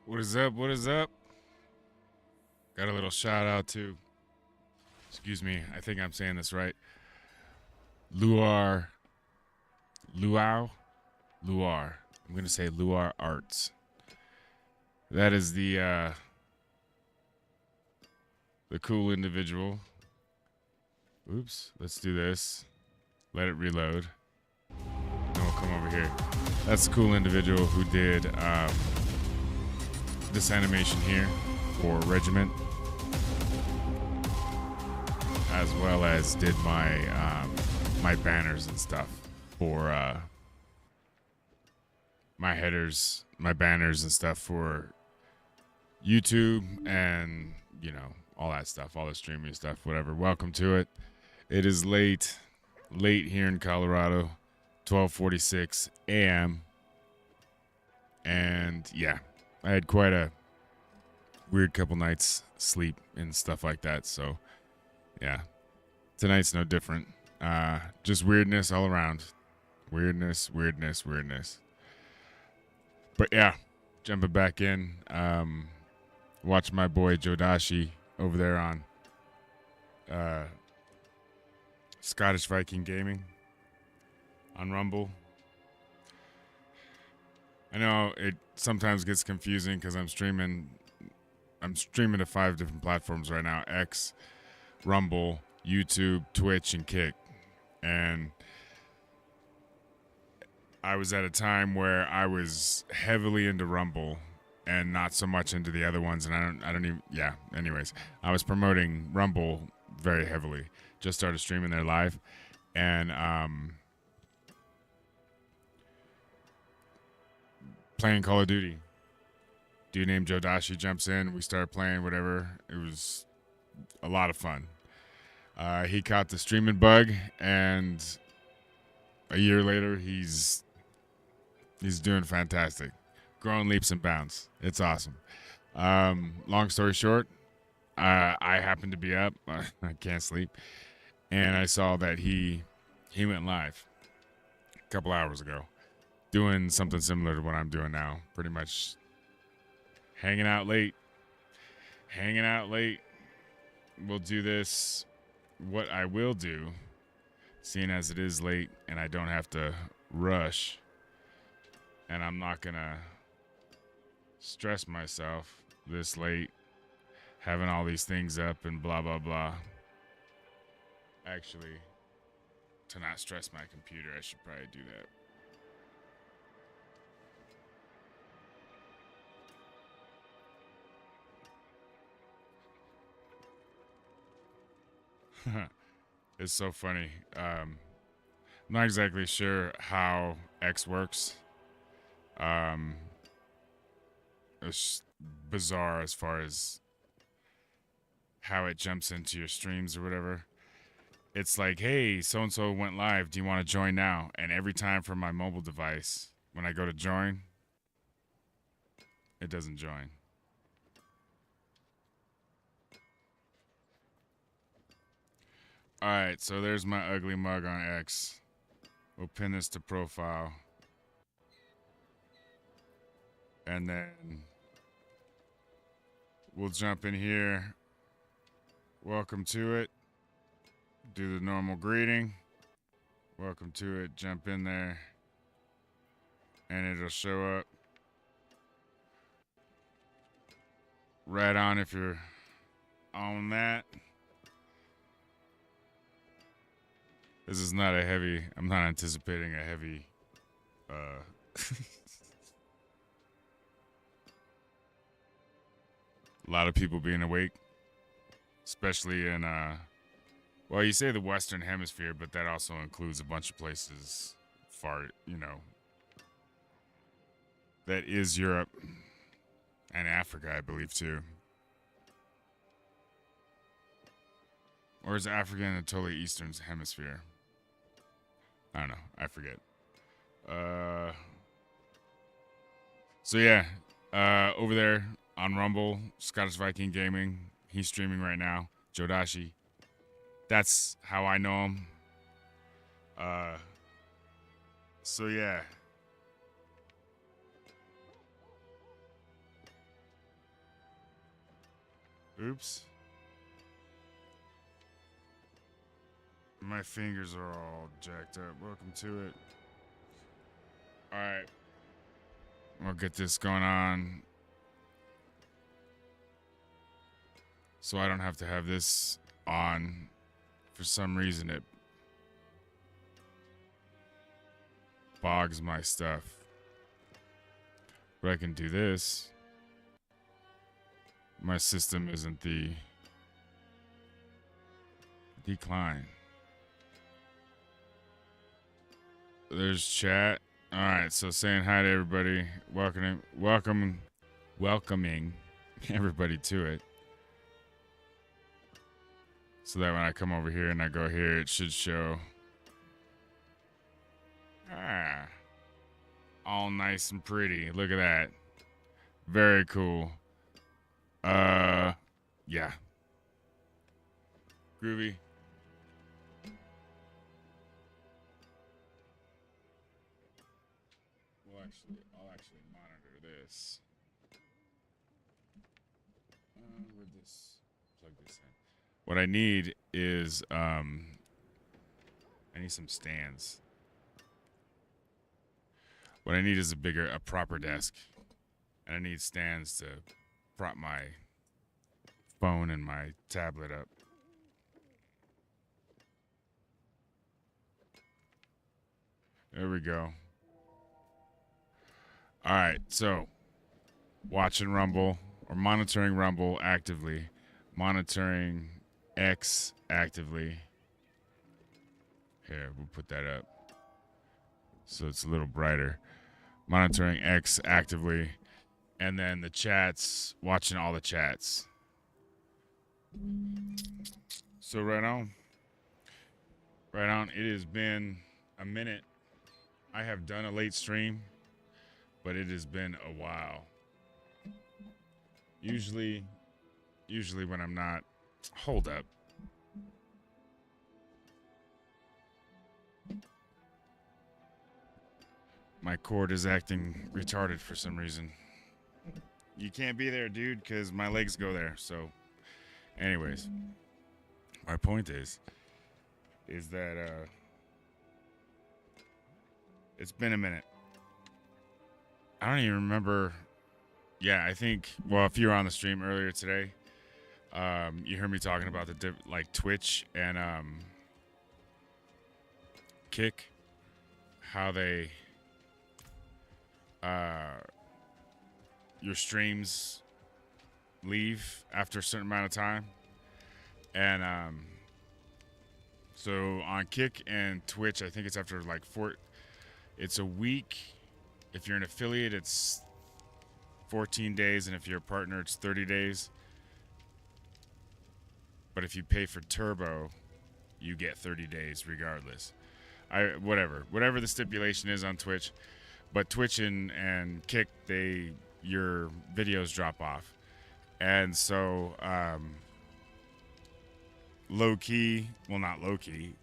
What is up? What is up? Got a little shout out to, excuse me, I think I'm saying this right. Luar, Luau, Luar. I'm going to say Luar Arts. That is the cool individual. Oops, let's do this. Let it reload. And we'll come over here. That's the cool individual who did this animation here for Regiment, as well as did my banners and stuff for my headers, my banners and stuff for YouTube, and all that stuff, all the streaming stuff, whatever. Welcome to it. It is late here in Colorado, 12:46 a.m. And yeah, I had quite a weird couple nights sleep and stuff like that. So yeah, tonight's no different. Just weirdness all around. Weirdness. But yeah, jumping back in. Watch my boy Jodashi over there on Scottish Viking Gaming on Rumble. I know it sometimes gets confusing because I'm streaming to 5 different platforms right now: X, Rumble, YouTube, Twitch, and Kick. And I was at a time where I was heavily into Rumble and not so much into the other ones. And I don't even, yeah. Anyways, I was promoting Rumble very heavily. Just started streaming there live. And, playing Call of Duty. Dude named Jodashi jumps in. We start playing whatever. It was a lot of fun. He caught the streaming bug, and a year later, he's doing fantastic, growing leaps and bounds. It's awesome. Long story short, I happened to be up. I can't sleep, and I saw that he went live a couple hours ago, doing something similar to what I'm doing now. Pretty much hanging out late. We'll do this. What I will do, seeing as it is late and I don't have to rush, and I'm not gonna stress myself this late having all these things up and blah blah blah. Actually, to not stress my computer, I should probably do that. It's so funny. I'm not exactly sure how X works. It's bizarre as far as how it jumps into your streams or whatever. It's like, hey, so and so went live. Do you want to join now? And every time from my mobile device, when I go to join, it doesn't join. All right, so there's my ugly mug on X. We'll pin this to profile. And then we'll jump in here. Welcome to it. Do the normal greeting. Welcome to it. Jump in there. And it'll show up. Right on if you're on that. This is not a heavy, I'm not anticipating a heavy, a lot of people being awake, especially in, well, you say the Western Hemisphere, but that also includes a bunch of places far, that is Europe and Africa, I believe, too. Or is Africa in the totally Eastern Hemisphere? I don't know. I forget. So yeah, over there on Rumble, Scottish Viking Gaming. He's streaming right now. Jodashi. That's how I know him. So yeah. Oops. My fingers are all jacked up. Welcome to it. Alright. We'll get this going on. So I don't have to have this on. For some reason it bogs my stuff. But I can do this. My system isn't the decline. There's chat. All right, so saying hi to everybody, welcoming everybody to it. So that when I come over here and I go here, it should show. All nice and pretty. Look at that. Very cool. Yeah. Groovy. I'll actually monitor this. Where'd this plug this in? What I need is I need some stands. What I need is a proper desk, and I need stands to prop my phone and my tablet up. There we go. All right, so watching Rumble or monitoring Rumble actively, monitoring X actively. Here, we'll put that up so it's a little brighter. Monitoring X actively, and then the chats, watching all the chats. So right on. It has been a minute. I have done a late stream, but it has been a while. Usually when I'm not, hold up. My cord is acting retarded for some reason. You can't be there, dude, because my legs go there. So, anyways, my point is that it's been a minute. I don't even remember. Yeah, I think. Well, if you were on the stream earlier today, you heard me talking about the like Twitch and Kick, how they your streams leave after a certain amount of time, and so on Kick and Twitch, I think it's after like it's a week. If you're an affiliate, it's 14 days, and if you're a partner, it's 30 days. But if you pay for Turbo, you get 30 days regardless. Whatever the stipulation is on Twitch. But Twitch and Kick, your videos drop off. And so, low key, well, not low key,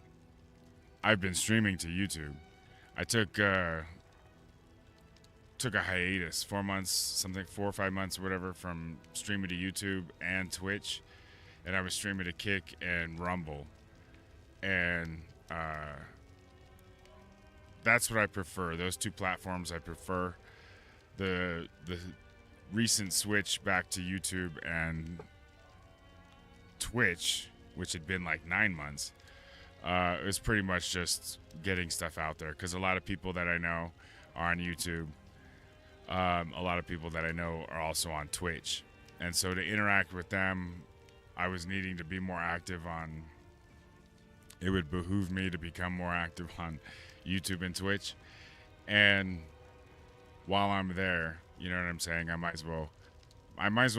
I've been streaming to YouTube. I took a hiatus, 4 months, 4 or 5 months, whatever, from streaming to YouTube and Twitch. And I was streaming to Kick and Rumble. And, that's what I prefer. Those two platforms I prefer. The recent switch back to YouTube and Twitch, which had been like 9 months, it was pretty much just getting stuff out there. Because a lot of people that I know are on YouTube. A lot of people that I know are also on Twitch. And so to interact with them, I was needing to be more active on... It would behoove me to become more active on YouTube and Twitch. And while I'm there, you know what I'm saying, I might as well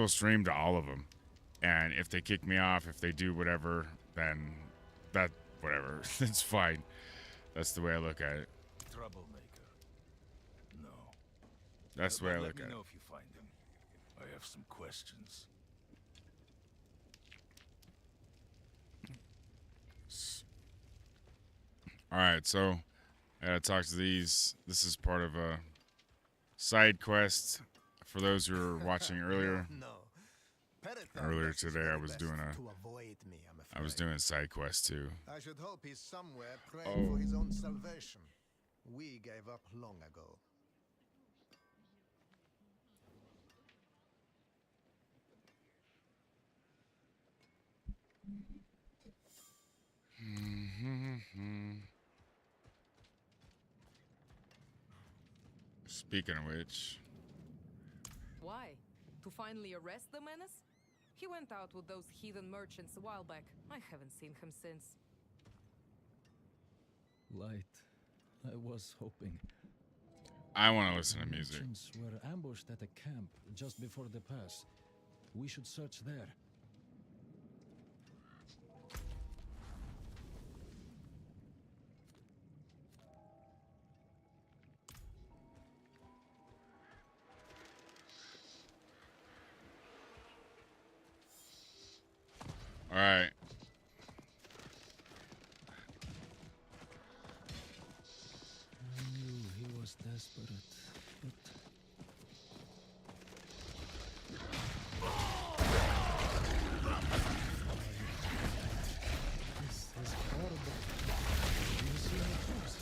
stream to all of them. And if they kick me off, if they do whatever, then whatever. It's fine. That's the way I look at it. Troublemaker. No. That's the way I look at it. Let me know if you find him. I have some questions. All right, so I gotta talk to these. This is part of a side quest for those who were watching earlier. No, Earlier today, I was doing to avoid me, I'm afraid. I was doing side quests too. I should hope he's somewhere praying for his own salvation. We gave up long ago. Speaking of which, Why? To finally arrest the menace? He went out with those heathen merchants a while back. I haven't seen him since. Light. I was hoping. I want to listen to music. Merchants were ambushed at a camp just before the pass. We should search there. All right. I knew he was desperate, but this is horrible. Do you see any troops?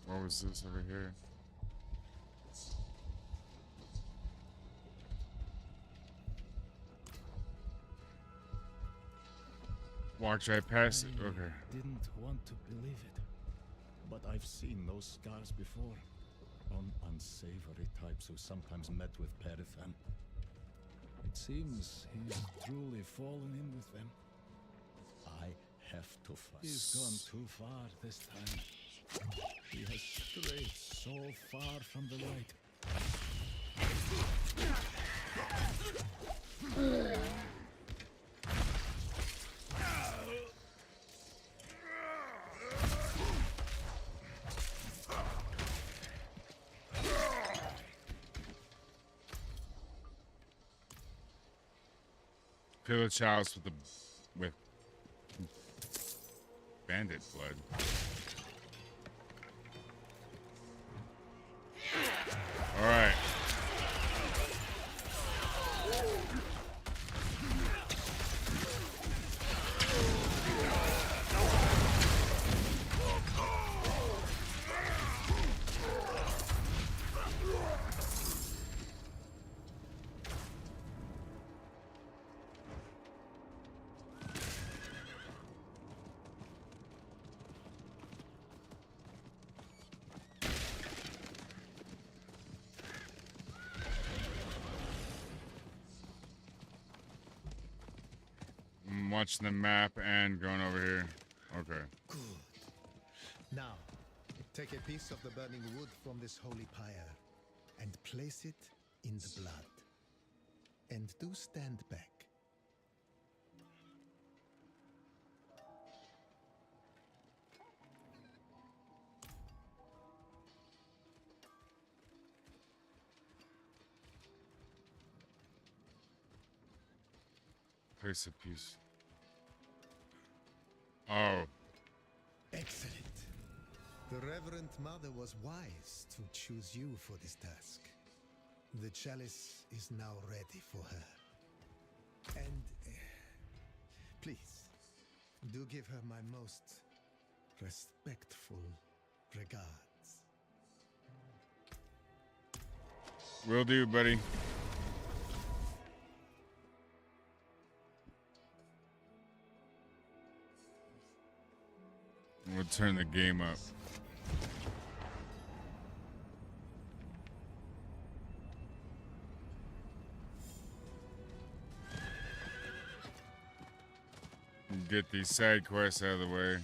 What was this over here? Walked right past it. I Okay. didn't want to believe it, but I've seen those scars before on unsavory types who sometimes met with Perithan. It seems he's truly fallen in with them. I have to fight. He's gone too far this time. He has strayed so far from the light. Pillage house with bandit blood. All right. I'm watching the map and going over here. Okay. Good. Now, take a piece of the burning wood from this holy pyre and place it in the blood. And do stand back. Place a piece. Oh. Excellent. The Reverend Mother was wise to choose you for this task. The chalice is now ready for her. And please, do give her my most respectful regards. Will do, buddy. We'll turn the game up. Get these side quests out of the way.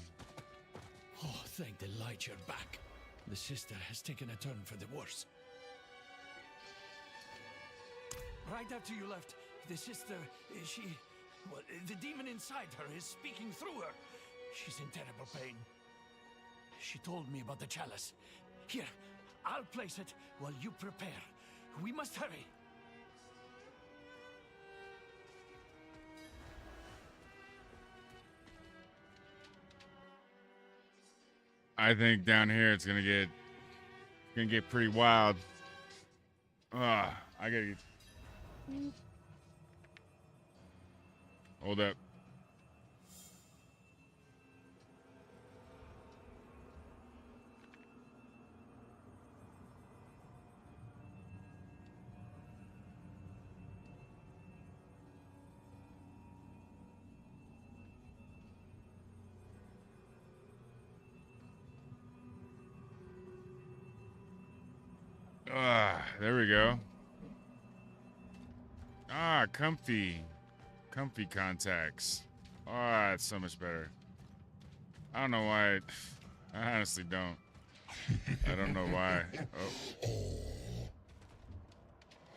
Oh, thank the light you're back. The sister has taken a turn for the worse. Right after you left, the sister, well, the demon inside her is speaking through her. She's in terrible pain. She told me about the chalice. Here, I'll place it while you prepare. We must hurry. I think down here it's gonna get pretty wild. I gotta get. Hold up. There we go. Comfy contacts. Oh, that's so much better. I don't know why. I honestly don't. I don't know why. Oh.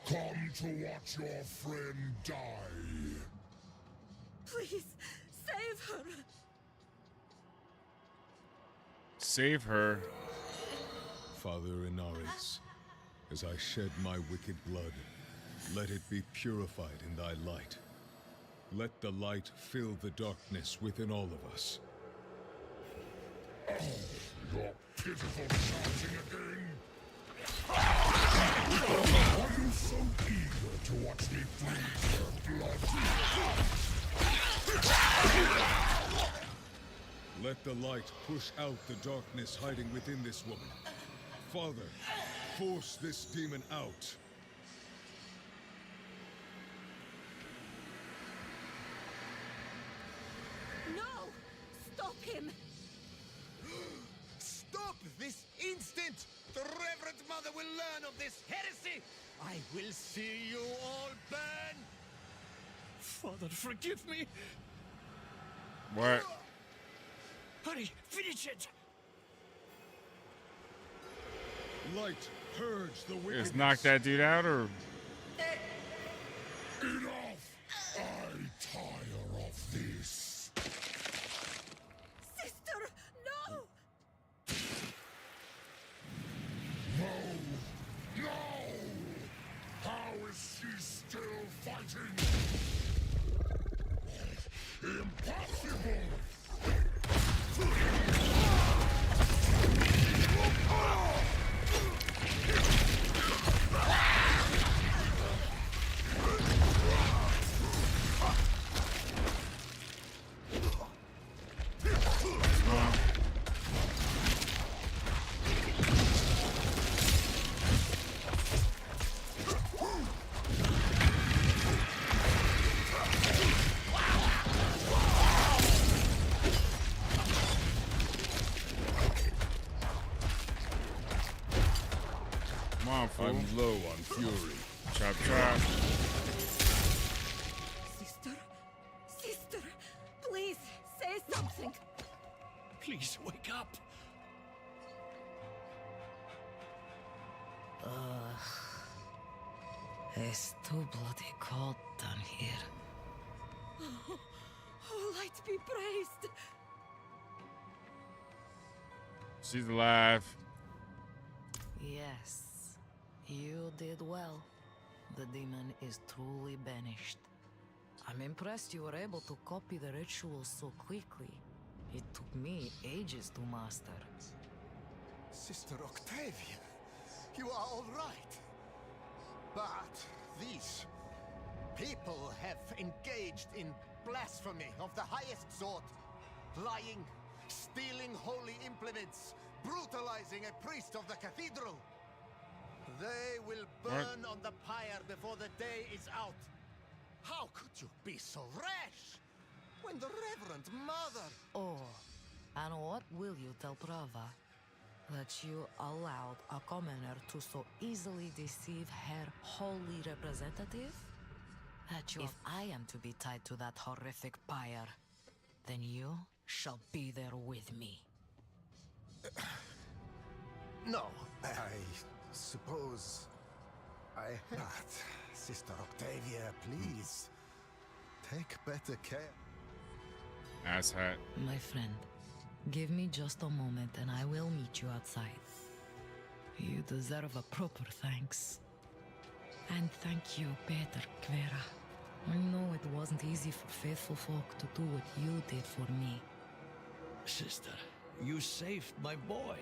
Come to watch your friend die. Please, save her. Save her. Father Inaris, as I shed my wicked blood, let it be purified in thy light. Let the light fill the darkness within all of us. Oh, your pitiful shouting again. Are you so eager to watch me bleed your blood? Let the light push out the darkness hiding within this woman. Father, force this demon out. No! Stop him! Stop this instant! The Reverend Mother will learn of this heresy! I will see you all burn! Father, forgive me! What? Hurry, finish it! Light, purge the wickedness. Just knock that dude out, or? Enough! I tire of this. Sister, no! No! No! How is she still fighting? Impossible! Come on, fool. I'm low on fury. Chop, chop. Sister? Sister! Please, say something! Please wake up. It's too bloody cold down here. Oh, light be praised! She's alive. Yes, you did well. The demon is truly banished. I'm impressed you were able to copy the rituals so quickly. It took me ages to master. Sister Octavia, you are all right. But these people have engaged in blasphemy of the highest sort. Lying, stealing holy implements, brutalizing a priest of the cathedral. They will burn on the pyre before the day is out. How could you be so rash? When the Reverend Mother... Oh, and what will you tell Prava? That you allowed a commoner to so easily deceive her holy representative? That if I am to be tied to that horrific pyre, then you shall be there with me. No, I suppose I... But, Sister Octavia, please, take better care. Asshat. My friend, give me just a moment and I will meet you outside. You deserve a proper thanks. And thank you, Peter Quera. I know it wasn't easy for faithful folk to do what you did for me. Sister, you saved my boy.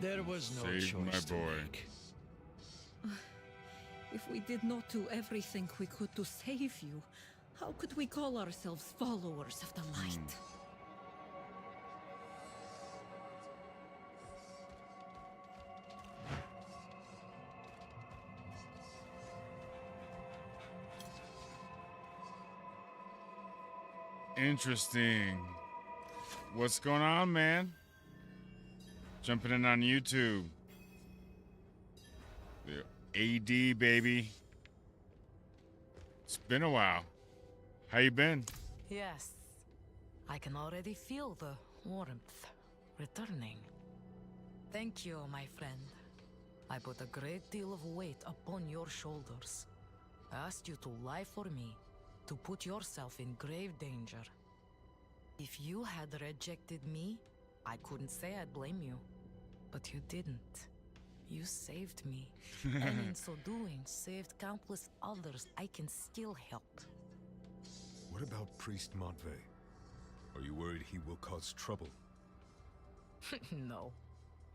There was no Saved my choice to boy. make. If we did not do everything we could to save you, how could we call ourselves followers of the light? Interesting. What's going on, man? Jumping in on YouTube. The AD, baby. It's been a while. How you been? Yes, I can already feel the warmth returning. Thank you, my friend. I put a great deal of weight upon your shoulders. I asked you to lie for me, to put yourself in grave danger. If you had rejected me, I couldn't say I'd blame you. But you didn't. You saved me. And in so doing, saved countless others I can still help. What about Priest Montvey? Are you worried he will cause trouble? No.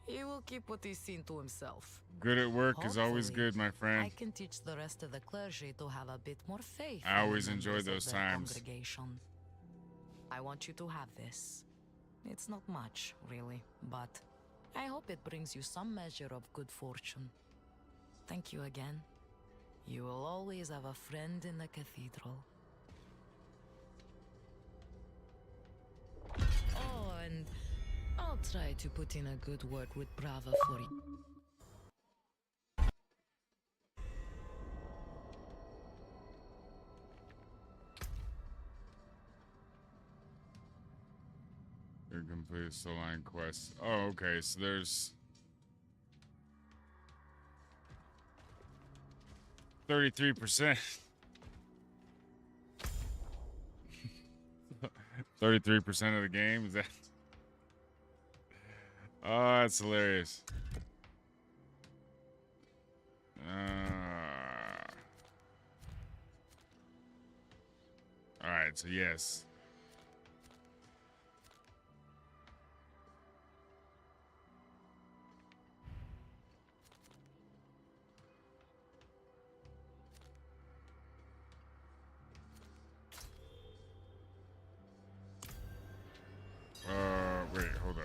He will keep what he's seen to himself. Good at work is always Hopefully, good, my friend. I can teach the rest of the clergy to have a bit more faith. I in always the enjoy members of those their times. Congregation. I want you to have this. It's not much, really, but I hope it brings you some measure of good fortune. Thank you again. You will always have a friend in the cathedral. Oh, and I'll try to put in a good word with Brava for you. You complete soul line quest. Oh, okay. So there's 33%. 33% of the game is that? Oh, that's hilarious. All right. So yes. Wait, hold up.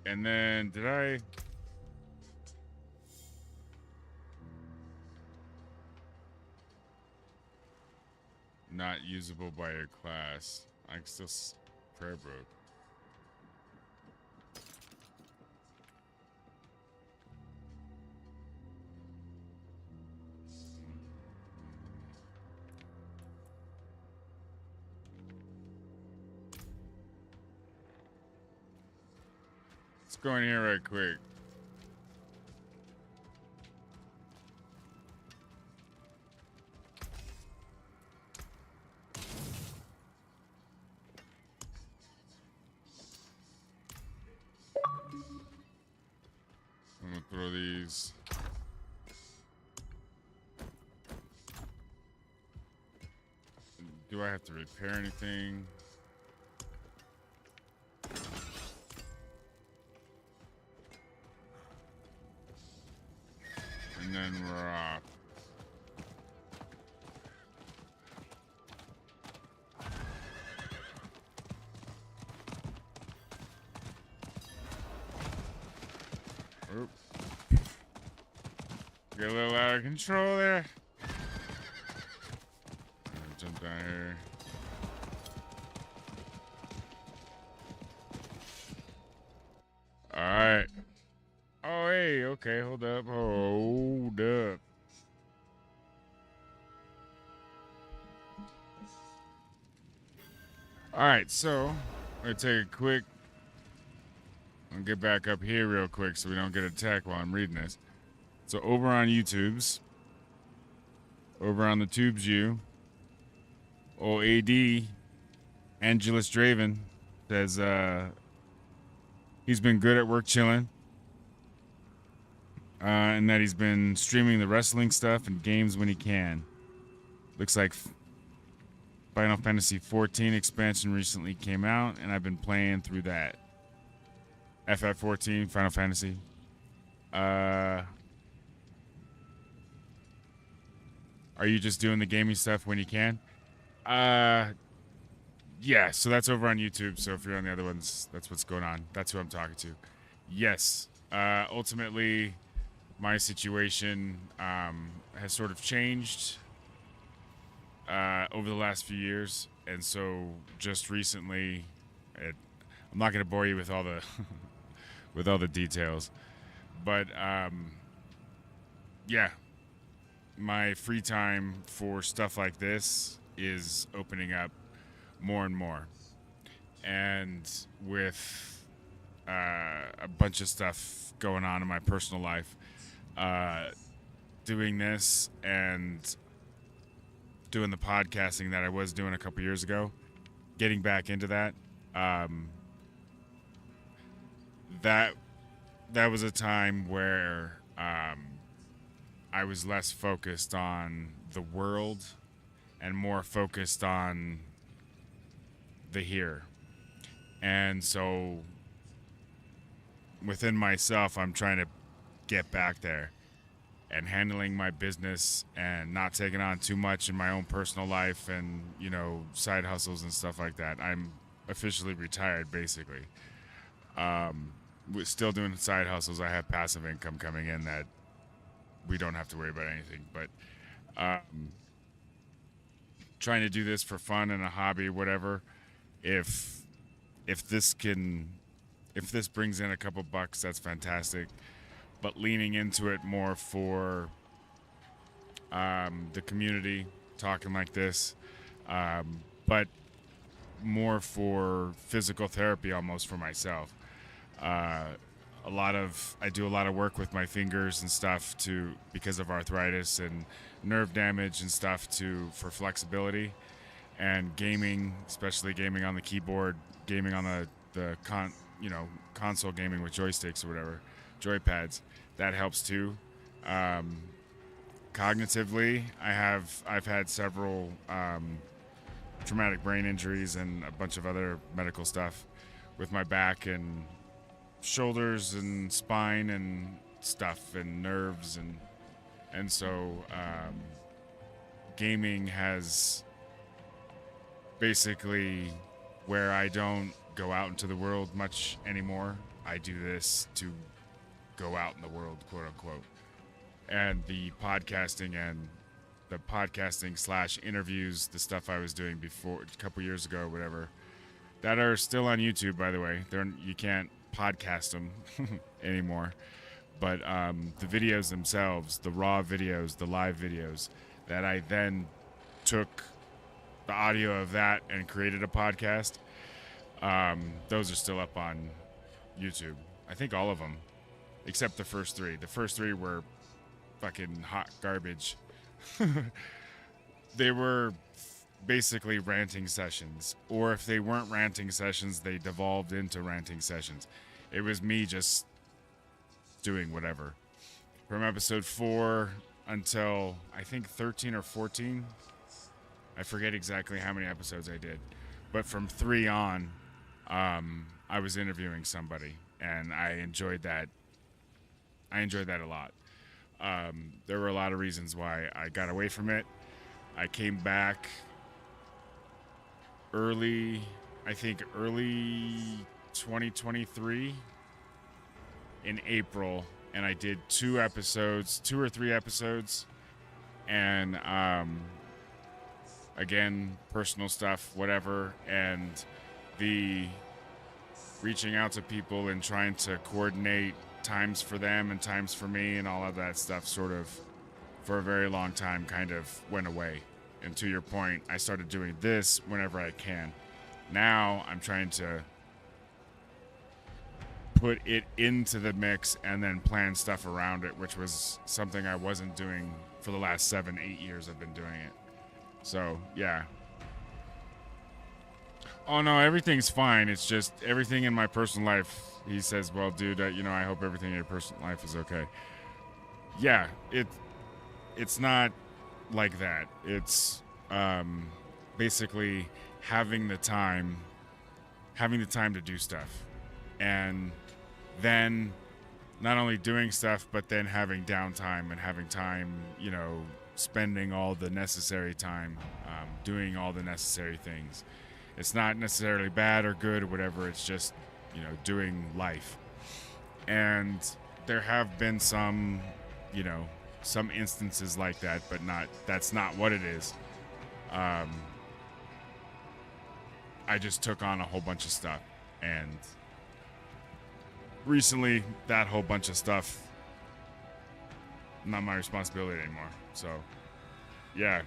And then did I? Not usable by your class. I can still prayer book. Let's go in here right quick. I'm gonna throw these. Do I have to repair anything? And then we're off. Oop. Get a little out of control there. Jump down here. Alright. Oh, hey, okay, hold up. Hold up. All right, so I'm gonna take a quick. I'll get back up here real quick so we don't get attacked while I'm reading this. So over on YouTube's, over on the Tubes U, OAD, Angelus Draven says he's been good at work chilling. And that he's been streaming the wrestling stuff and games when he can. Looks like Final Fantasy XIV expansion recently came out, and I've been playing through that. FF14, Final Fantasy. Are you just doing the gaming stuff when you can? Yeah, so that's over on YouTube. So if you're on the other ones, that's what's going on. That's who I'm talking to. Yes. Ultimately, my situation has sort of changed over the last few years, and so just recently, I'm not going to bore you with all the with all the details, but yeah, my free time for stuff like this is opening up more and more, and with a bunch of stuff going on in my personal life, doing this and doing the podcasting that I was doing a couple years ago, getting back into that, that was a time where I was less focused on the world and more focused on the here. And so within myself, I'm trying to get back there and handling my business and not taking on too much in my own personal life and, you know, side hustles and stuff like that. I'm officially retired, basically. We're still doing side hustles. I have passive income coming in that we don't have to worry about anything. But trying to do this for fun and a hobby, whatever. If this brings in a couple bucks, that's fantastic. But leaning into it more for the community, talking like this, but more for physical therapy, almost for myself. I do a lot of work with my fingers and stuff because of arthritis and nerve damage and stuff for flexibility, and gaming, especially gaming on the keyboard, gaming on the console gaming with joysticks or whatever, joypads. That helps too. Cognitively, I've had several traumatic brain injuries and a bunch of other medical stuff with my back and shoulders and spine and stuff and nerves, and so gaming has basically, where I don't go out into the world much anymore, I do this to go out in the world, quote unquote. And the podcasting / interviews, the stuff I was doing before a couple years ago, whatever, that are still on YouTube, by the way. You can't podcast them anymore. But the videos themselves, the raw videos, the live videos, that I then took the audio of that and created a podcast, those are still up on YouTube. I think all of them, except the first three. The first three were fucking hot garbage. They were basically ranting sessions, or if they weren't ranting sessions, they devolved into ranting sessions. It was me just doing whatever. From episode 4 until I think 13 or 14, I forget exactly how many episodes I did, but from 3 on, I was interviewing somebody, and I enjoyed that. I enjoyed that a lot. There were a lot of reasons why I got away from it. I came back early 2023 in April, and I did 2 or 3 episodes, and again, personal stuff, whatever, and the reaching out to people and trying to coordinate times for them and times for me and all of that stuff sort of for a very long time kind of went away. And to your point, I started doing this whenever I can. Now I'm trying to put it into the mix and then plan stuff around it, which was something I wasn't doing for the last 7-8 years I've been doing it. So, yeah. Oh, no, everything's fine. It's just everything in my personal life. He says, well, dude, I hope everything in your personal life is okay. Yeah, it's not like that. It's basically having the time to do stuff. And then not only doing stuff, but then having downtime and having time, spending all the necessary time doing all the necessary things. It's not necessarily bad or good or whatever. It's just, doing life. And there have been some, some instances like that, but that's not what it is. I just took on a whole bunch of stuff, and recently that whole bunch of stuff, not my responsibility anymore. So, yeah.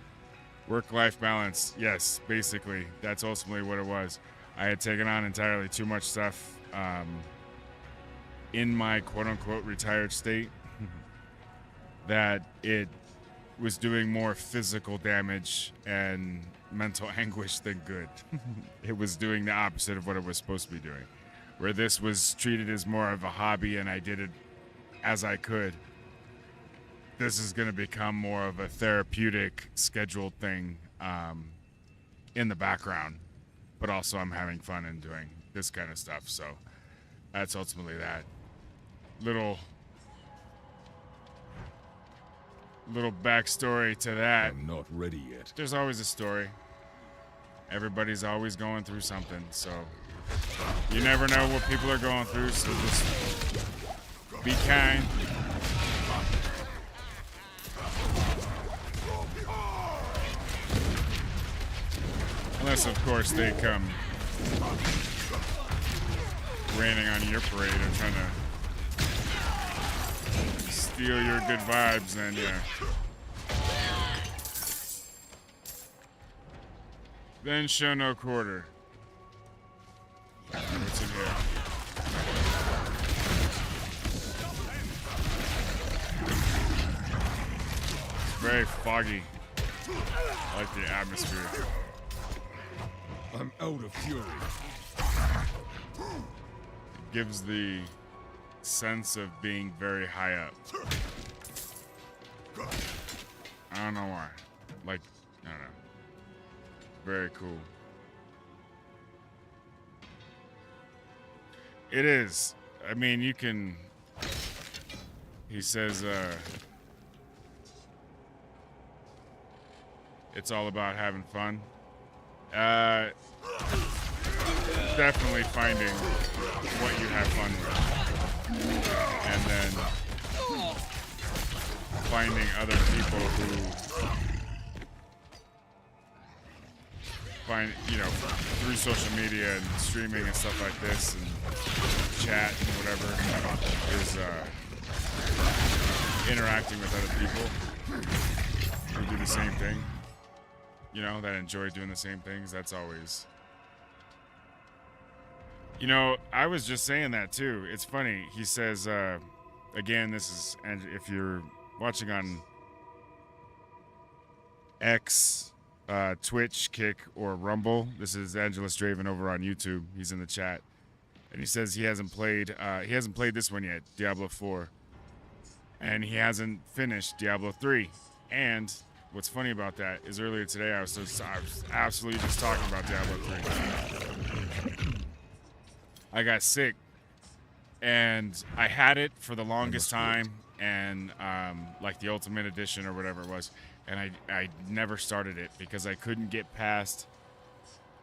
Work-life balance, yes, basically. That's ultimately what it was. I had taken on entirely too much stuff in my quote-unquote retired state that it was doing more physical damage and mental anguish than good. It was doing the opposite of what it was supposed to be doing. Where this was treated as more of a hobby and I did it as I could. This is going to become more of a therapeutic, scheduled thing in the background. But also I'm having fun in doing this kind of stuff. So that's ultimately that. Little backstory to that. I'm not ready yet. There's always a story. Everybody's always going through something. So you never know what people are going through. So just be kind. Unless, of course, they come raining on your parade and trying to steal your good vibes, then yeah. Then show no quarter. What's in here? It's very foggy. I like the atmosphere. I'm out of fury. It gives the sense of being very high up. I don't know why. I don't know. Very cool. It is. I mean, you can... He says, it's all about having fun. Definitely finding what you have fun with, and then finding other people who find, through social media and streaming and stuff like this, and chat and whatever, is interacting with other people who do the same thing. That enjoy doing the same things. That's always... I was just saying that, too. It's funny. He says, again, this is... And if you're watching on X, Twitch, Kick, or Rumble, this is Angelus Draven over on YouTube. He's in the chat. And he says he hasn't played this one yet, Diablo 4. And he hasn't finished Diablo 3. And... what's funny about that is earlier today I was absolutely just talking about Diablo 3. I got sick, and I had it for the longest time, and like the Ultimate Edition or whatever it was, and I never started it because I couldn't get past.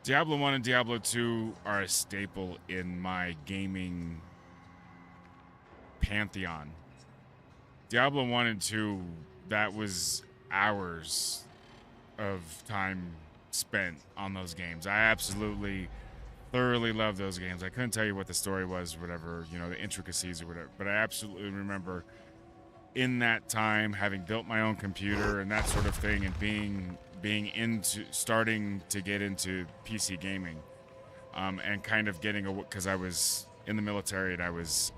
Diablo 1 and Diablo 2 are a staple in my gaming pantheon. Diablo 1 and 2, that was hours of time spent on those games. I absolutely thoroughly love those games. I couldn't tell you what the story was, whatever, the intricacies or whatever, but I absolutely remember in that time having built my own computer and that sort of thing, and being into starting to get into PC gaming. and kind of getting a, because I was in the military and I was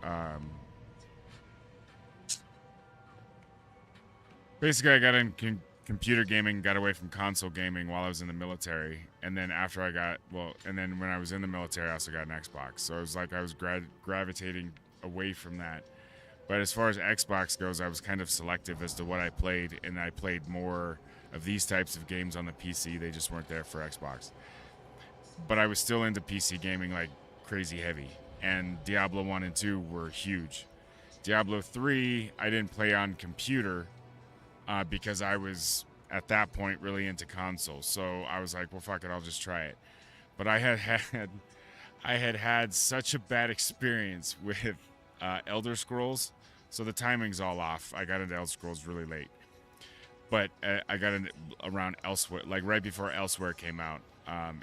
basically I got in computer gaming, got away from console gaming while I was in the military, and then after I got and then when I was in the military, I also got an Xbox. So it was like I was gravitating away from that. But as far as Xbox goes, I was kind of selective as to what I played, and I played more of these types of games on the PC. They just weren't there for Xbox. But I was still into PC gaming like crazy heavy, and Diablo 1 and 2 were huge. Diablo 3, I didn't play on computer because I was, at that point, really into consoles. So I was like, well, fuck it, I'll just try it. But I had such a bad experience with Elder Scrolls, so the timing's all off. I got into Elder Scrolls really late. But I got into around Elsewhere, like right before Elsewhere came out,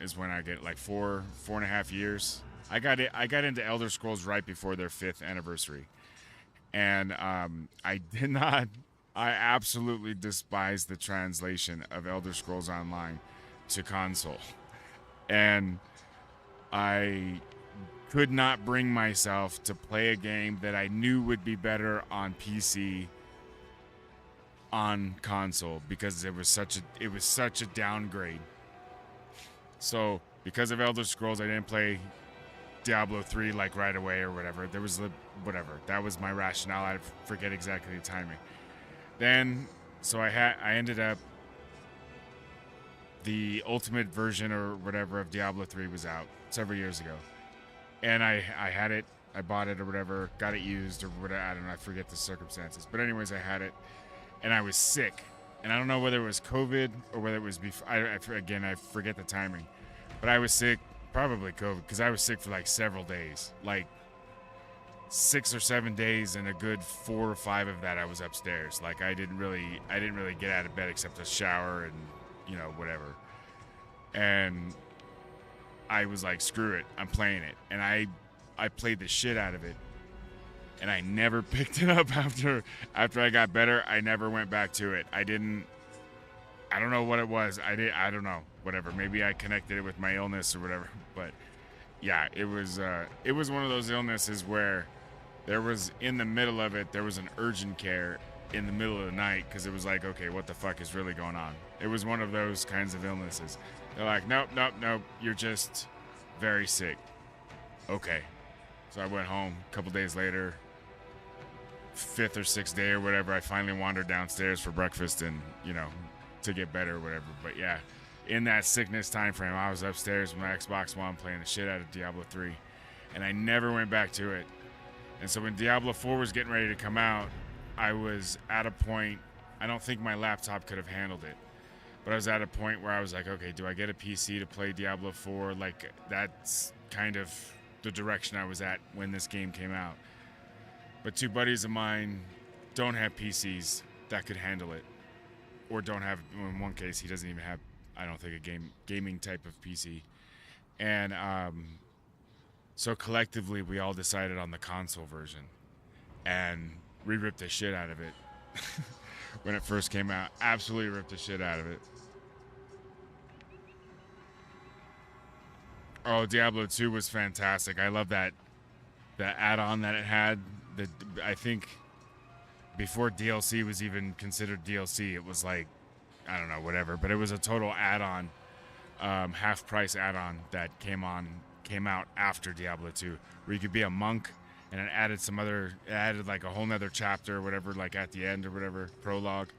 is when I get like 4.5 years. I got into Elder Scrolls right before their 5th anniversary, and I absolutely despise the translation of Elder Scrolls Online to console, and I could not bring myself to play a game that I knew would be better on PC on console because it was such a downgrade. So because of Elder Scrolls, I didn't play Diablo 3 like right away or whatever. There was whatever. That was my rationale. I forget exactly the timing. Then so I ended up, the ultimate version or whatever of Diablo 3 was out several years ago. And I had it, I bought it or whatever, got it used or whatever, I don't know, I forget the circumstances. But anyways, I had it, and I was sick. And I don't know whether it was COVID or whether it was before, I forget the timing. But I was sick, probably COVID, because I was sick for like several days. Like 6 or 7 days, and a good 4 or 5 of that I was upstairs. Like I didn't really get out of bed except to shower and, you know, whatever. And I was like, screw it, I'm playing it. And I played the shit out of it. And I never picked it up after I got better. I never went back to it. I don't know what it was. I don't know. Whatever. Maybe I connected it with my illness or whatever. But yeah, it was one of those illnesses where there was, in the middle of it, there was an urgent care in the middle of the night because it was like, okay, what the fuck is really going on? It was one of those kinds of illnesses. They're like, nope, you're just very sick. Okay. So I went home a couple days later, 5th or 6th day or whatever, I finally wandered downstairs for breakfast and, you know, to get better or whatever. But yeah, in that sickness time frame, I was upstairs with my Xbox One playing the shit out of Diablo 3, and I never went back to it. And so when Diablo 4 was getting ready to come out, I was at a point, I don't think my laptop could have handled it, but I was at a point where I was like, okay, do I get a PC to play Diablo 4? Like, that's kind of the direction I was at when this game came out. But 2 buddies of mine don't have PCs that could handle it, or don't have, in one case, he doesn't even have, I don't think, a gaming type of PC. And so collectively, we all decided on the console version, and we ripped the shit out of it when it first came out. Absolutely ripped the shit out of it. Oh, Diablo 2 was fantastic. I love that add-on that it had. I think before DLC was even considered DLC, it was like, I don't know, whatever. But it was a total add-on, half-price add-on that came out after Diablo 2, where you could be a monk, and it added like a whole nother chapter or whatever, like at the end or whatever, prologue.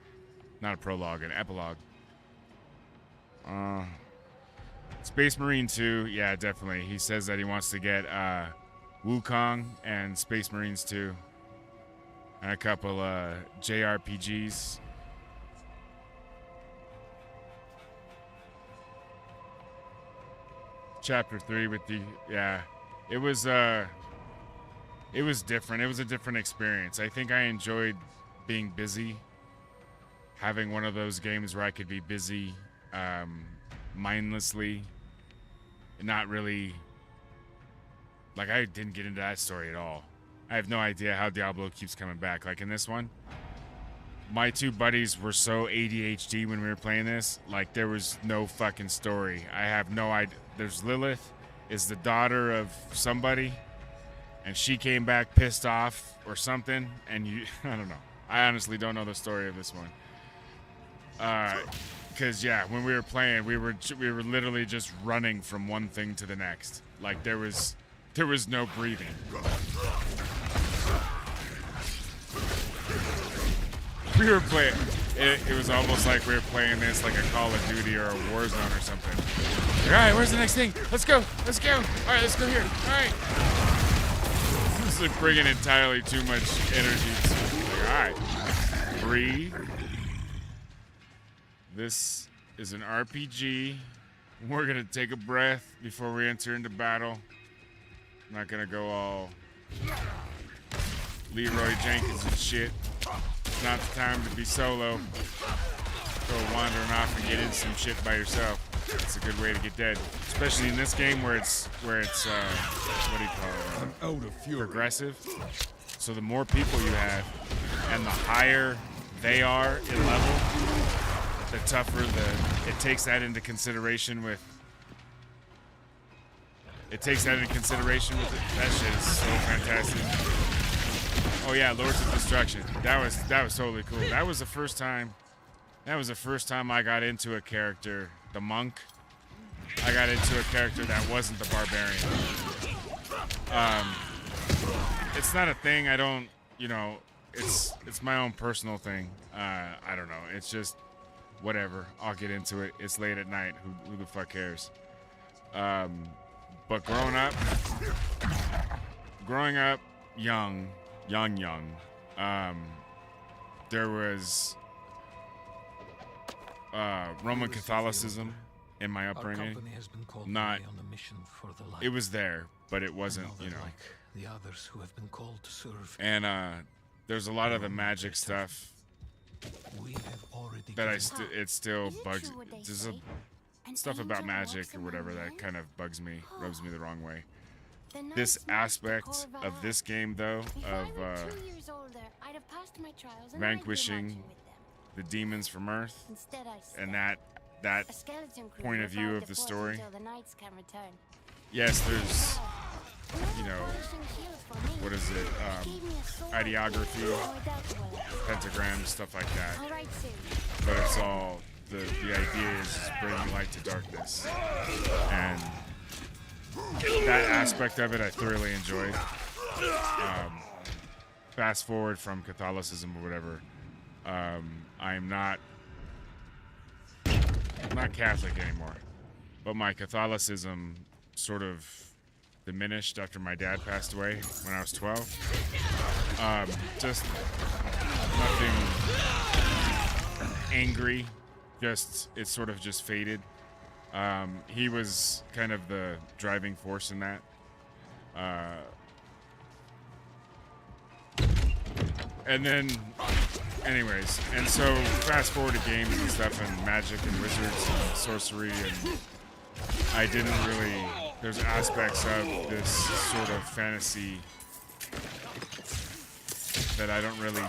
Not a prologue, an epilogue. Space Marine 2, yeah, definitely. He says that he wants to get Wukong and Space Marines 2, and a couple JRPGs. Chapter 3 with the, yeah, it was different. It was a different experience. I think I enjoyed being busy, having one of those games where I could be busy mindlessly, not really, like, I didn't get into that story at all. I have no idea how Diablo keeps coming back. Like in this one, my 2 buddies were so ADHD when we were playing this, like there was no fucking story. I have no idea. There's Lilith, is the daughter of somebody, and she came back pissed off or something, and you I don't know. I honestly don't know the story of this one. Because yeah, when we were playing, we were literally just running from one thing to the next. Like there was no breathing. We were playing. It was almost like we were playing this like a Call of Duty or a Warzone or something. Like, all right, where's the next thing? Let's go. Let's go. All right, let's go here. All right. This is like bringing entirely too much energy. Like, all right, breathe. This is an RPG. We're gonna take a breath before we enter into battle. I'm not gonna go all Leroy Jenkins and shit. It's not the time to be solo. Go wandering off and get into some shit by yourself. It's a good way to get dead, especially in this game where it's what do you call it? Progressive. So the more people you have, and the higher they are in level, the tougher it takes that into consideration with. It takes that into consideration with it. That shit is so fantastic. Oh yeah, Lords of Destruction. That was totally cool. That was the first time I got into a character, the monk. I got into a character that wasn't the barbarian. It's not a thing. I don't, it's my own personal thing. I don't know. It's just whatever. I'll get into it. It's late at night. Who the fuck cares? But growing up young, there was Roman Catholicism in my upbringing. It was there, but it wasn't, Like the others who have been called to serve. And there's a lot of the magic stuff that it still bugs. There's stuff about magic or whatever that kind of bugs me, rubs me the wrong way. This aspect of this game, though, of vanquishing the demons from Earth, and that point of view of the story. Yes, there's, what is it? Ideography, pentagrams, stuff like that. But it's all the idea is bringing light to darkness, and that aspect of it I thoroughly enjoyed. Fast forward from Catholicism or whatever, I'm not Catholic anymore, but my Catholicism sort of diminished after my dad passed away when I was 12. Just nothing angry, it sort of just faded. He was kind of the driving force in that. And then, anyways, and so fast forward to games and stuff and magic and wizards and sorcery, and I didn't really, there's aspects of this sort of fantasy that I don't really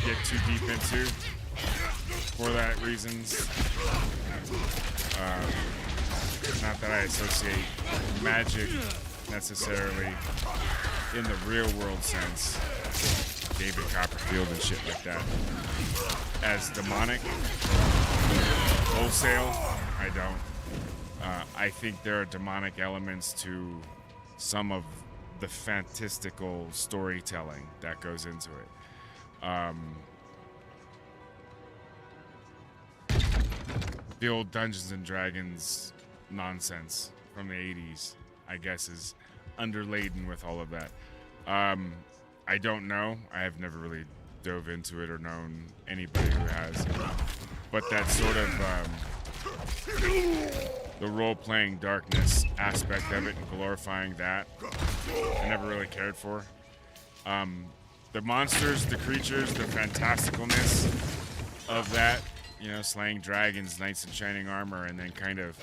get too deep into for that reasons. Not that I associate magic necessarily in the real world sense, David Copperfield and shit like that, as demonic wholesale. I don't. I think there are demonic elements to some of the fantastical storytelling that goes into it. The old Dungeons and Dragons nonsense from the 80s, I guess, is underladen with all of that. I don't know. I have never really dove into it or known anybody who has. But that sort of the role-playing darkness aspect of it and glorifying that, I never really cared for. The monsters, the creatures, the fantasticalness of that, slaying dragons, knights in shining armor, and then kind of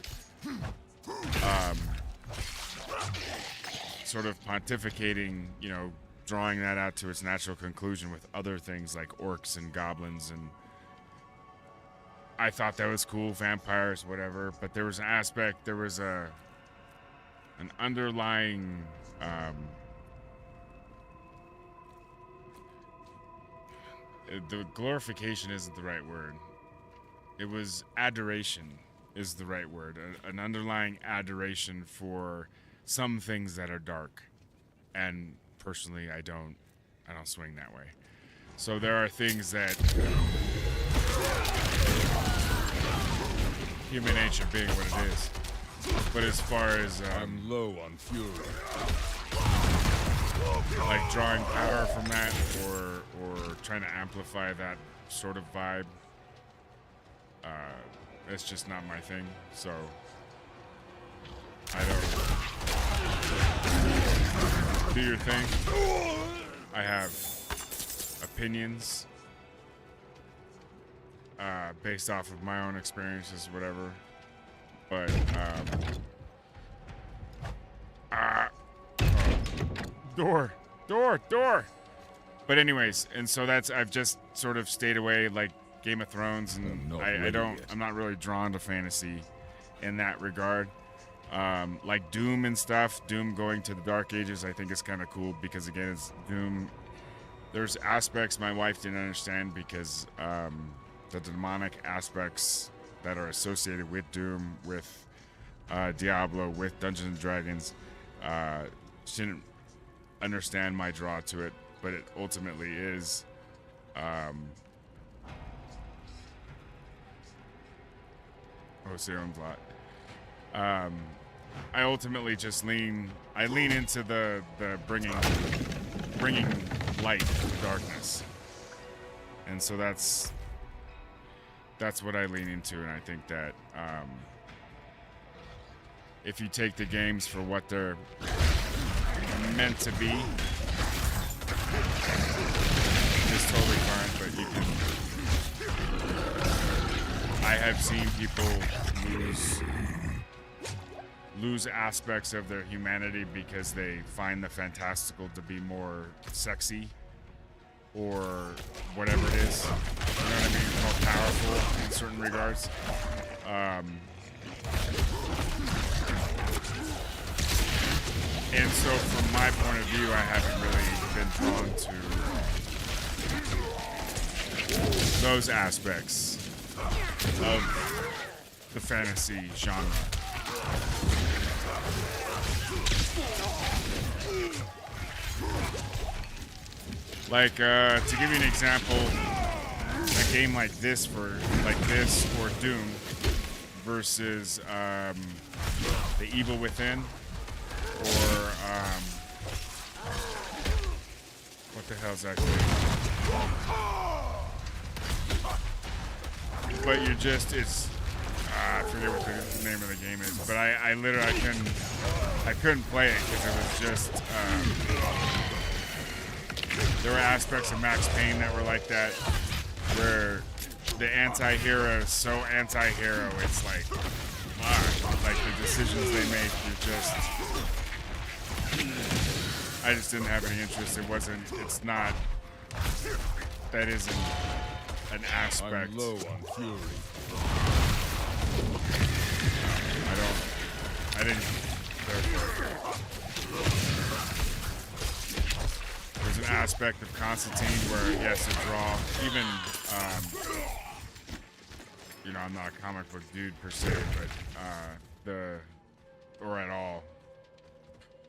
sort of pontificating, drawing that out to its natural conclusion with other things like orcs and goblins, and I thought that was cool, vampires, whatever, but there was an aspect, there was a an underlying the glorification isn't the right word. It was adoration is the right word. An underlying adoration for some things that are dark. And personally, I don't swing that way. So there are things that human nature being what it is. But as far as I'm low on fury. like drawing power from that or trying to amplify that sort of vibe, it's just not my thing. So I don't do your thing. I have opinions based off of my own experiences, whatever. But door. But anyways, and so I've just sort of stayed away, like Game of Thrones, and I'm not really drawn to fantasy in that regard. Like Doom and stuff, Doom going to the Dark Ages, I think is kind of cool because again, it's Doom. There's aspects my wife didn't understand because the demonic aspects that are associated with Doom, with Diablo, with Dungeons and Dragons, she didn't understand my draw to it, but it ultimately is Ocean's lot. I ultimately just lean into the bringing light to darkness, and so that's what I lean into, and I think that if you take the games for what they're meant to be, it's totally fine. But you can. I have seen people lose aspects of their humanity because they find the fantastical to be more sexy or whatever it is. You know what I mean? More powerful in certain regards. And so from my point of view, I haven't really been drawn to those aspects of the fantasy genre. Like, to give you an example, a game like this or Doom versus The Evil Within, or what the hell's that game? But I forget what the name of the game is, but I literally I couldn't play it because it was just there were aspects of Max Payne that were like that, where the anti-hero is so anti-hero, it's like, like the decisions they make, I just didn't have any interest. That isn't an aspect. I'm low on fury. There's an aspect of Constantine where he has to draw, even, I'm not a comic book dude per se, but, or at all.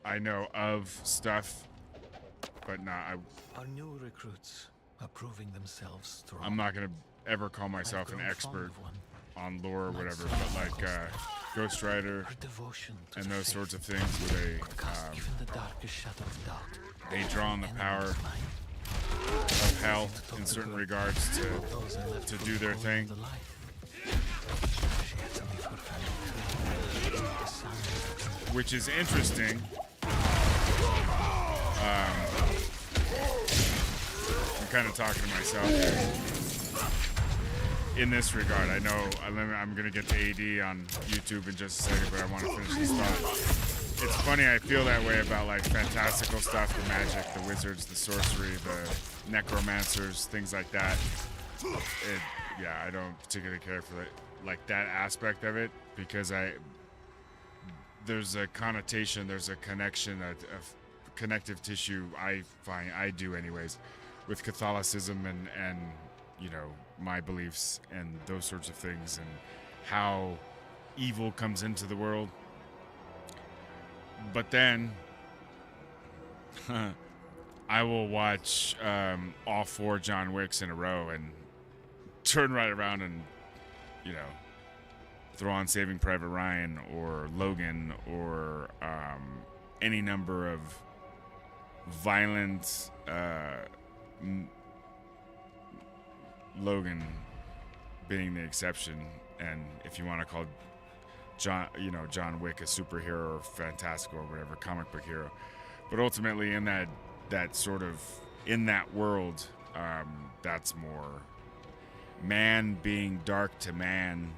I know of stuff, but Our new recruits are proving themselves strong. I'm not going to ever call myself an expert on lore or whatever, but like Ghost Rider and those sorts of things where they draw on the power of hell in certain regards to do their thing. Which is interesting. I'm kind of talking to myself in this regard. I know I'm going to get to AD on YouTube in just a second, but I want to finish this thought. It's funny, I feel that way about like fantastical stuff, the magic, the wizards, the sorcery, the necromancers, things like that. I don't particularly care for like that aspect of it, because there's a connotation, there's a connection, a connective tissue. I do anyways, with Catholicism and you know, my beliefs and those sorts of things, and how evil comes into the world. But then I will watch all 4 John Wicks in a row and turn right around and, you know, throw on Saving Private Ryan or Logan or any number of violent Logan being the exception. And if you want to call John Wick a superhero or fantastical or whatever, comic book hero, but ultimately in that sort of, in that world, that's more man being dark to man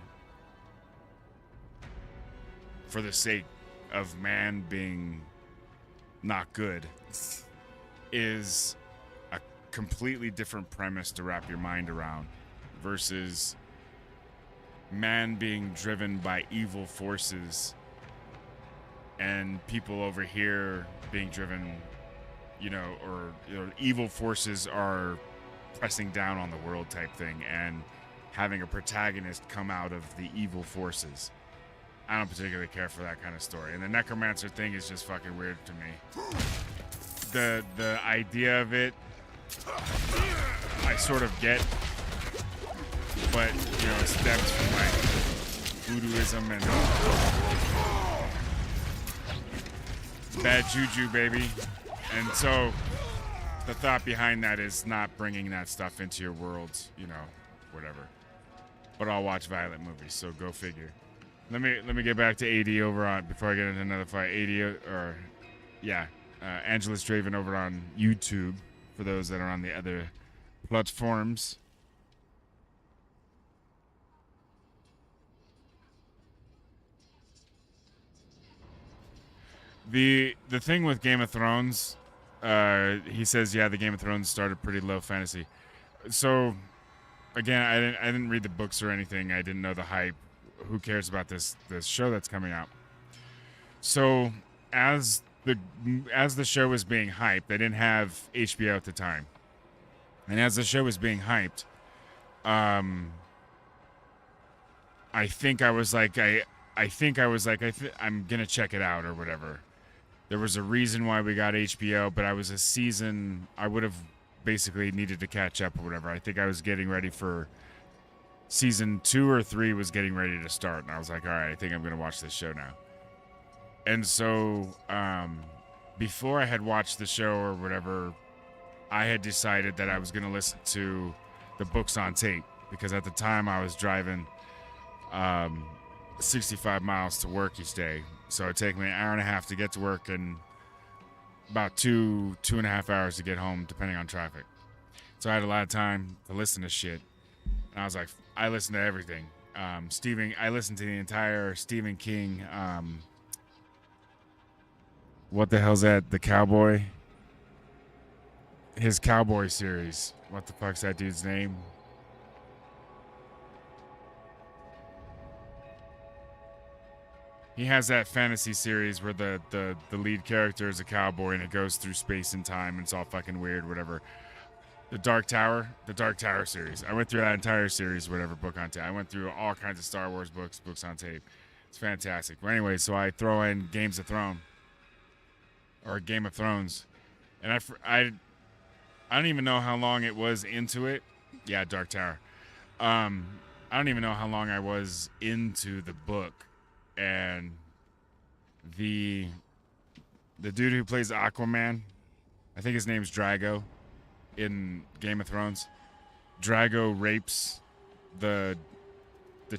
for the sake of man being not good is a completely different premise to wrap your mind around versus man being driven by evil forces and people over here being driven, you know, or evil forces are pressing down on the world type thing, and having a protagonist come out of the evil forces. I don't particularly care for that kind of story. And the necromancer thing is just fucking weird to me. The idea of it, I sort of get, but you know, it stems from like voodooism and bad juju, baby. And so the thought behind that is not bringing that stuff into your world, you know, whatever. But I'll watch violent movies, so go figure. Let me get back to AD over on, before I get into another fight. Angelus Draven over on YouTube for those that are on the other platforms. The thing with Game of Thrones, he says, yeah, the Game of Thrones started pretty low fantasy. So again, I didn't read the books or anything. I didn't know the hype. Who cares about this show that's coming out? So as the show was being hyped, they didn't have HBO at the time, and as the show was being hyped, I'm gonna check it out or whatever. There was a reason why we got HBO, but I would have basically needed to catch up or whatever. I think I was getting ready for season 2 or 3 was getting ready to start, and I was like, all right, I think I'm going to watch this show now. And so before I had watched the show or whatever, I had decided that I was going to listen to the books on tape, because at the time I was driving 65 miles to work each day. So it'd take me an hour and a half to get to work and about two and a half hours to get home, depending on traffic. So I had a lot of time to listen to shit. And I was like, I listened to everything. I listened to the entire Stephen King, what the hell's that? The Cowboy? His Cowboy series. What the fuck's that dude's name? He has that fantasy series where the lead character is a cowboy and it goes through space and time and it's all fucking weird, whatever. The Dark Tower series. I went through that entire series, whatever, book on tape. I went through all kinds of Star Wars books on tape. It's fantastic. But anyway, so I throw in Game of Thrones, and I don't even know how long it was into it. Yeah, Dark Tower. I don't even know how long I was into the book, and the dude who plays Aquaman, I think his name's Drago. In Game of Thrones, Drago rapes the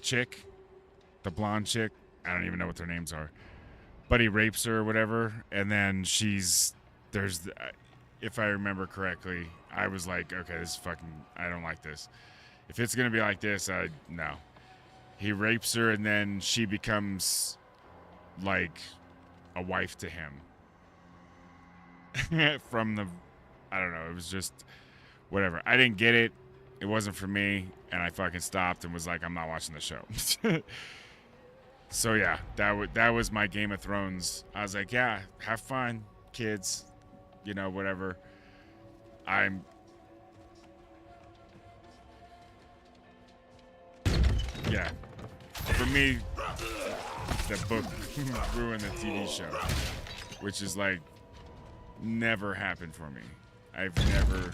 chick, the blonde chick. I don't even know what their names are, but he rapes her or whatever, and then if I remember correctly, I was like, okay, this is fucking, I don't like this. If it's gonna be like this, no. He rapes her, and then she becomes like a wife to him. I don't know. It was just whatever. I didn't get it. It wasn't for me. And I fucking stopped and was like, I'm not watching the show. So yeah, that was my Game of Thrones. I was like, yeah, have fun, kids, you know, whatever. I'm yeah. For me, the book ruined the TV show, which is like never happened for me. I've never.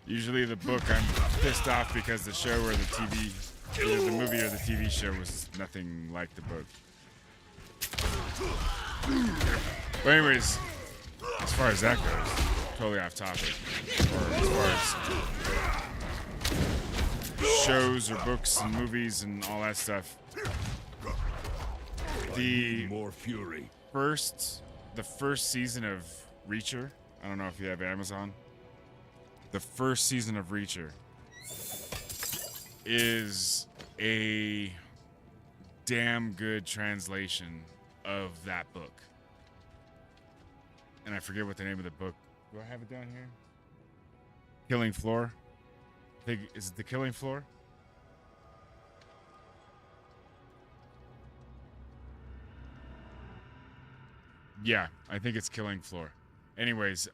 Usually the book I'm pissed off because the show or the TV, either the movie or the TV show was nothing like the book. But anyways, as far as that goes, totally off topic. Or as far as shows or books and movies and all that stuff. More fury. The first season of Reacher, I don't know if you have Amazon. The first season of Reacher is a damn good translation of that book. And I forget what the name of the book. Do I have it down here? Killing Floor? Is it The Killing Floor? Yeah, I think it's Killing Floor. Anyways,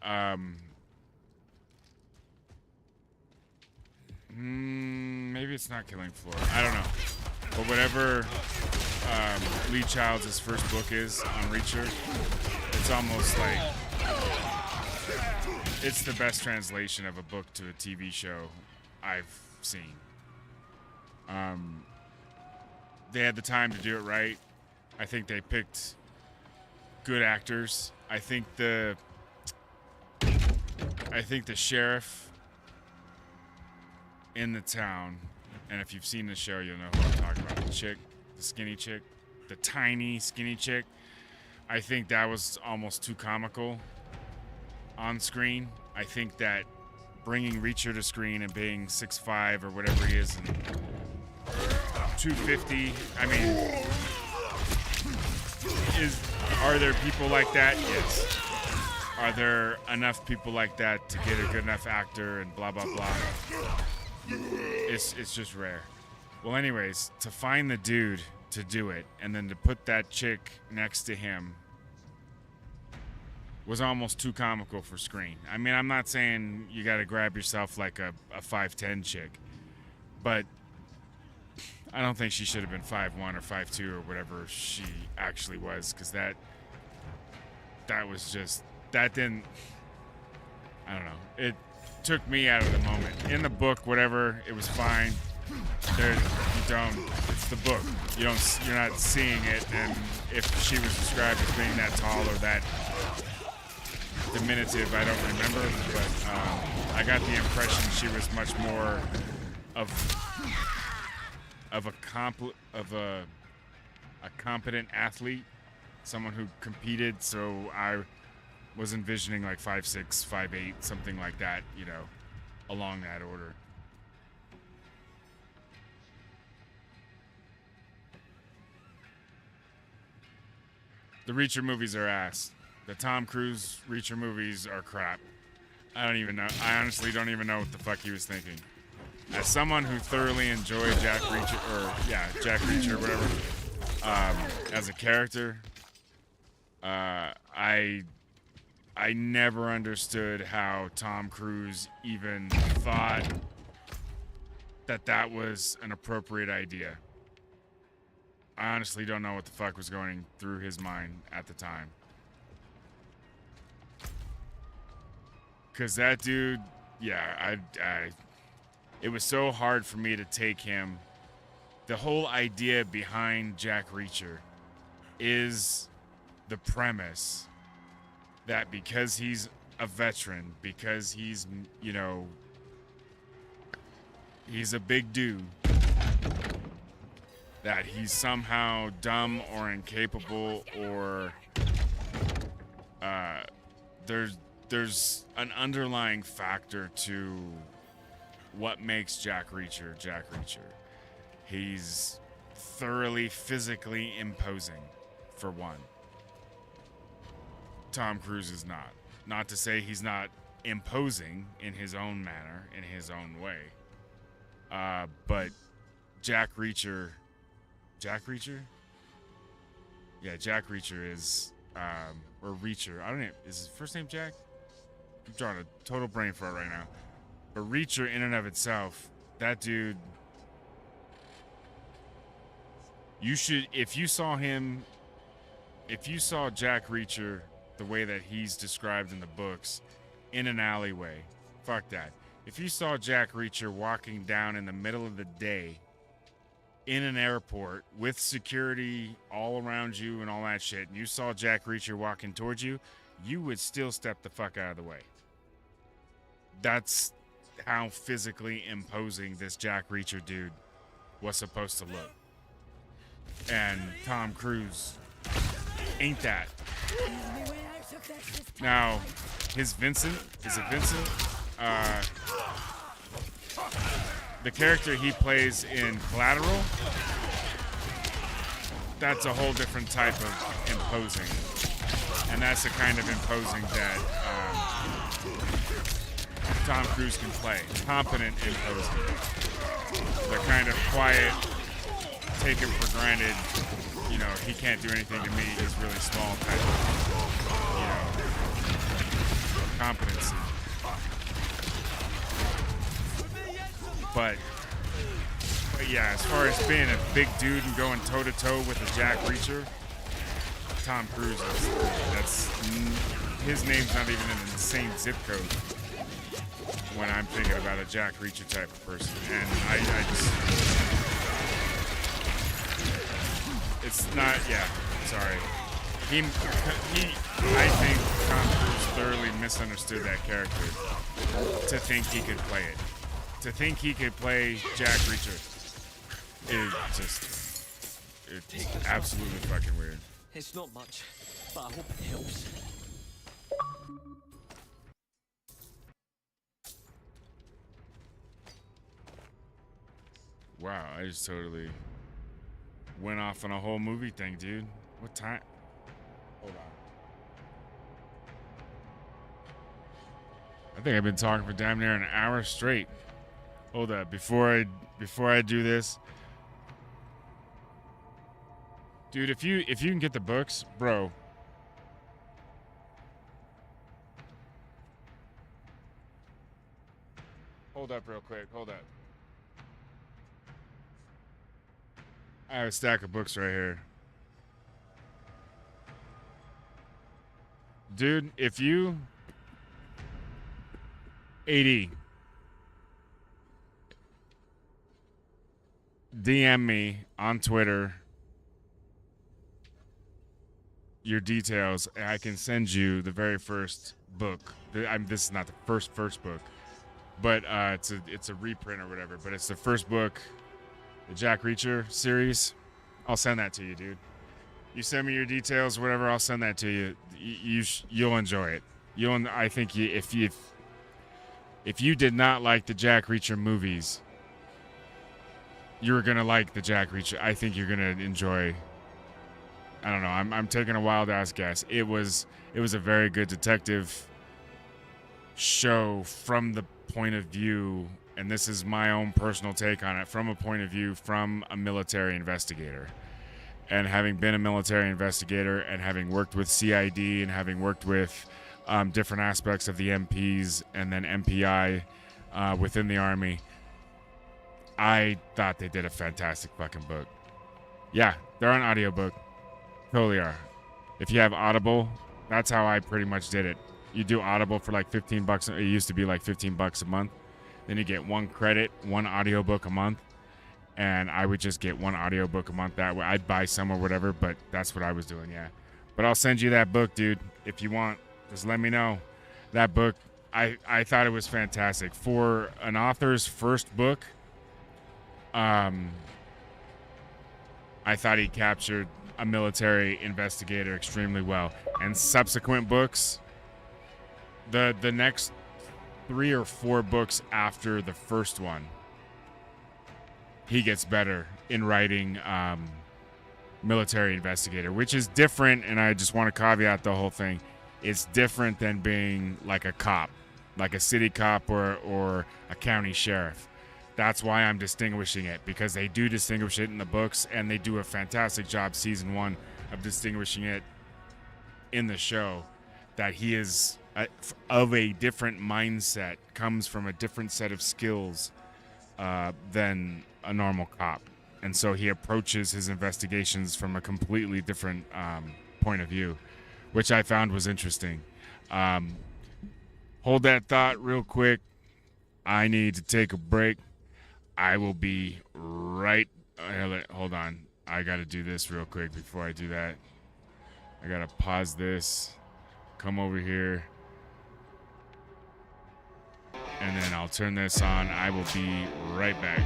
maybe it's not Killing Floor. I don't know. But whatever Lee Childs' first book is on Reacher, it's almost like it's the best translation of a book to a TV show I've seen. They had the time to do it right. I think they picked good actors. I think the sheriff in the town, and if you've seen the show, you'll know who I'm talking about. The skinny chick, the tiny skinny chick. I think that was almost too comical on screen. I think that bringing Reacher to screen and being 6'5" or whatever he is, and 250. I mean, are there people like that? Yes. Are there enough people like that to get a good enough actor and blah blah blah? It's just rare. Well, anyways, to find the dude to do it and then to put that chick next to him was almost too comical for screen. I mean, I'm not saying you got to grab yourself like a 5'10" chick, but I don't think she should have been 5'1" or 5'2" or whatever she actually was, because that was just, that didn't, I don't know. It took me out of the moment. In the book, whatever, it was fine. It's the book. You're not seeing it, and if she was described as being that tall or that diminutive, I don't remember, but I got the impression she was much more of a competent athlete, someone who competed, so I was envisioning like 5'6", 5'8", something like that, you know, along that order. The Reacher movies are ass. The Tom Cruise Reacher movies are crap. I don't even know. I honestly don't even know what the fuck he was thinking. As someone who thoroughly enjoyed Jack Reacher, whatever, as a character, I never understood how Tom Cruise even thought that was an appropriate idea. I honestly don't know what the fuck was going through his mind at the time. Cause that dude, yeah, it was so hard for me to take him. The whole idea behind Jack Reacher is the premise that because he's a veteran, because he's, you know, he's a big dude, that he's somehow dumb or incapable, or there's an underlying factor to what makes Jack Reacher Jack Reacher. He's thoroughly physically imposing, for one. Tom Cruise is not. Not to say he's not imposing in his own manner, in his own way. But Jack Reacher, Yeah, Jack Reacher is, or Reacher. I don't know. Is his first name Jack? I'm drawing a total brain fart right now. But Reacher, in and of itself, that dude. You should, if you saw him, if you saw Jack Reacher the way that he's described in the books, in an alleyway, fuck that. If you saw Jack Reacher walking down in the middle of the day in an airport with security all around you and all that shit, and you saw Jack Reacher walking towards you, you would still step the fuck out of the way. That's how physically imposing this Jack Reacher dude was supposed to look. And Tom Cruise ain't that. Now, his Vincent, is it Vincent? The character he plays in Collateral, that's a whole different type of imposing. And that's the kind of imposing that Tom Cruise can play. Competent imposing. The kind of quiet, taken for granted, you know, he can't do anything to me, he's really small type of, you know, competency. But yeah, as far as being a big dude and going toe-to-toe with a Jack Reacher, Tom Cruise his name's not even in the same zip code when I'm thinking about a Jack Reacher type of person. And I just, it's not, yeah, sorry. I think Tom Cruise thoroughly misunderstood that character to think he could play it. To think he could play Jack Reacher it's absolutely fucking weird. It's not much, but I hope it helps. Wow, I just totally went off on a whole movie thing, dude. What time? Hold on. I think I've been talking for damn near an hour straight. Hold up, before I do this, dude. If you can get the books, bro. Hold up, real quick. Hold up. I have a stack of books right here, dude. If you AD. DM me on Twitter your details, and I can send you the very first book. This is not the first book, but it's a reprint or whatever. But it's the first book, the Jack Reacher series. I'll send that to you, dude. You send me your details, whatever. I'll send that to you. You'll enjoy it. I think if you did not like the Jack Reacher movies, you're gonna like the Jack Reacher. I think you're gonna enjoy. I don't know. I'm taking a wild ass guess. It was a very good detective show from the point of view, and this is my own personal take on it, from a point of view from a military investigator. And having been a military investigator and having worked with CID and having worked with different aspects of the MPs and then MPI within the Army, I thought they did a fantastic fucking book. Yeah, they're on audiobook. Totally are. If you have Audible, that's how I pretty much did it. You do Audible for like $15. It used to be like $15 a month. Then you get one credit, one audiobook a month. And I would just get one audiobook a month that way. I'd buy some or whatever, but that's what I was doing, yeah. But I'll send you that book, dude. If you want, just let me know. That book, I thought it was fantastic. For an author's first book, I thought he captured a military investigator extremely well. And subsequent books, the next 3 or 4 books after the first one, he gets better in writing military investigator, which is different, and I just want to caveat the whole thing. It's different than being like a cop, like a city cop or a county sheriff. That's why I'm distinguishing it, because they do distinguish it in the books, and they do a fantastic job season 1 of distinguishing it in the show, that he is of a different mindset, comes from a different set of skills than a normal cop. And so he approaches his investigations from a completely different point of view, which I found was interesting. Hold that thought real quick. I need to take a break. I will be right. Hold on. I got to do this real quick before I do that. I got to pause this, come over here, and then I'll turn this on. I will be right back.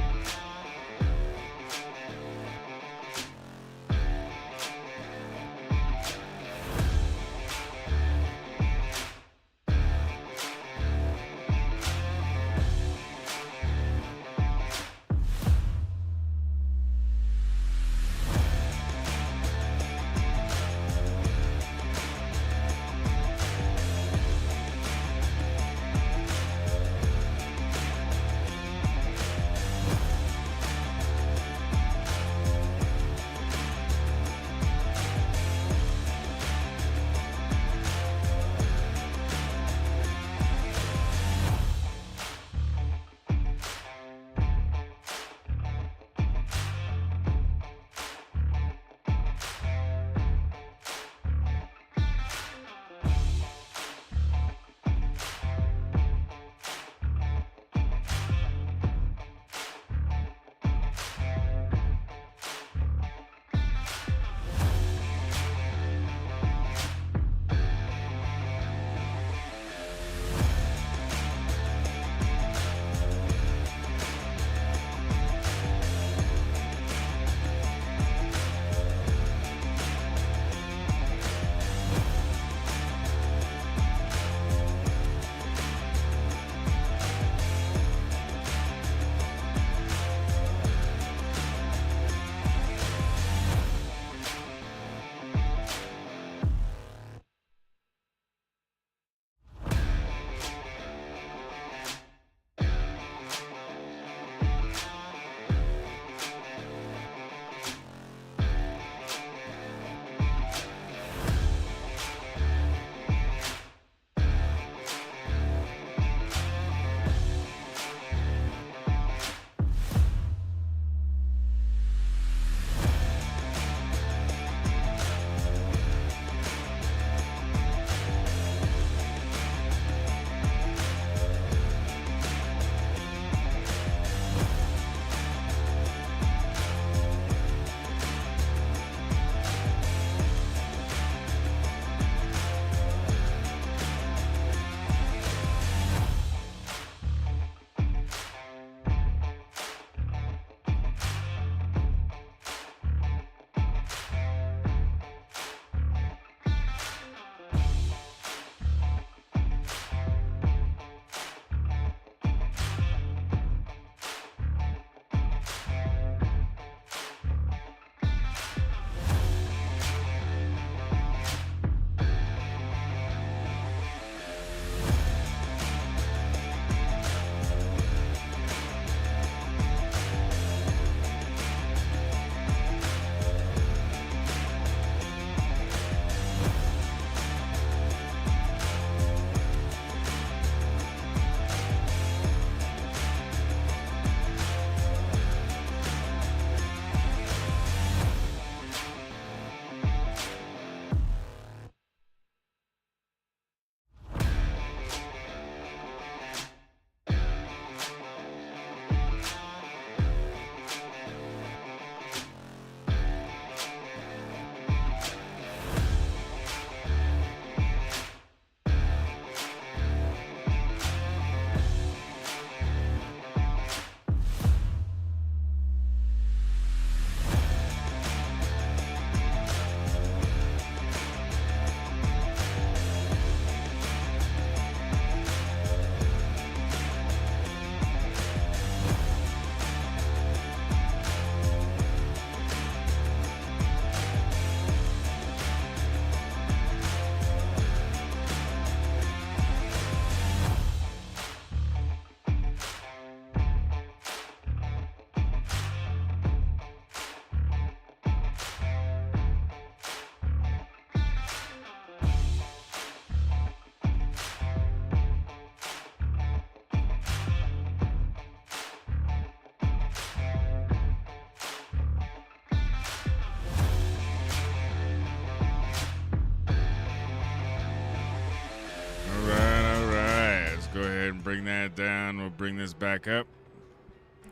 that down. We'll bring this back up.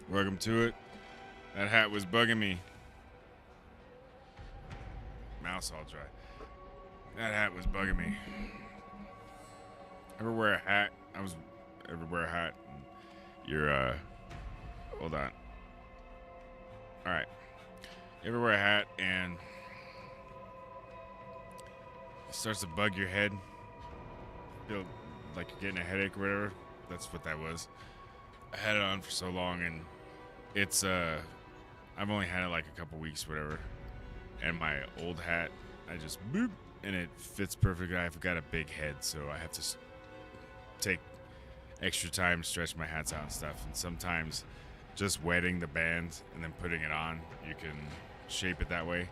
Welcome to it. That hat was bugging me. Mouse all dry. That hat was bugging me. Ever wear a hat? Ever wear a hat? You're, hold on. All right. You ever wear a hat and it starts to bug your head? Feel like you're getting a headache or whatever? That's what that was. I had it on for so long, and it's, I've only had it like a couple weeks, whatever. And my old hat, I just boop, and it fits perfectly. I've got a big head, so I have to take extra time to stretch my hats out and stuff. And sometimes just wetting the band and then putting it on, you can shape it that way.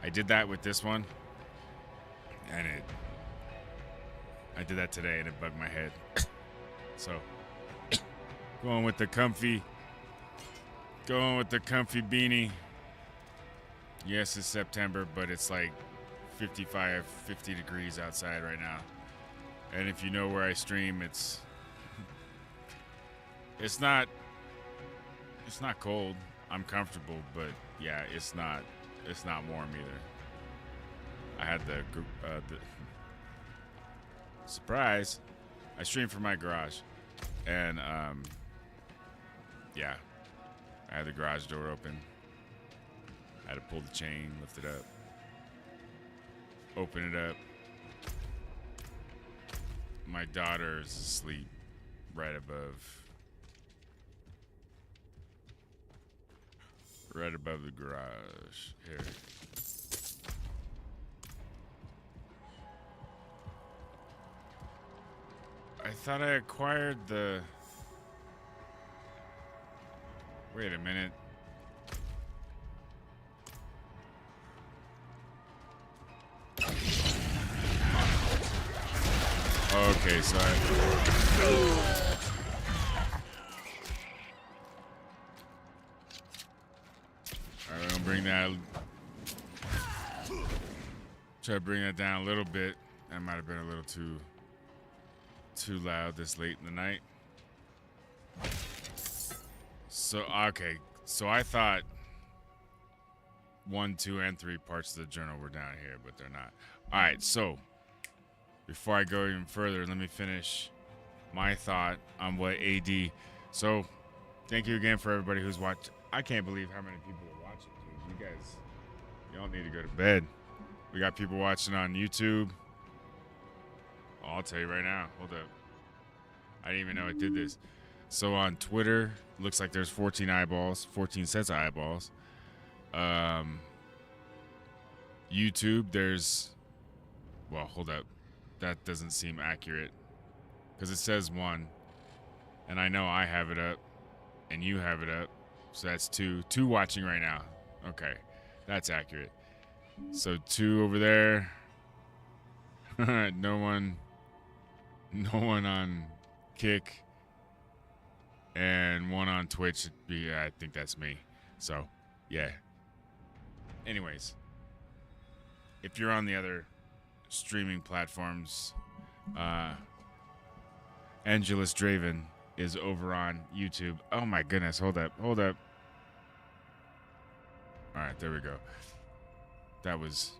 I did that with this one, and I did that today, and it bugged my head. So, going with the comfy beanie. Yes, it's September, but it's like 55, 50 degrees outside right now. And if you know where I stream, it's not cold. I'm comfortable, but yeah, it's not warm either. I had the surprise. I stream from my garage, and yeah, I had the garage door open. I had to pull the chain, lift it up, open it up. My daughter is asleep right above the garage here. I thought I acquired the... Wait a minute. Okay, so Alright, I'm gonna bring that... Try to bring that down a little bit. That might have been a little too loud this late in the night. So, okay. So I thought 1, 2, and 3 parts of the journal were down here, but they're not. Alright, so before I go even further, let me finish my thought on what AD. So, thank you again for everybody who's watched. I can't believe how many people are watching, dude. You guys, you don't need to go to bed. We got people watching on YouTube. Oh, I'll tell you right now. Hold up. I didn't even know it did this. So on Twitter, looks like there's 14 eyeballs, 14 sets of eyeballs. YouTube, there's... Well, hold up. That doesn't seem accurate. Because it says 1. And I know I have it up. And you have it up. So that's 2. 2 watching right now. Okay. That's accurate. So 2 over there. No one on Kick. And 1 on Twitch. Yeah, I think that's me. So, yeah. Anyways. If you're on the other streaming platforms, Angelus Draven is over on YouTube. Oh my goodness, hold up. Alright, there we go. That was...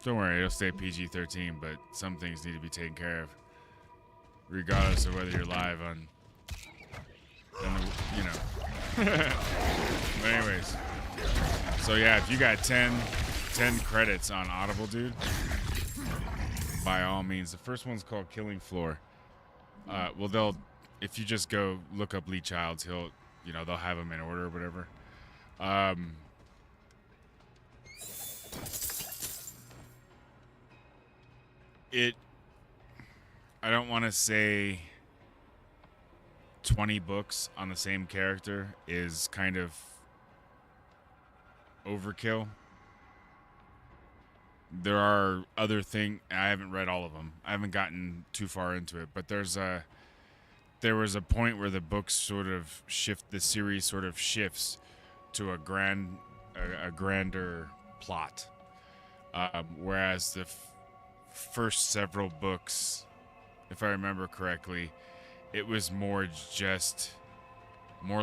Don't worry, it'll stay PG-13, but some things need to be taken care of. Regardless of whether you're live on... you know. But anyways. So yeah, if you got 10 credits on Audible, dude, by all means. The first one's called Killing Floor. Well, if you just go look up Lee Childs, they'll have them in order or whatever. I don't want to say 20 books on the same character is kind of overkill. There are other things. I haven't read all of them. I haven't gotten too far into it, but there was a point where the books sort of the series sort of shifts to a grander plot. Whereas the first several books, if I remember correctly, it was more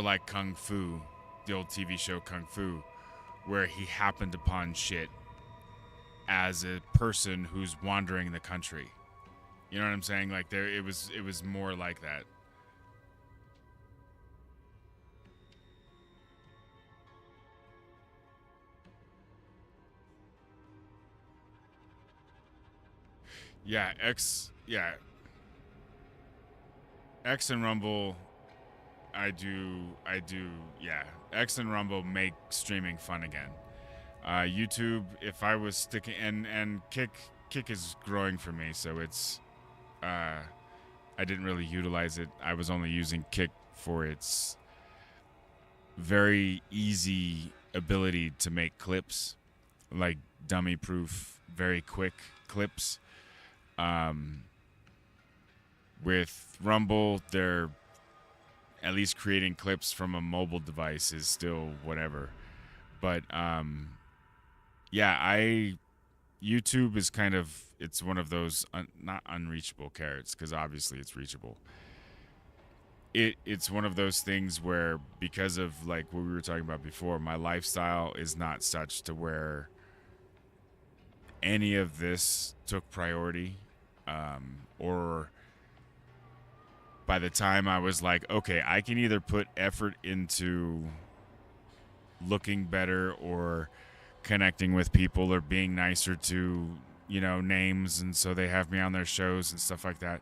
like Kung Fu, the old TV show Kung Fu, where he happened upon shit as a person who's wandering the country. You know what I'm saying? Like it was more like that. Yeah, X and Rumble, yeah. X and Rumble make streaming fun again. YouTube, if I was sticking, and Kick is growing for me, so it's, I didn't really utilize it. I was only using Kick for its very easy ability to make clips, like dummy-proof, very quick clips. With Rumble, they're at least creating clips from a mobile device is still whatever. But YouTube is kind of, it's one of those not unreachable carrots, because obviously it's reachable. It's one of those things where, because of like what we were talking about before, my lifestyle is not such to where any of this took priority, or by the time I was like, okay, I can either put effort into looking better or connecting with people or being nicer to, names, and so they have me on their shows and stuff like that.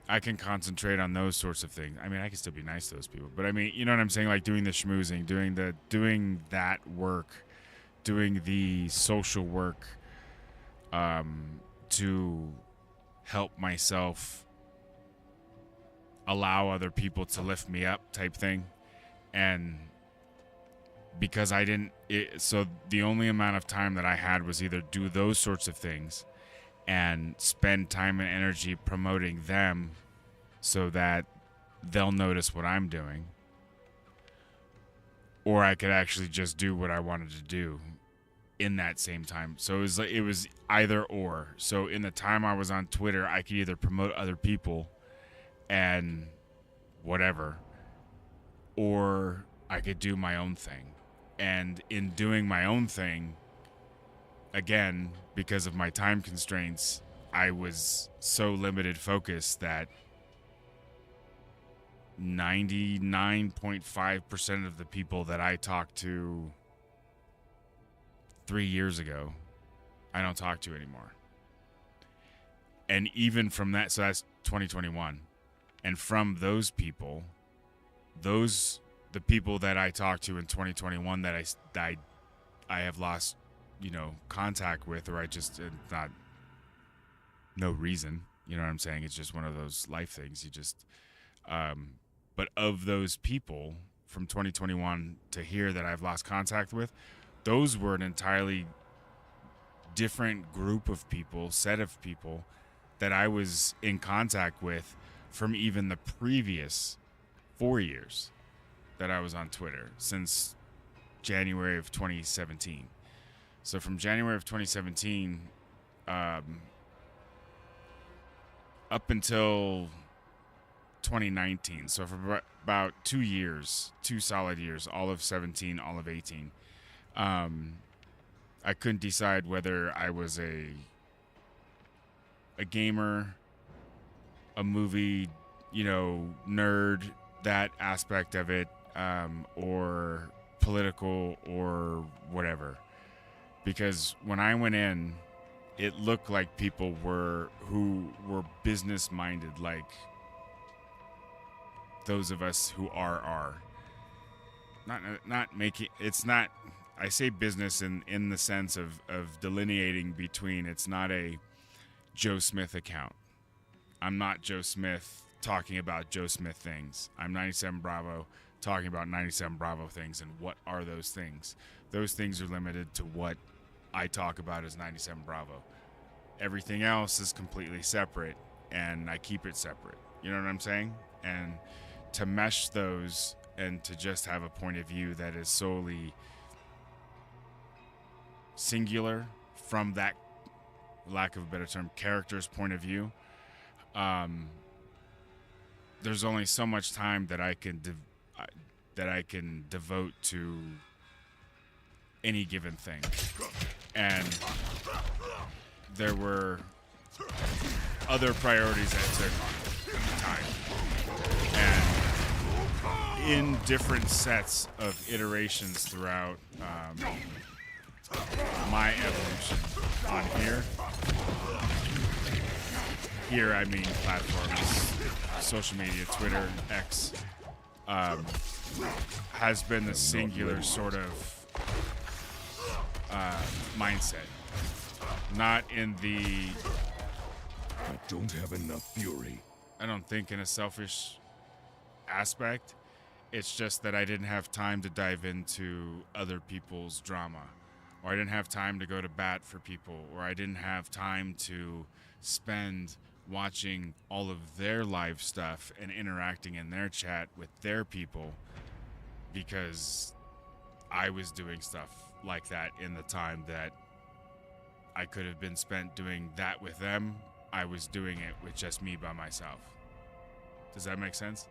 I can concentrate on those sorts of things. I mean, I can still be nice to those people, but I mean, you know what I'm saying? Like doing the schmoozing, doing that work, doing the social work, to help myself allow other people to lift me up type thing. And because so the only amount of time that I had was either do those sorts of things and spend time and energy promoting them so that they'll notice what I'm doing, or I could actually just do what I wanted to do in that same time. So it was either or. So in the time I was on Twitter, I could either promote other people and whatever, or I could do my own thing. And in doing my own thing, again, because of my time constraints, I was so limited focus that 99.5% of the people that I talked to 3 years ago, I don't talk to anymore. And even from that, so that's 2021. And from those people, the people that I talked to in 2021 that I have lost, contact with, or I just not, no reason, you know what I'm saying? It's just one of those life things. You just, but of those people from 2021 to here that I've lost contact with, those were an entirely different group of people, set of people that I was in contact with from even the previous 4 years that I was on Twitter, since January of 2017. So from January of 2017 up until 2019, so for about 2 years, 2 solid years, all of 17, all of 18, I couldn't decide whether I was a gamer, a movie, nerd, that aspect of it, or political or whatever. Because when I went in, it looked like people who were business minded, like those of us who are. Not making, it's not, I say business in the sense of delineating between, it's not a Joe Smith account. I'm not Joe Smith talking about Joe Smith things. I'm 97 Bravo talking about 97 Bravo things. And what are those things? Those things are limited to what I talk about as 97 Bravo. Everything else is completely separate, and I keep it separate. You know what I'm saying? And to mesh those and to just have a point of view that is solely singular from that, lack of a better term, character's point of view, there's only so much time that I can devote to any given thing, and there were other priorities that took time, and in different sets of iterations throughout my evolution on here. Here, I mean platforms, social media, Twitter, X, has been the singular sort of mindset. Not in the... I don't have enough fury. I don't think in a selfish aspect. It's just that I didn't have time to dive into other people's drama. Or I didn't have time to go to bat for people. Or I didn't have time to spend watching all of their live stuff and interacting in their chat with their people, because I was doing stuff like that in the time that I could have been spent doing that with them. I was doing it with just me by myself. Does that make sense?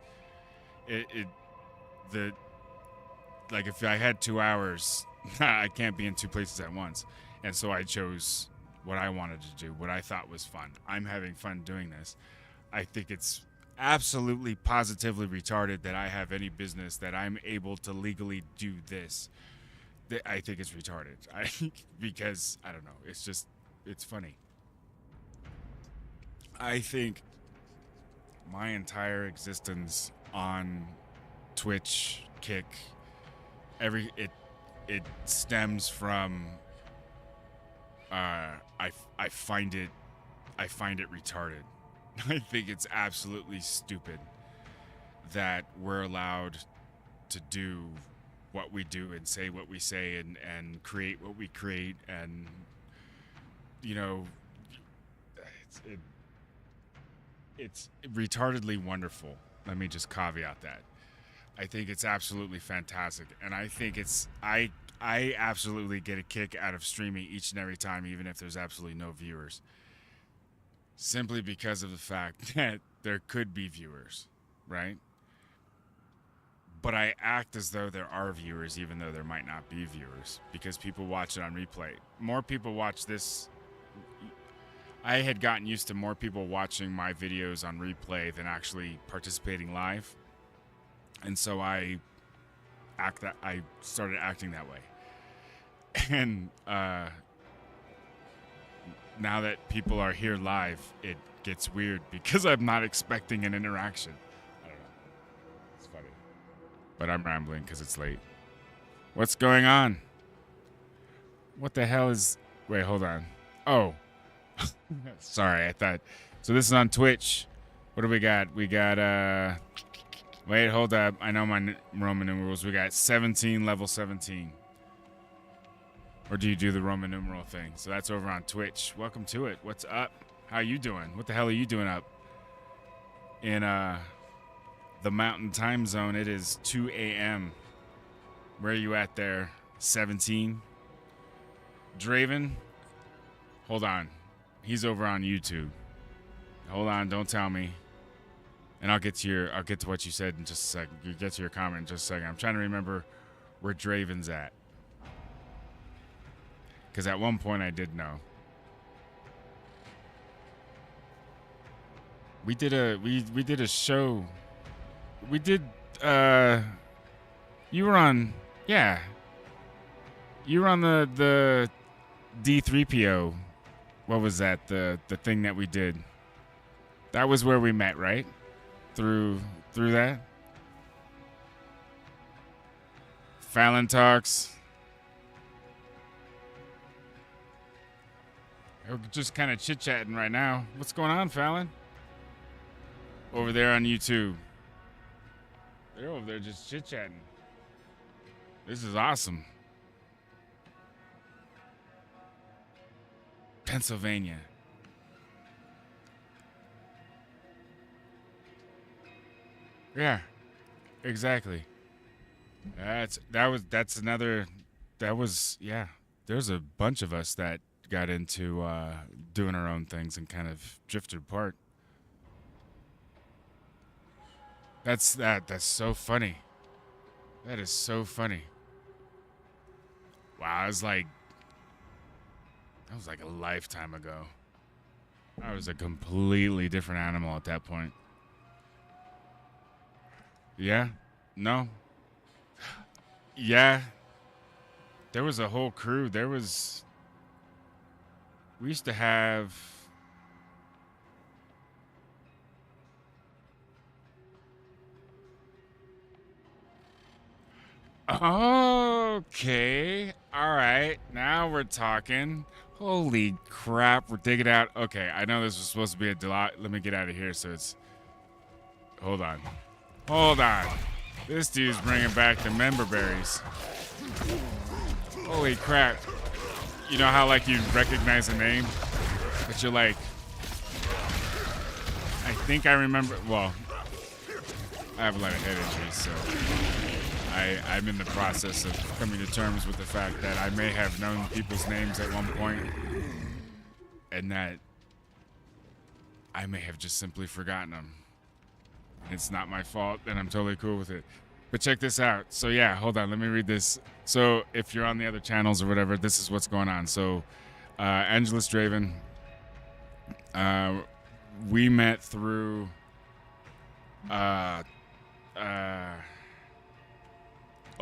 Like if I had 2 hours, I can't be in two places at once. And so I chose what I wanted to do, what I thought was fun. I'm having fun doing this. I think it's absolutely positively retarded that I have any business that I'm able to legally do this. I think it's retarded. Because I don't know. It's funny. I think my entire existence on Twitch, Kick, it stems from I find it retarded. I think it's absolutely stupid that we're allowed to do what we do and say what we say and create what we create, and you know, it's retardedly wonderful. Let me just caveat that. I think it's absolutely fantastic, and I think I absolutely get a kick out of streaming each and every time, even if there's absolutely no viewers. Simply because of the fact that there could be viewers, right? But I act as though there are viewers, even though there might not be viewers, because people watch it on replay. More people watch this. I had gotten used to more people watching my videos on replay than actually participating live. And so I started acting that way. And now that people are here live, it gets weird because I'm not expecting an interaction. I don't know. It's funny. But I'm rambling because it's late. What's going on? What the hell is... Wait, hold on. Oh. Sorry, I thought... So this is on Twitch. What do we got? We got... Wait, hold up. I know my Roman numerals. We got 17, level 17. Or do you do the Roman numeral thing? So that's over on Twitch. Welcome to it. What's up? How you doing? What the hell are you doing up? In the Mountain Time Zone, it is 2 a.m. Where are you at there? 17? Draven? Hold on. He's over on YouTube. Hold on, don't tell me. And I'll get to what you said in just a second. You get to your comment in just a second. I'm trying to remember where Draven's at. Because at one point I did know. We did a show. We did you were on, yeah. You were on the D3PO. What was that? The thing that we did. That was where we met, right? Through that. Fallon Talks. We're just kind of chit-chatting right now. What's going on, Fallon? Over there on YouTube. They're over there just chit-chatting. This is awesome. Pennsylvania. Yeah, exactly. There's a bunch of us that got into doing our own things and kind of drifted apart. That's so funny. That is so funny. Wow, that was like a lifetime ago. I was a completely different animal at that point. Yeah? No? Yeah. There was a whole crew. We used to have. Okay. All right. Now we're talking. Holy crap. We're digging out. Okay. I know this was supposed to be a delight. Let me get out of here so it's. Hold on. Hold on. This dude's bringing back the member berries. Holy crap. You know how, like, you recognize a name? But you're like. I think I remember. Well, I have a lot of head injuries, so. I'm in the process of coming to terms with the fact that I may have known people's names at one point, and that I may have just simply forgotten them. It's not my fault, and I'm totally cool with it. But check this out. So yeah, hold on, let me read this. So if you're on the other channels or whatever, this is what's going on. So Angelus Draven, we met through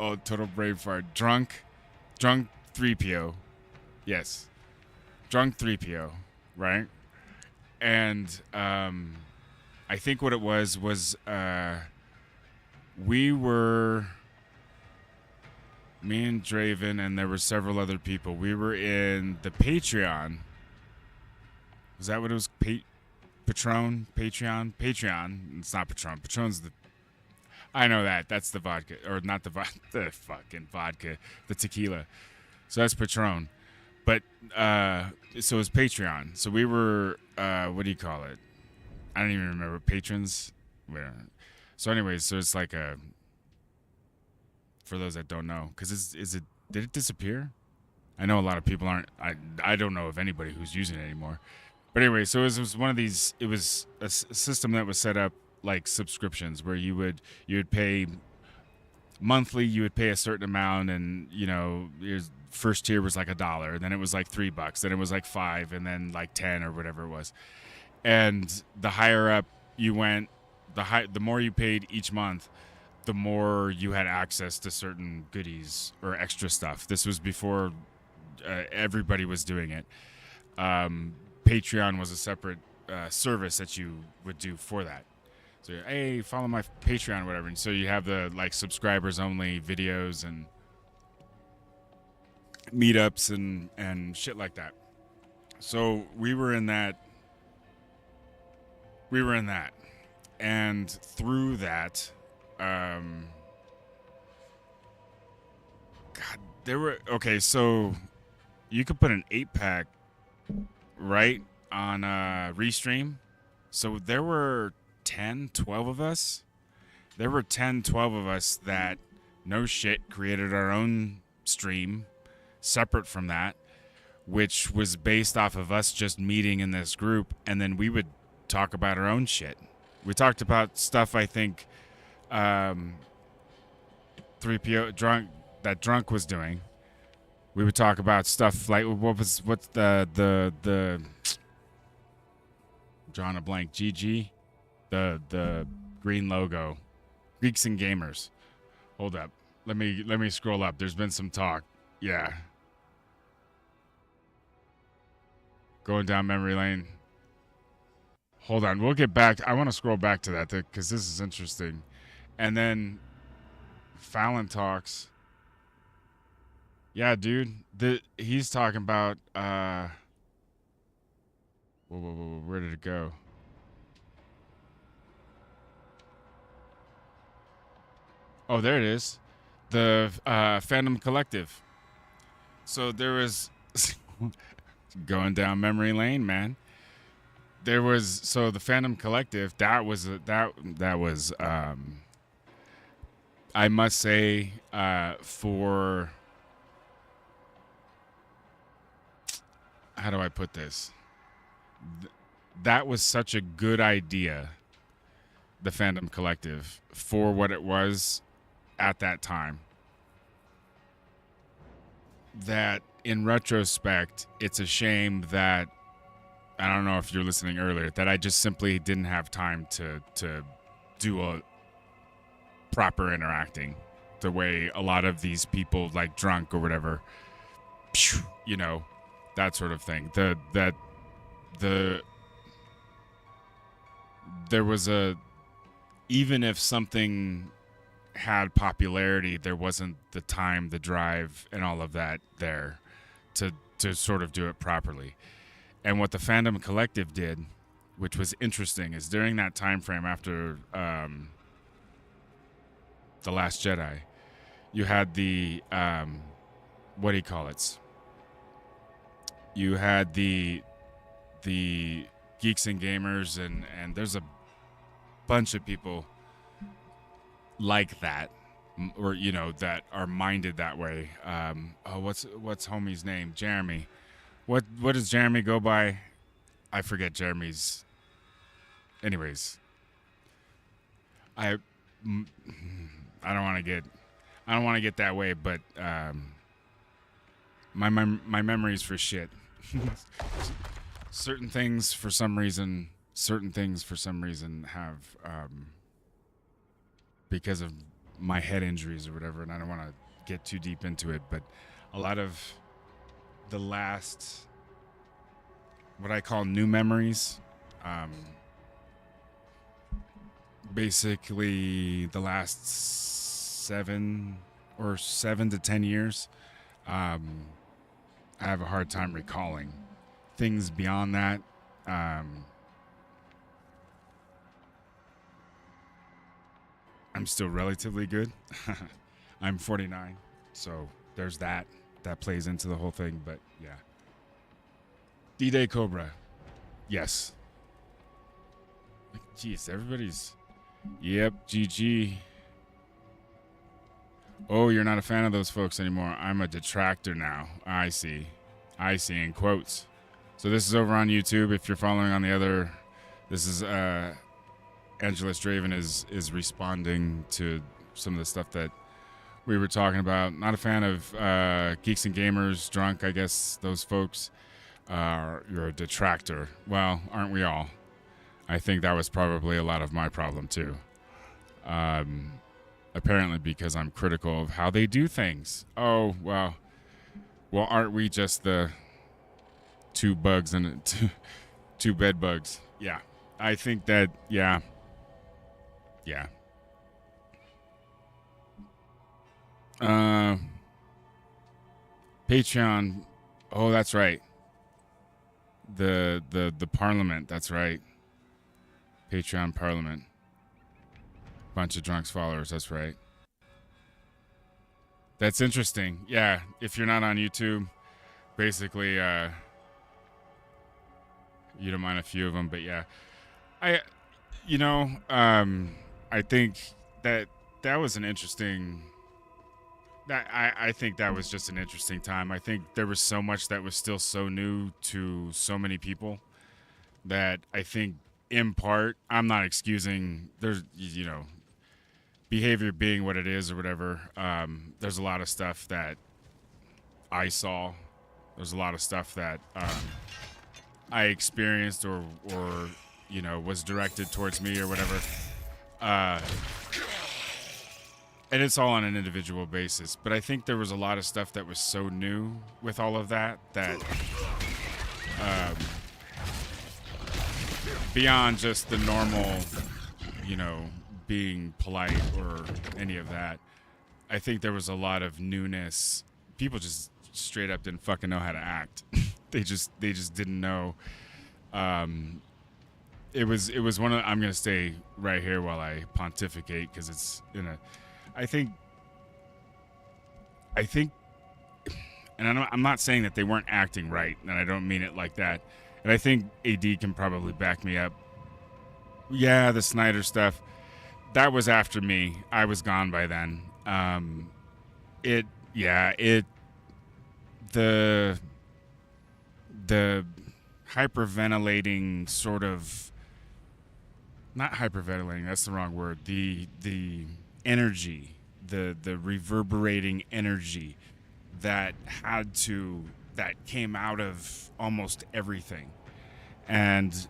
oh, total brave fart. Drunk 3PO. Yes. Drunk 3PO, right? And I think what it was we were, me and Draven, and there were several other people. We were in the Patreon. Was that what it was? Patron? Patreon? Patreon. It's not Patron. Patron's the... I know that. That's the vodka. Or not the vodka. The fucking vodka. The tequila. So that's Patron. But, so it was Patreon. So we were, what do you call it? I don't even remember. Patrons? Where? So anyways, so it's like a, for those that don't know, because did it disappear? I know a lot of people aren't, I don't know of anybody who's using it anymore. But anyway, so it was one of these, it was a system that was set up like subscriptions where you would pay monthly, you would pay a certain amount, and you know, your first tier was like $1, then it was like $3, then it was like $5, and then like 10 or whatever it was. And the higher up you went, the more you paid each month, the more you had access to certain goodies or extra stuff. This was before everybody was doing it. Patreon was a separate service that you would do for that. So, hey, follow my Patreon, whatever. And so you have the like subscribers only videos and meetups and shit like that. So we were in that. And through that, God, there were, okay, so you could put an 8-pack right on Restream. So there were 10, 12 of us. There were 10, 12 of us that, no shit, created our own stream separate from that, which was based off of us just meeting in this group, and then we would talk about our own shit. We talked about stuff, I think, 3PO drunk was doing. We would talk about stuff like what's the drawing a blank, GG, the green logo, Geeks and Gamers. Hold up, let me scroll up. There's been some talk. Yeah, going down memory lane. Hold on, we'll get back. I want to scroll back to that because this is interesting. And then Fallon talks. Yeah, dude. He's talking about whoa, where did it go? Oh, there it is. The Fandom Collective. So there was going down memory lane, man. There was, so the Phantom Collective, that was I must say, for, how do I put this? That was such a good idea the Fandom Collective for what it was at that time. That in retrospect, it's a shame that, I don't know if you're listening earlier, that I just simply didn't have time to do a proper interacting the way a lot of these people, like drunk or whatever, you know, that sort of thing. There was a, even if something had popularity, there wasn't the time, the drive, and all of that there to sort of do it properly. And what the Fandom Collective did, which was interesting, is during that time frame after The Last Jedi, you had the what do you call it? You had the Geeks and Gamers, and there's a bunch of people like that, or you know, that are minded that way. What's homie's name? Jeremy. What does Jeremy go by? I forget Jeremy's. Anyways, I don't want to get that way, but my memory's for shit. Certain things for some reason have because of my head injuries or whatever, and I don't want to get too deep into it, but a lot of the last, what I call new memories, basically the last 7 to 10 years, I have a hard time recalling things beyond that. I'm still relatively good. I'm 49, so there's that. That plays into the whole thing, but yeah. D-Day Cobra. Yes. Jeez, everybody's... Yep, GG. Oh, you're not a fan of those folks anymore. I'm a detractor now. I see, in quotes. So this is over on YouTube. If you're following on the other... This is... Angela Straven is responding to some of the stuff that we were talking about. Not a fan of Geeks and Gamers, drunk, I guess, those folks. You're a detractor. Well, aren't we all? I think that was probably a lot of my problem, too. Apparently because I'm critical of how they do things. Oh, well, aren't we just the two bugs and two bed bugs? Yeah, I think that, yeah. Patreon. Oh, that's right. The Parliament. That's right. Patreon Parliament. Bunch of drunks followers. That's right. That's interesting. Yeah. If you're not on YouTube, basically, you don't mind a few of them, but yeah, I think that was an interesting. I think that was just an interesting time. I think there was so much that was still so new to so many people that I think, in part, I'm not excusing. There's, behavior being what it is or whatever. There's a lot of stuff that I saw. There's a lot of stuff that I experienced or was directed towards me or whatever. And it's all on an individual basis. But I think there was a lot of stuff that was so new with all of that beyond just the normal, being polite or any of that, I think there was a lot of newness. People just straight up didn't fucking know how to act. They just didn't know. It was one of, I'm gonna stay right here while I pontificate because it's I think, and I'm not saying that they weren't acting right, and I don't mean it like that. And I think AD can probably back me up. Yeah, the Snyder stuff, that was after me. I was gone by then. The hyperventilating sort of not hyperventilating, that's the wrong word. The energy, the reverberating energy that came out of almost everything. And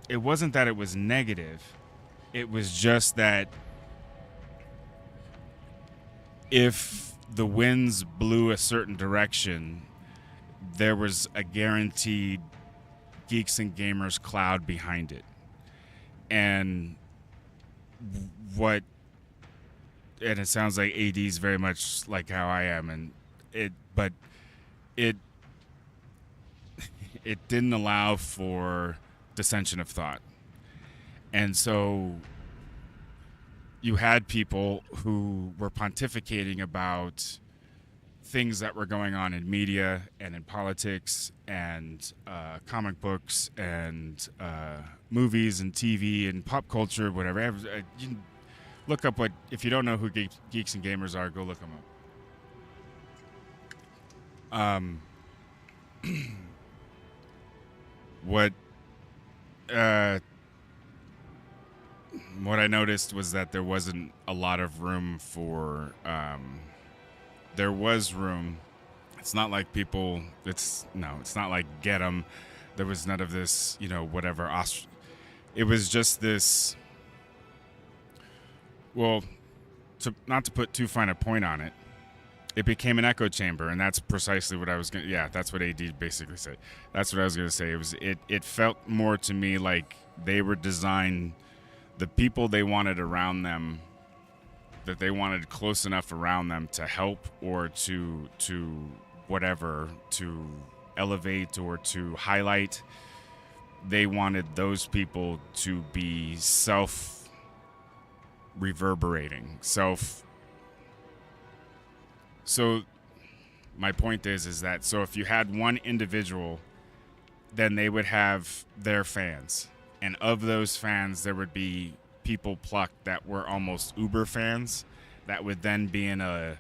it wasn't that it was negative. It was just that if the winds blew a certain direction, there was a guaranteed Geeks and Gamers cloud behind it. And it sounds like AD is very much like how I am, but it didn't allow for dissension of thought. And so you had people who were pontificating about things that were going on in media and in politics and comic books and movies and TV and pop culture, whatever. You look up if you don't know who Geeks and Gamers are, go look them up. What I noticed was that there wasn't a lot of room for. There was room. It's not like people. It's not like Get 'em. There was none of this, whatever. It was just this. Well, not to put too fine a point on it, it became an echo chamber, and that's precisely what I was going to... Yeah, that's what AD basically said. That's what I was going to say. It felt more to me like they were designed... The people they wanted around them, that they wanted close enough around them to help or to whatever, to elevate or to highlight, they wanted those people to be self-reverberating, So my point is that so if you had one individual, then they would have their fans. And of those fans, there would be people plucked that were almost uber fans that would then be in a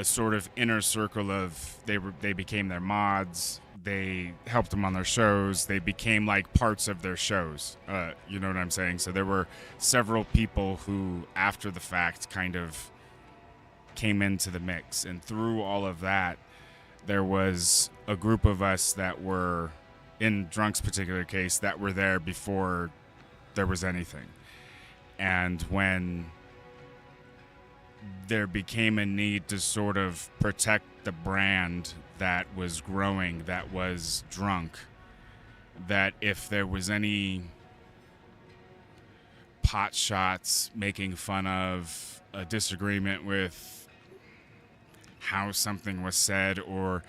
sort of inner circle of they became their mods. They helped them on their shows. They became like parts of their shows. You know what I'm saying? So there were several people who, after the fact, kind of came into the mix. And through all of that, there was a group of us that were, in Drunk's particular case, that were there before there was anything. And when there became a need to sort of protect the brand that was growing, that was Drunk, that if there was any pot shots making fun of a disagreement with how something was said, or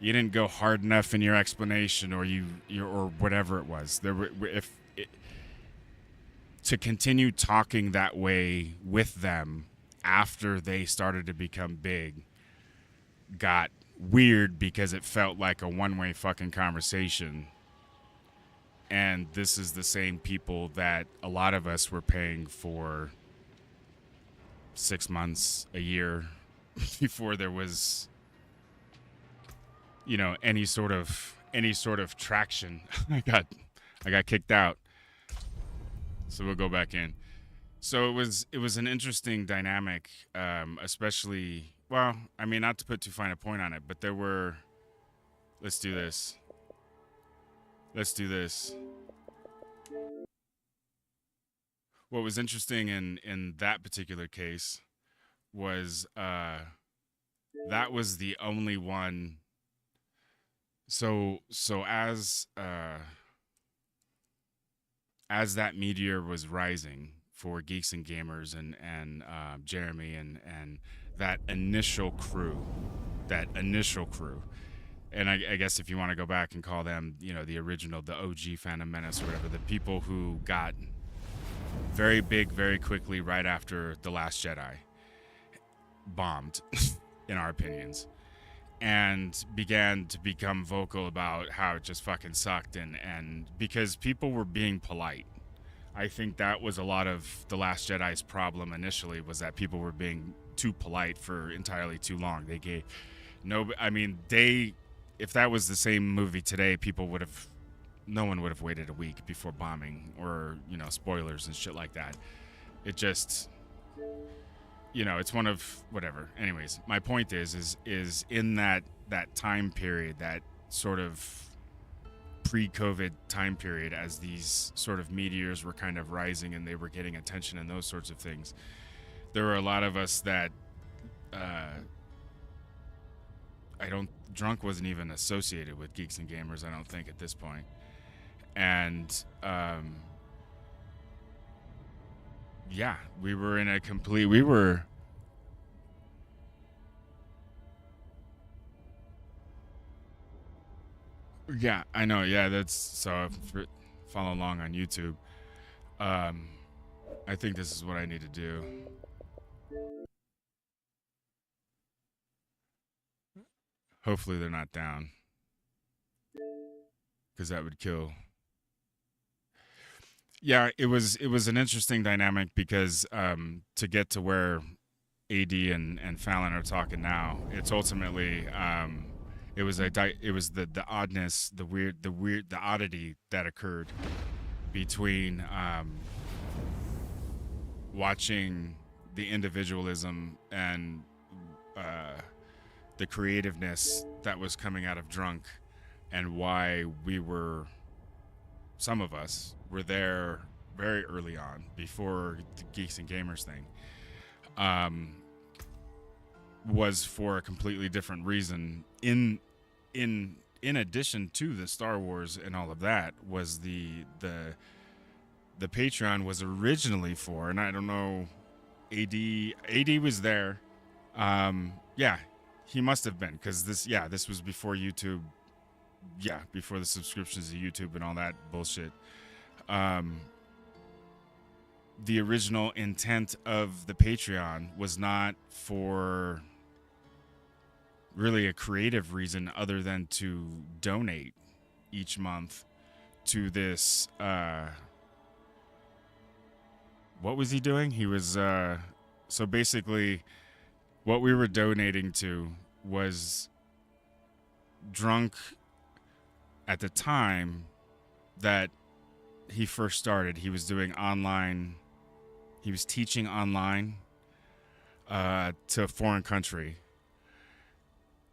you didn't go hard enough in your explanation, or or whatever it was, to continue talking that way with them after they started to become big got weird, because it felt like a one-way fucking conversation. And this is the same people that a lot of us were paying for 6 months, a year before there was any sort of traction. I got kicked out, so we'll go back in. So it was an interesting dynamic, especially, well, I mean, not to put too fine a point on it, but there were, let's do this. What was interesting in that particular case was that was the only one. So as that meteor was rising for Geeks and Gamers and Jeremy and that initial crew, and I guess if you want to go back and call them, the original, the OG Phantom Menace or whatever, the people who got very big very quickly right after The Last Jedi bombed, in our opinions, and began to become vocal about how it just fucking sucked, and because people were being polite. I think that was a lot of The Last Jedi's problem initially, was that people were being too polite for entirely too long. They gave if that was the same movie today, people would have no one would have waited a week before bombing or, you know, spoilers and shit like that. It just, you know, it's one of whatever. Anyways, my point is in that time period, that sort of pre-COVID time period, as these sort of meteors were kind of rising and they were getting attention and those sorts of things, there were a lot of us that drunk wasn't even associated with Geeks and Gamers, I don't think, at this point. And yeah, we were in a complete, yeah, I know. Yeah, that's so. Follow along on YouTube. I think this is what I need to do. Hopefully they're not down, because that would kill. Yeah, it was an interesting dynamic because to get to where AD and Fallon are talking now, it's ultimately it was the oddness, the oddity that occurred between watching the individualism and the creativeness that was coming out of Drunk, and why some of us were there very early on, before the Geeks and Gamers thing, was for a completely different reason. In addition to the Star Wars and all of that, was the Patreon was originally for, and I don't know, AD was there. Yeah, he must have been, because this was before YouTube. Yeah, before the subscriptions to YouTube and all that bullshit. The original intent of the Patreon was not for really a creative reason other than to donate each month to this. What was he doing? He was so basically what we were donating to was Drunk at the time that he first started. He was doing online, he was teaching online to a foreign country.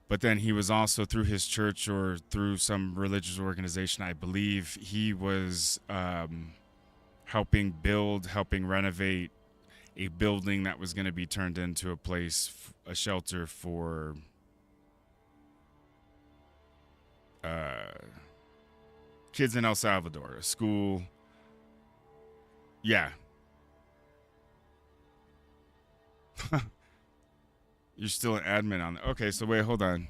But then he was also, through his church or through some religious organization, I believe, he was helping renovate a building that was going to be turned into a place, a shelter for kids in El Salvador, a school. Yeah. You're still an admin on that. Okay, so wait, hold on.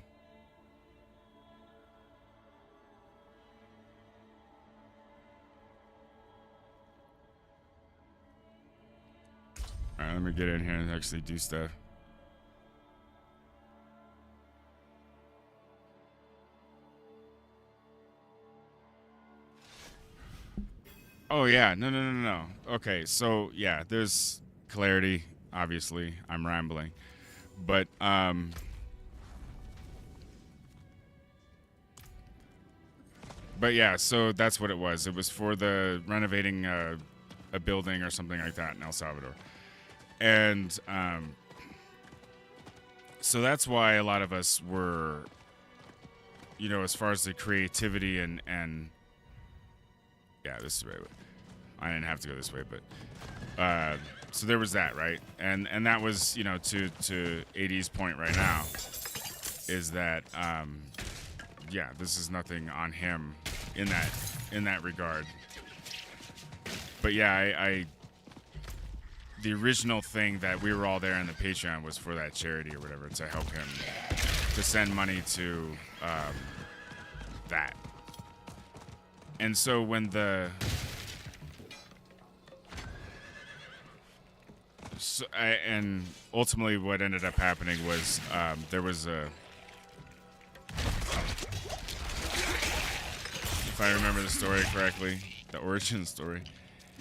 All right, let me get in here and actually do stuff. Oh yeah, no. Okay, so yeah, there's clarity. Obviously, I'm rambling, but yeah. So that's what it was. It was for the renovating a building or something like that in El Salvador, and so that's why a lot of us were, you know, as far as the creativity and yeah, this is the right way. I didn't have to go this way, but so there was that, right? And that was, you know, to AD's point right now, is that yeah, this is nothing on him in that regard. But yeah, I the original thing that we were all there in the Patreon was for that charity or whatever, to help him, to send money to that. And so when and ultimately what ended up happening was there was a, if I remember the story correctly, the origin story,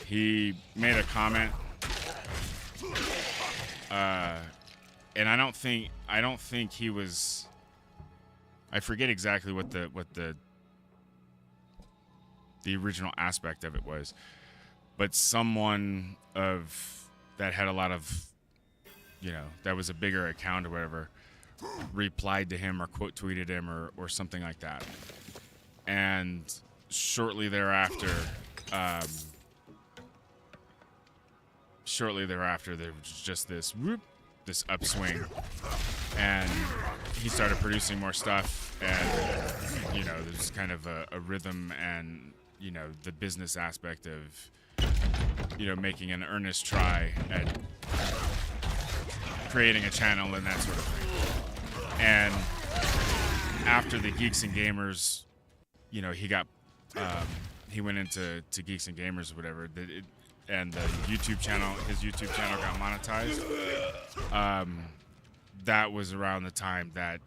he made a comment, and I don't think he was, I forget exactly what the the original aspect of it was. But someone of that had a lot of, that was a bigger account or whatever, replied to him or quote tweeted him or something like that. And shortly thereafter, there was just this upswing, and he started producing more stuff, and there's kind of a rhythm and the business aspect of making an earnest try at creating a channel and that sort of thing. And after the Geeks and Gamers, he went into Geeks and Gamers or whatever, and the YouTube channel, his YouTube channel got monetized. That was around the time that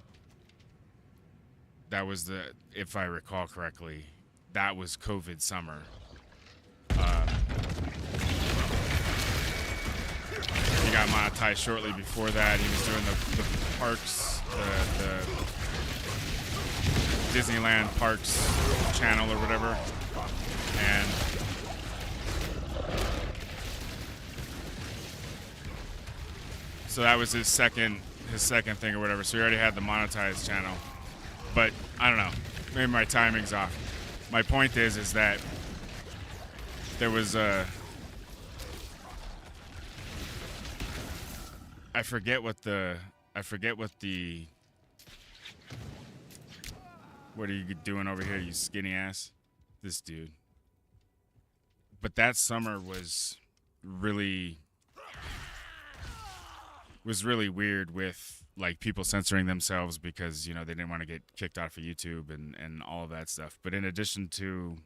was if I recall correctly, that was COVID summer. He got monetized shortly before that. He was doing the parks, the Disneyland Parks channel or whatever, and so that was his second thing or whatever. So he already had the monetized channel, but I don't know. Maybe my timing's off. My point is that there was I forget what the what are you doing over here, you skinny ass? This dude. But that summer was really weird with like people censoring themselves because, they didn't want to get kicked off of YouTube and all of that stuff. But in addition to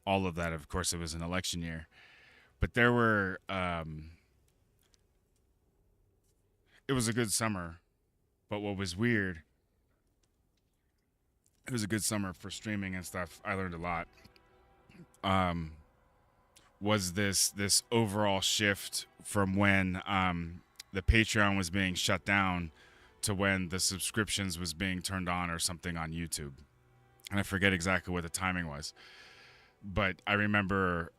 all of that, of course, it was an election year. But there were it was a good summer. But what was weird, it was a good summer for streaming and stuff. I learned a lot. Was this overall shift from when the Patreon was being shut down to when the subscriptions was being turned on or something on YouTube. And I forget exactly what the timing was. But I remember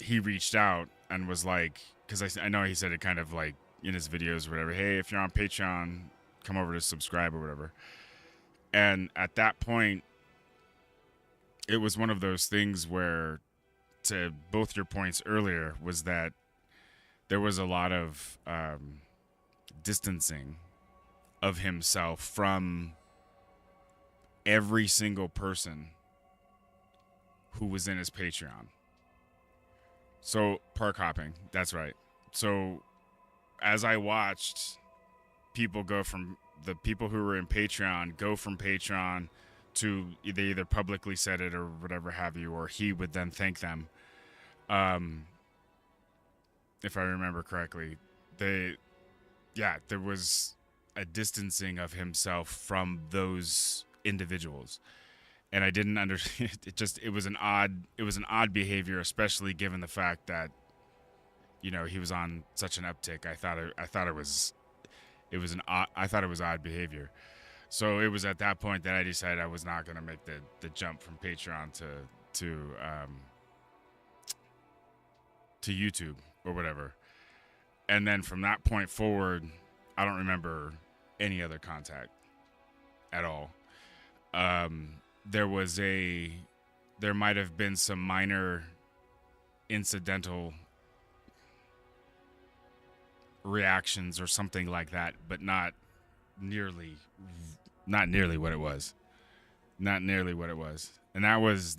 he reached out and was like, because I know he said it kind of like in his videos or whatever, hey, if you're on Patreon, come over to subscribe or whatever. And at that point, it was one of those things where, to both your points earlier, was that there was a lot of distancing of himself from every single person who was in his Patreon. So, park hopping, that's right. So, as I watched people go from the people who were in Patreon go from Patreon to they either publicly said it or whatever have you, or he would then thank them. If I remember correctly, there was a distancing of himself from those individuals, and I didn't understand. It was an odd behavior, especially given the fact that he was on such an uptick. I thought it was odd behavior. So it was at that point that I decided I was not going to make the jump from Patreon to YouTube or whatever. And then from that point forward, I don't remember any other contact at all. There might have been some minor incidental reactions or something like that, but not nearly what it was. Not nearly what it was. And that was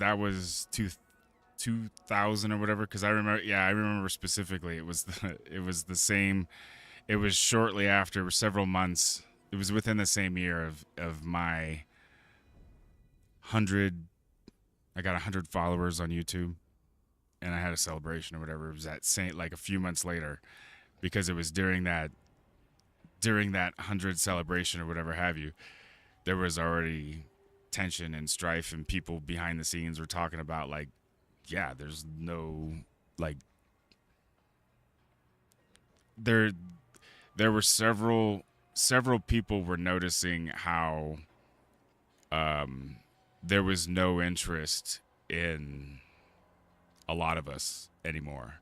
2000 or whatever, because I remember specifically it was the same. It was shortly after, several months. It was within the same year of my 100. I got 100 followers on YouTube, and I had a celebration or whatever. It was that same, like a few months later, because it was during that 100 celebration or whatever have you. There was already tension and strife, and people behind the scenes were talking about like, yeah, there's no like there were several people were noticing how there was no interest in a lot of us anymore,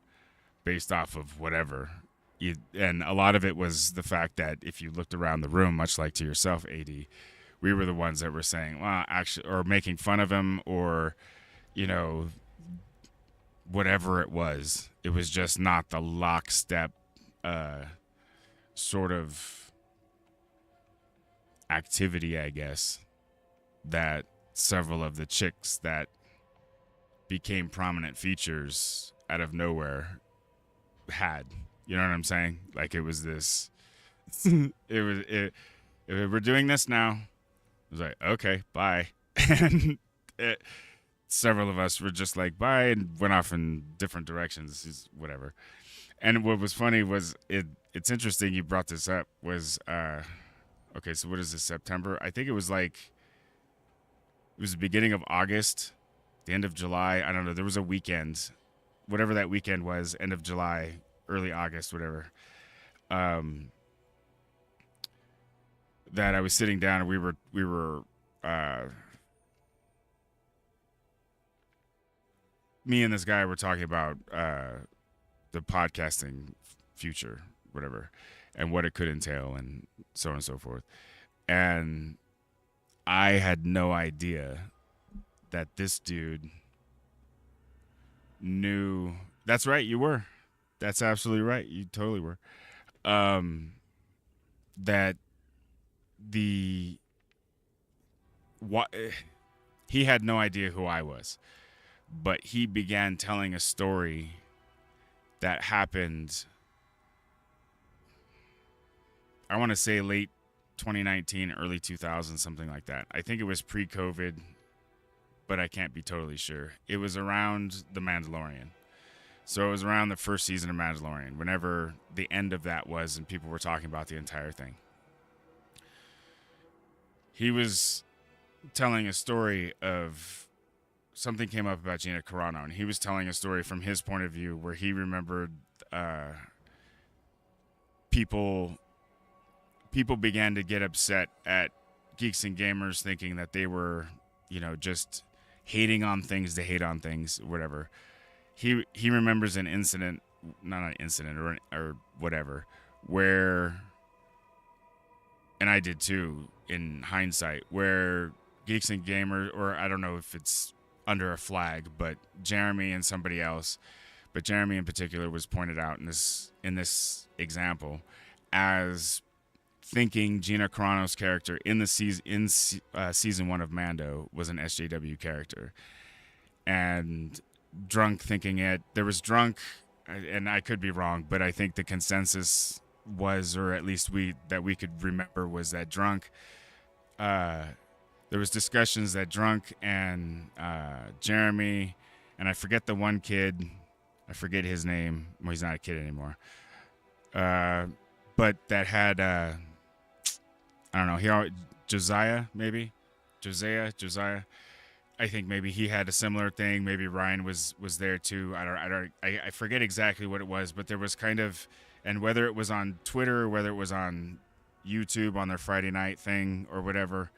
based off of whatever. And a lot of it was the fact that if you looked around the room, much like to yourself, AD, we were the ones that were saying, well, actually, or making fun of him, or, you know, whatever it was. It was just not the lockstep sort of activity, I guess, that several of the chicks that became prominent features out of nowhere had. You know what I'm saying? Like, it was this we're doing this now. It was like, okay, bye. And several of us were just like, bye, and went off in different directions, whatever. And what was funny was, it's interesting you brought this up, was okay, so what is this, September? I think it was the beginning of August, the end of July. I don't know. There was a weekend, whatever that weekend was, end of July, early August, whatever. That I was sitting down and we were me and this guy were talking about the podcasting future, whatever, and what it could entail, and so on and so forth. And I had no idea that this dude knew. That's right, you were. That's absolutely right. You totally were. That he had no idea who I was, but he began telling a story that happened, I want to say late 2019, early 2000, something like that. I think it was pre-COVID, but I can't be totally sure. It was around The Mandalorian. So it was around the first season of Mandalorian, whenever the end of that was, and people were talking about the entire thing. He was telling a story of something came up about Gina Carano, and he was telling a story from his point of view where he remembered people began to get upset at Geeks and Gamers, thinking that they were, just hating on things to hate on things, whatever. He remembers an incident, not an incident or whatever, where, and I did too in hindsight, where Geeks and Gamers, or I don't know if it's under a flag, but Jeremy and somebody else, but Jeremy in particular was pointed out in this example as thinking Gina Carano's character in the season 1 of Mando was an SJW character, and Drunk thinking it. There was Drunk, and I could be wrong, but I think the consensus was, or at least we could remember, was that Drunk. There was discussions that Drunk and Jeremy, and I forget the one kid. I forget his name. Well, he's not a kid anymore. But that had I don't know. Josiah. I think maybe he had a similar thing. Maybe Ryan was there too. I forget exactly what it was, but there was kind of, and whether it was on Twitter or whether it was on YouTube on their Friday night thing or whatever,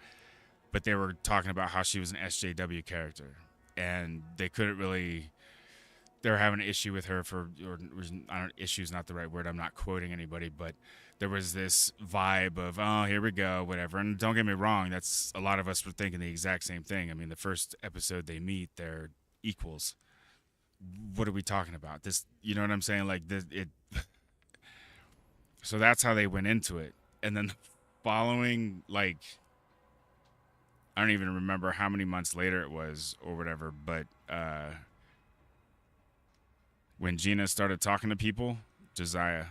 but they were talking about how she was an SJW character, and they couldn't really. They were having an issue with her issue's not the right word. I'm not quoting anybody, but there was this vibe of, oh, here we go, whatever. And don't get me wrong, that's a lot of us were thinking the exact same thing. I mean, the first episode they meet, they're equals. What are we talking about? This, you know what I'm saying? Like it. So that's how they went into it, and then the following, like, I don't even remember how many months later it was or whatever, but when Gina started talking to people, Josiah,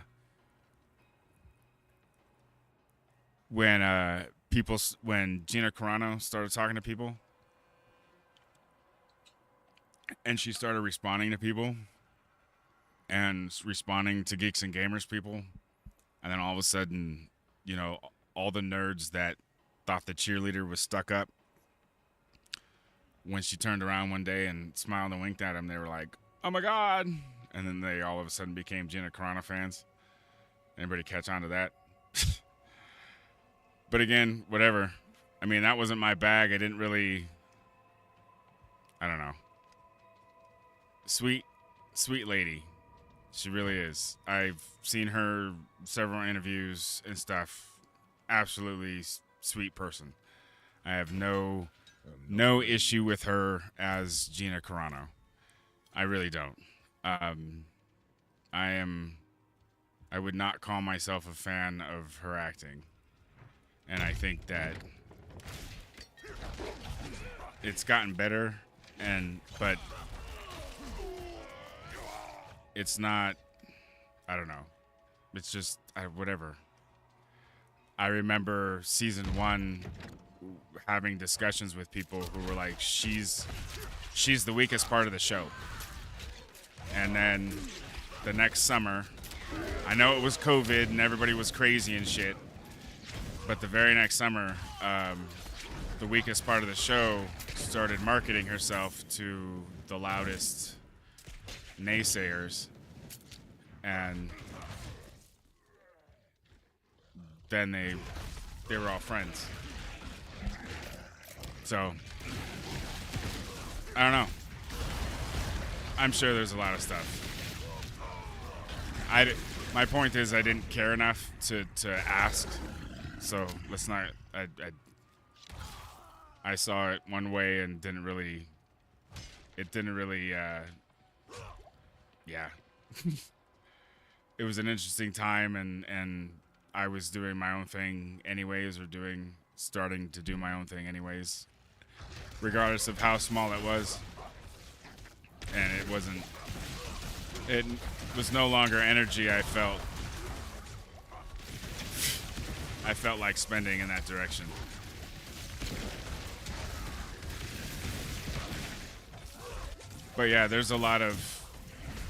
when Gina Carano started talking to people, and she started responding to people, and responding to Geeks and Gamers people, and then all of a sudden, all the nerds that thought the cheerleader was stuck up, when she turned around one day and smiled and winked at him, they were like, oh my God. And then they all of a sudden became Gina Carano fans. Anybody catch on to that? But again, whatever. I mean, that wasn't my bag. I don't know. sweet, sweet lady. She really is. I've seen her several interviews and stuff. Absolutely sweet person. I have no issue with her as Gina Carano. I really don't. I would not call myself a fan of her acting. And I think that it's gotten better, but it's not, I don't know. It's just whatever. I remember season 1 having discussions with people who were like, she's the weakest part of the show. And then the next summer, I know it was COVID and everybody was crazy and shit, but the very next summer, the weakest part of the show started marketing herself to the loudest naysayers, and then they were all friends. So I don't know. I'm sure there's a lot of stuff. My point is I didn't care enough to ask, so let's not. I saw it one way and didn't really. Yeah. It was an interesting time, and I was doing my own thing anyways, starting to do my own thing anyways, regardless of how small it was. And it was no longer energy I felt like spending in that direction. But yeah, there's a lot of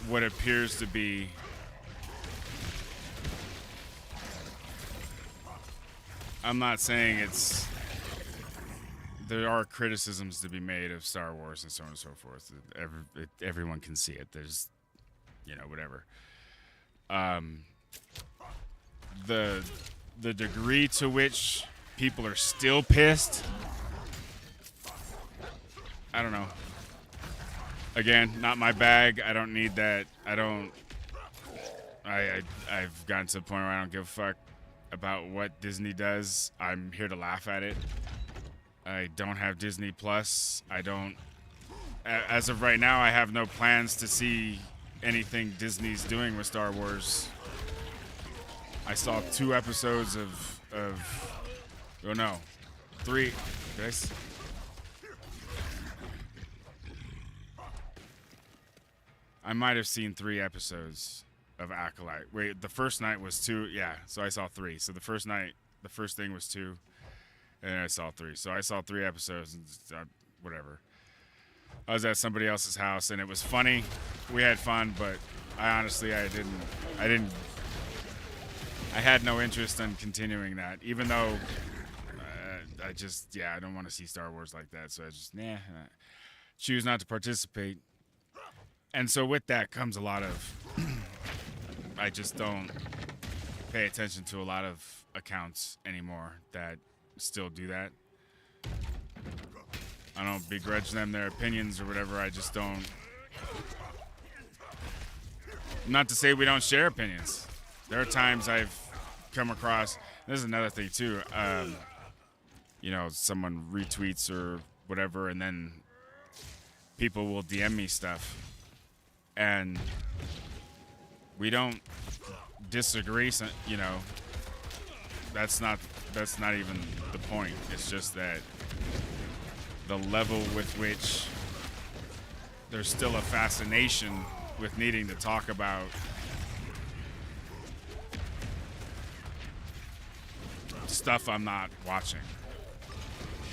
what appears to be I'm not saying there are criticisms to be made of Star Wars and so on and so forth. Everyone can see it. There's, whatever. The degree to which people are still pissed, I don't know. Again, not my bag. I don't need that. I've gotten to the point where I don't give a fuck about what Disney does. I'm here to laugh at it. I don't have Disney Plus. As of right now, I have no plans to see anything Disney's doing with Star Wars. I saw 2 episodes of oh no, 3. Guys, I might have seen 3 episodes of Acolyte. Wait, the first night was 2. Yeah, so I saw 3. So the first thing was 2, and I saw 3. So I saw 3 episodes, and whatever. I was at somebody else's house, and it was funny. We had fun, but I had no interest in continuing that, even though I don't want to see Star Wars like that. So I just choose not to participate. And so with that comes a lot of I just don't pay attention to a lot of accounts anymore that still do that. I don't begrudge them their opinions or whatever. I just don't. Not to say we don't share opinions. There are times I've come across. This is another thing too. Someone retweets or whatever, and then people will DM me stuff, and we don't disagree. That's not even the point. It's just that the level with which there's still a fascination with needing to talk about stuff I'm not watching.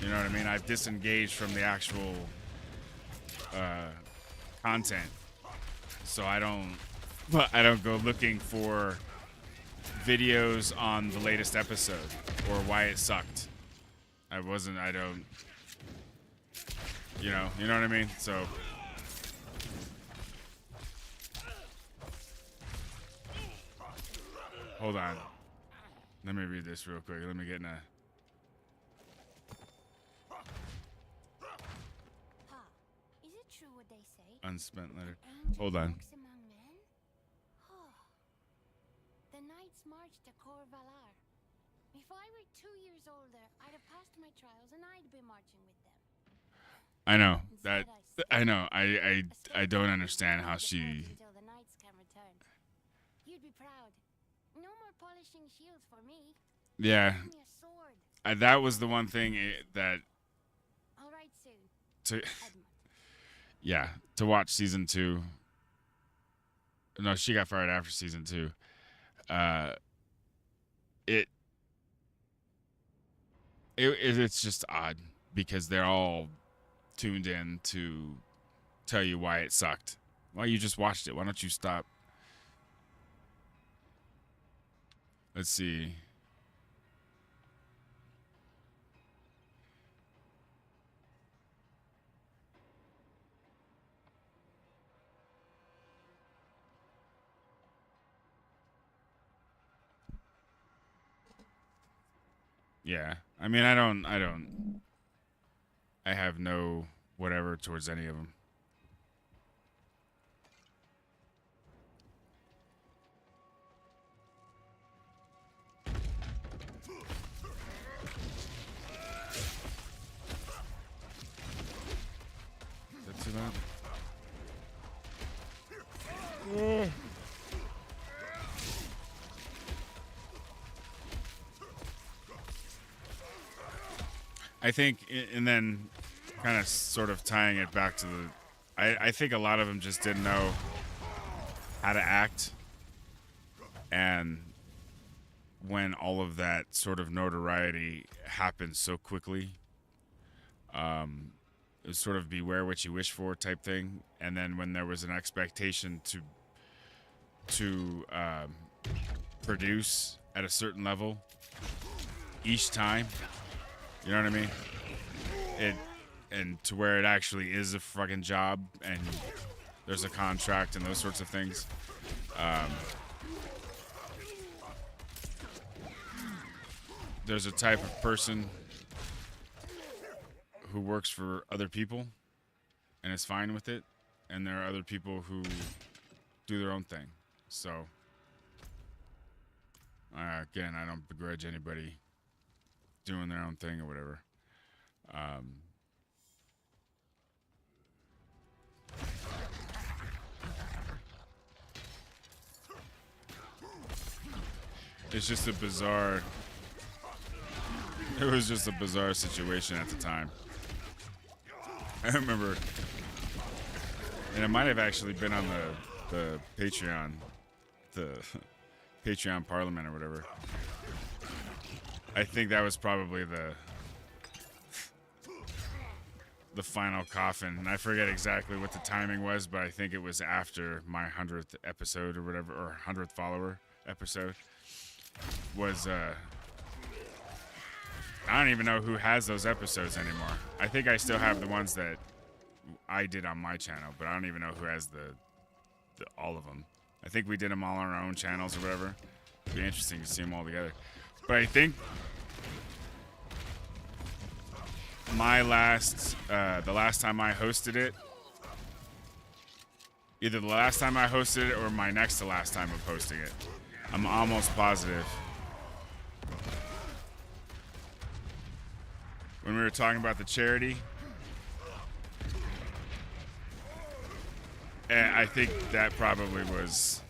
You know what I mean? I've disengaged from the actual content, so I don't go looking for videos on the latest episode or why it sucked. I don't. You know what I mean? So. Hold on. Let me read this real quick. Let me get in a. Is it true what they say? Unspent letter. Angel Hold on. walks among men? Oh. The knights marched to Cor Valar. If I were 2 years older, I'd have passed my trials and I'd be marching with them. I know that. Instead, I know. I escaped don't and understand how defended she. until the knights can return. You'd be proud. No more polishing shields for me. Yeah, Give me a sword. that was the one thing that All right, soon. to. Edmund. Yeah, to watch season 2. No, she got fired after season 2. It's just odd because they're all tuned in to tell you why it sucked. Well, you just watched it. Why don't you stop? Let's see. Yeah. I mean, I have no whatever towards any of them. Is that too loud? I think, and then kind of sort of tying it back to the, I think a lot of them just didn't know how to act. And when all of that sort of notoriety happened so quickly, it was sort of beware what you wish for type thing. And then when there was an expectation to produce at a certain level each time, you know what I mean? And to where it actually is a fucking job and there's a contract and those sorts of things. There's a type of person who works for other people and is fine with it, and there are other people who do their own thing. So, again, I don't begrudge anybody doing their own thing or whatever. It's just a bizarre. It was just a bizarre situation at the time. I remember, and it might have actually been on the Patreon, the Patreon Parliament or whatever. I think that was probably the final coffin, and I forget exactly what the timing was, but I think it was after my 100th episode or whatever, or 100th follower episode. Was I don't even know who has those episodes anymore. I think I still have the ones that I did on my channel, but I don't even know who has the all of them. I think we did them all on our own channels or whatever. It'd be interesting to see them all together. But I think my the last time I hosted it, either the last time I hosted it or my next to last time of hosting it. I'm almost positive. When we were talking about the charity, and I think that probably was.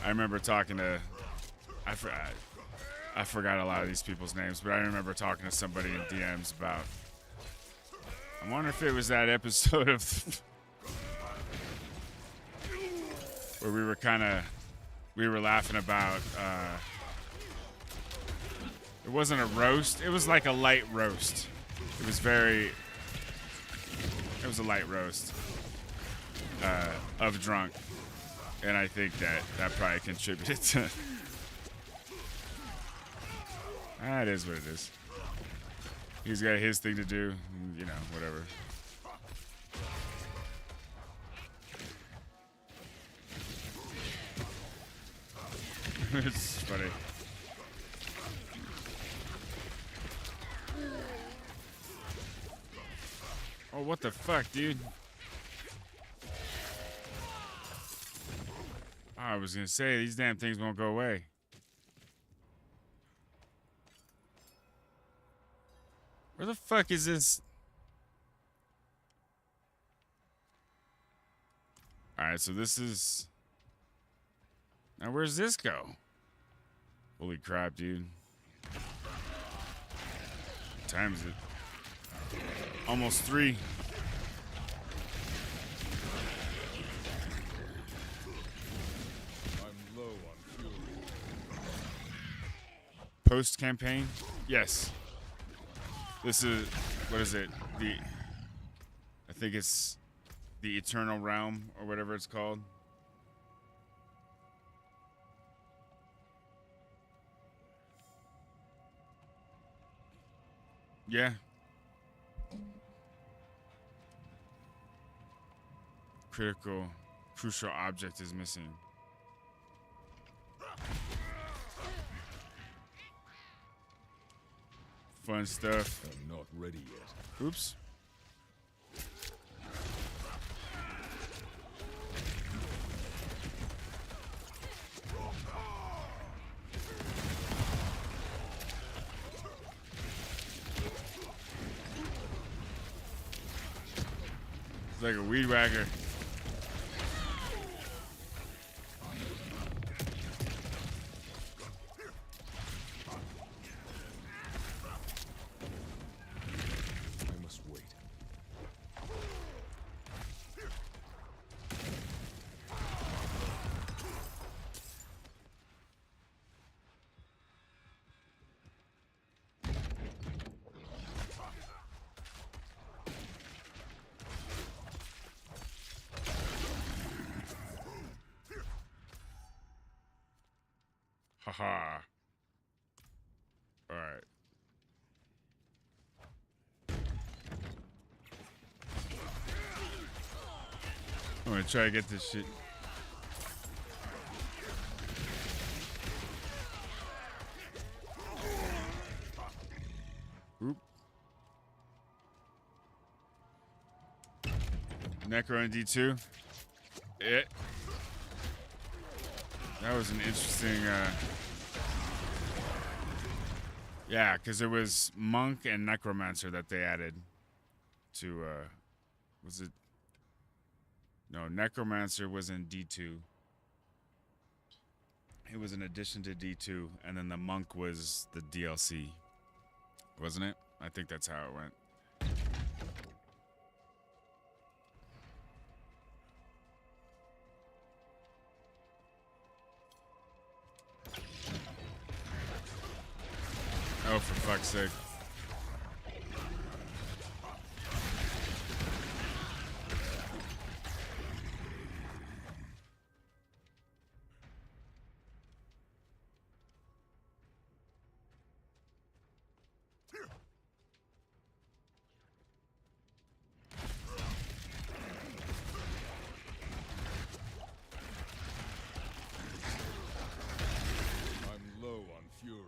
I remember talking to, I forgot a lot of these people's names, but I remember talking to somebody in DMs about. I wonder if it was that episode of where we were laughing about. It wasn't a roast. It was like a light roast. It was a light roast of drunk. And I think that probably contributed to. It is what it is. He's got his thing to do, you know, whatever. It's funny. Oh, what the fuck, dude? Oh, I was gonna say, these damn things won't go away. Where the fuck is this? Alright, so this is... Now, where's this go? Holy crap, dude. What time is it? Almost 3. I'm low on fuel. Post campaign? Yes. This is, what is it? I think it's the Eternal Realm or whatever it's called. Yeah. Crucial object is missing. Fun stuff. I'm not ready yet. Oops. It's like a weed whacker. I must wait. Haha. Alright. I'm gonna try to get this shit. Oop. Necro and D2. It. That was an interesting, yeah, because it was Monk and Necromancer that they added to, was it? No, Necromancer was in D2. It was an addition to D2, and then the Monk was the DLC. Wasn't it? I think that's how it went. Oh, for fuck's sake. I'm low on fury.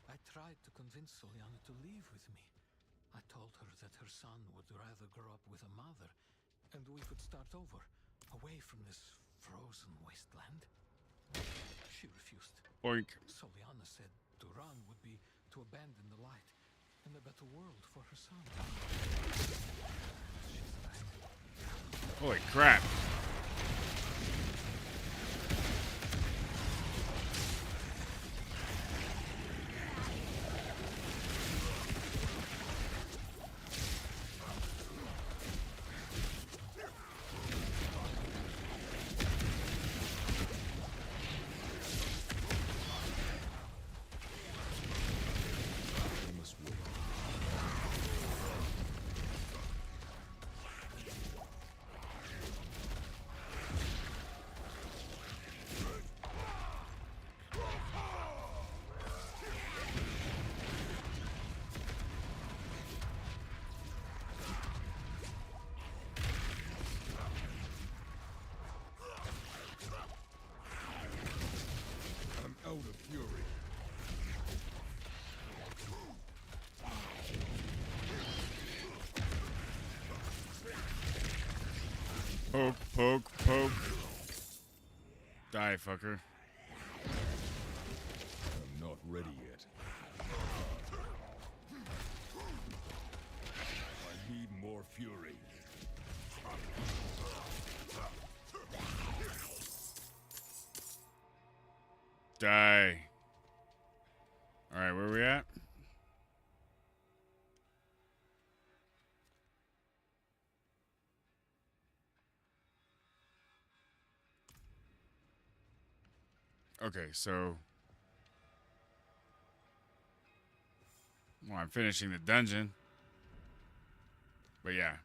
I tried to convince Soliana to leave with me. I told her that her son would rather grow up with a mother, and we could start over, away from this frozen wasteland. She refused. Oink. Soliana said to run would be to abandon the light and a better world for her son. She's right. Holy crap. Die, fucker. I'm not ready yet. I need more fury. Die. Alright, where are we at? Okay, so... Well, I'm finishing the dungeon. But yeah.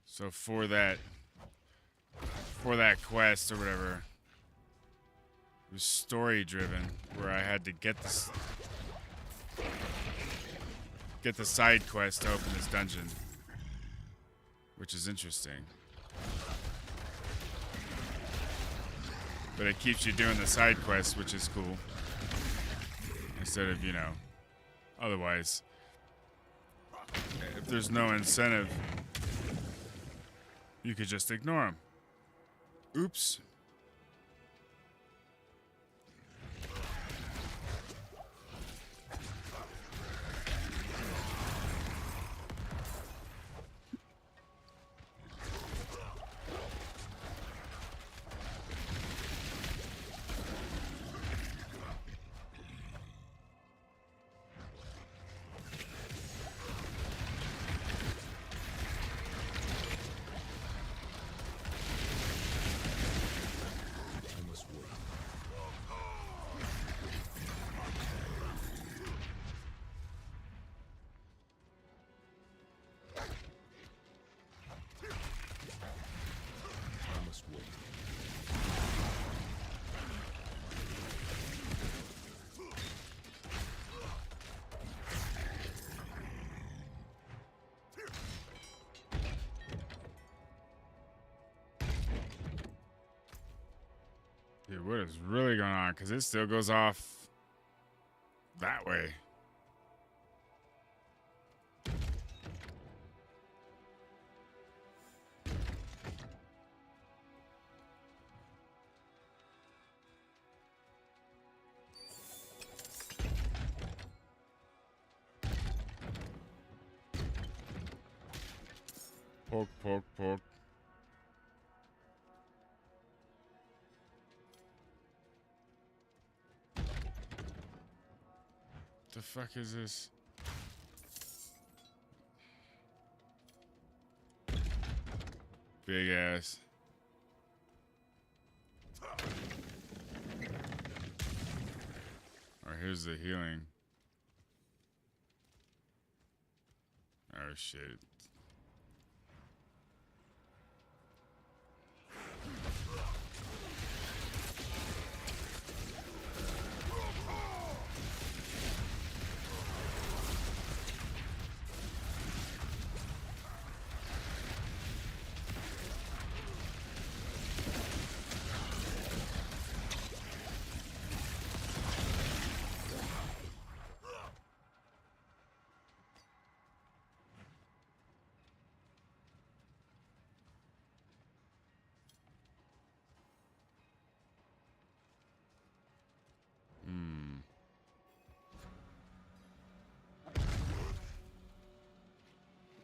So for that quest or whatever, it was story driven, where I had to get the side quest to open this dungeon, which is interesting. But it keeps you doing the side quest, which is cool. Instead of, you know, otherwise, if there's no incentive, you could just ignore them. Oops. Dude, what is really going on? Because it still goes off that way. Poke, poke, poke. The fuck is this? Big ass. Alright, here's the healing. Oh shit.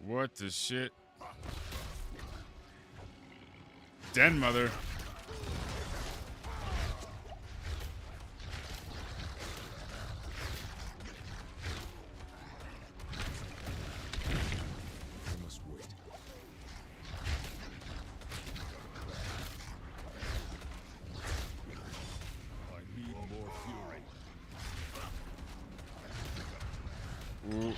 What the shit? Den mother. I must wait. I need more fury. Ooh.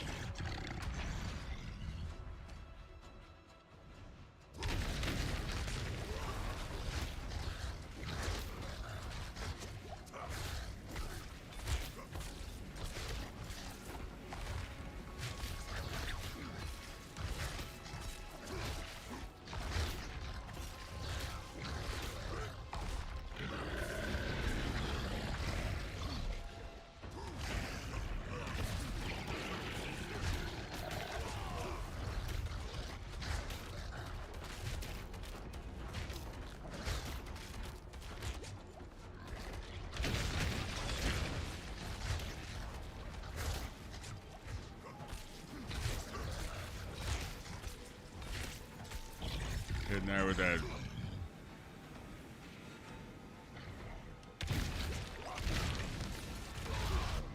Hitting there with that.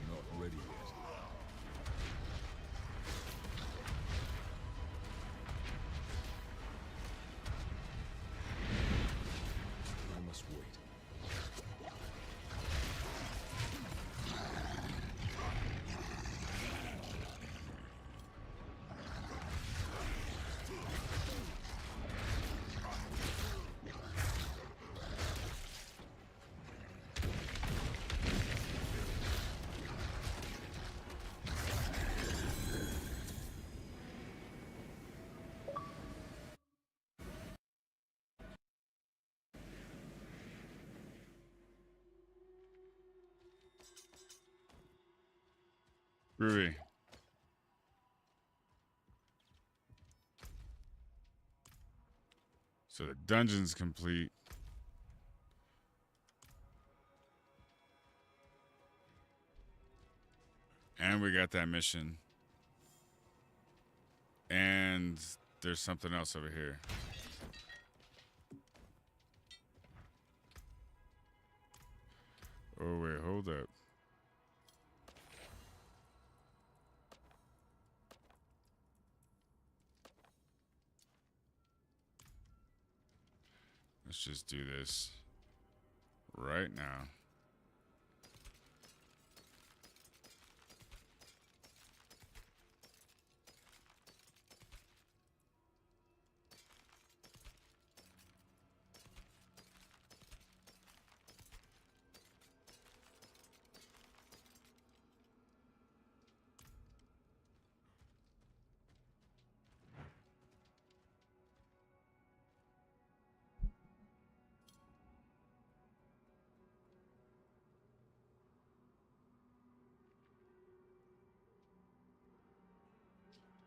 Not ready yet. I must wait. Ruby. So the dungeon's complete. And we got that mission. And there's something else over here. Oh, wait, hold up. Let's just do this right now.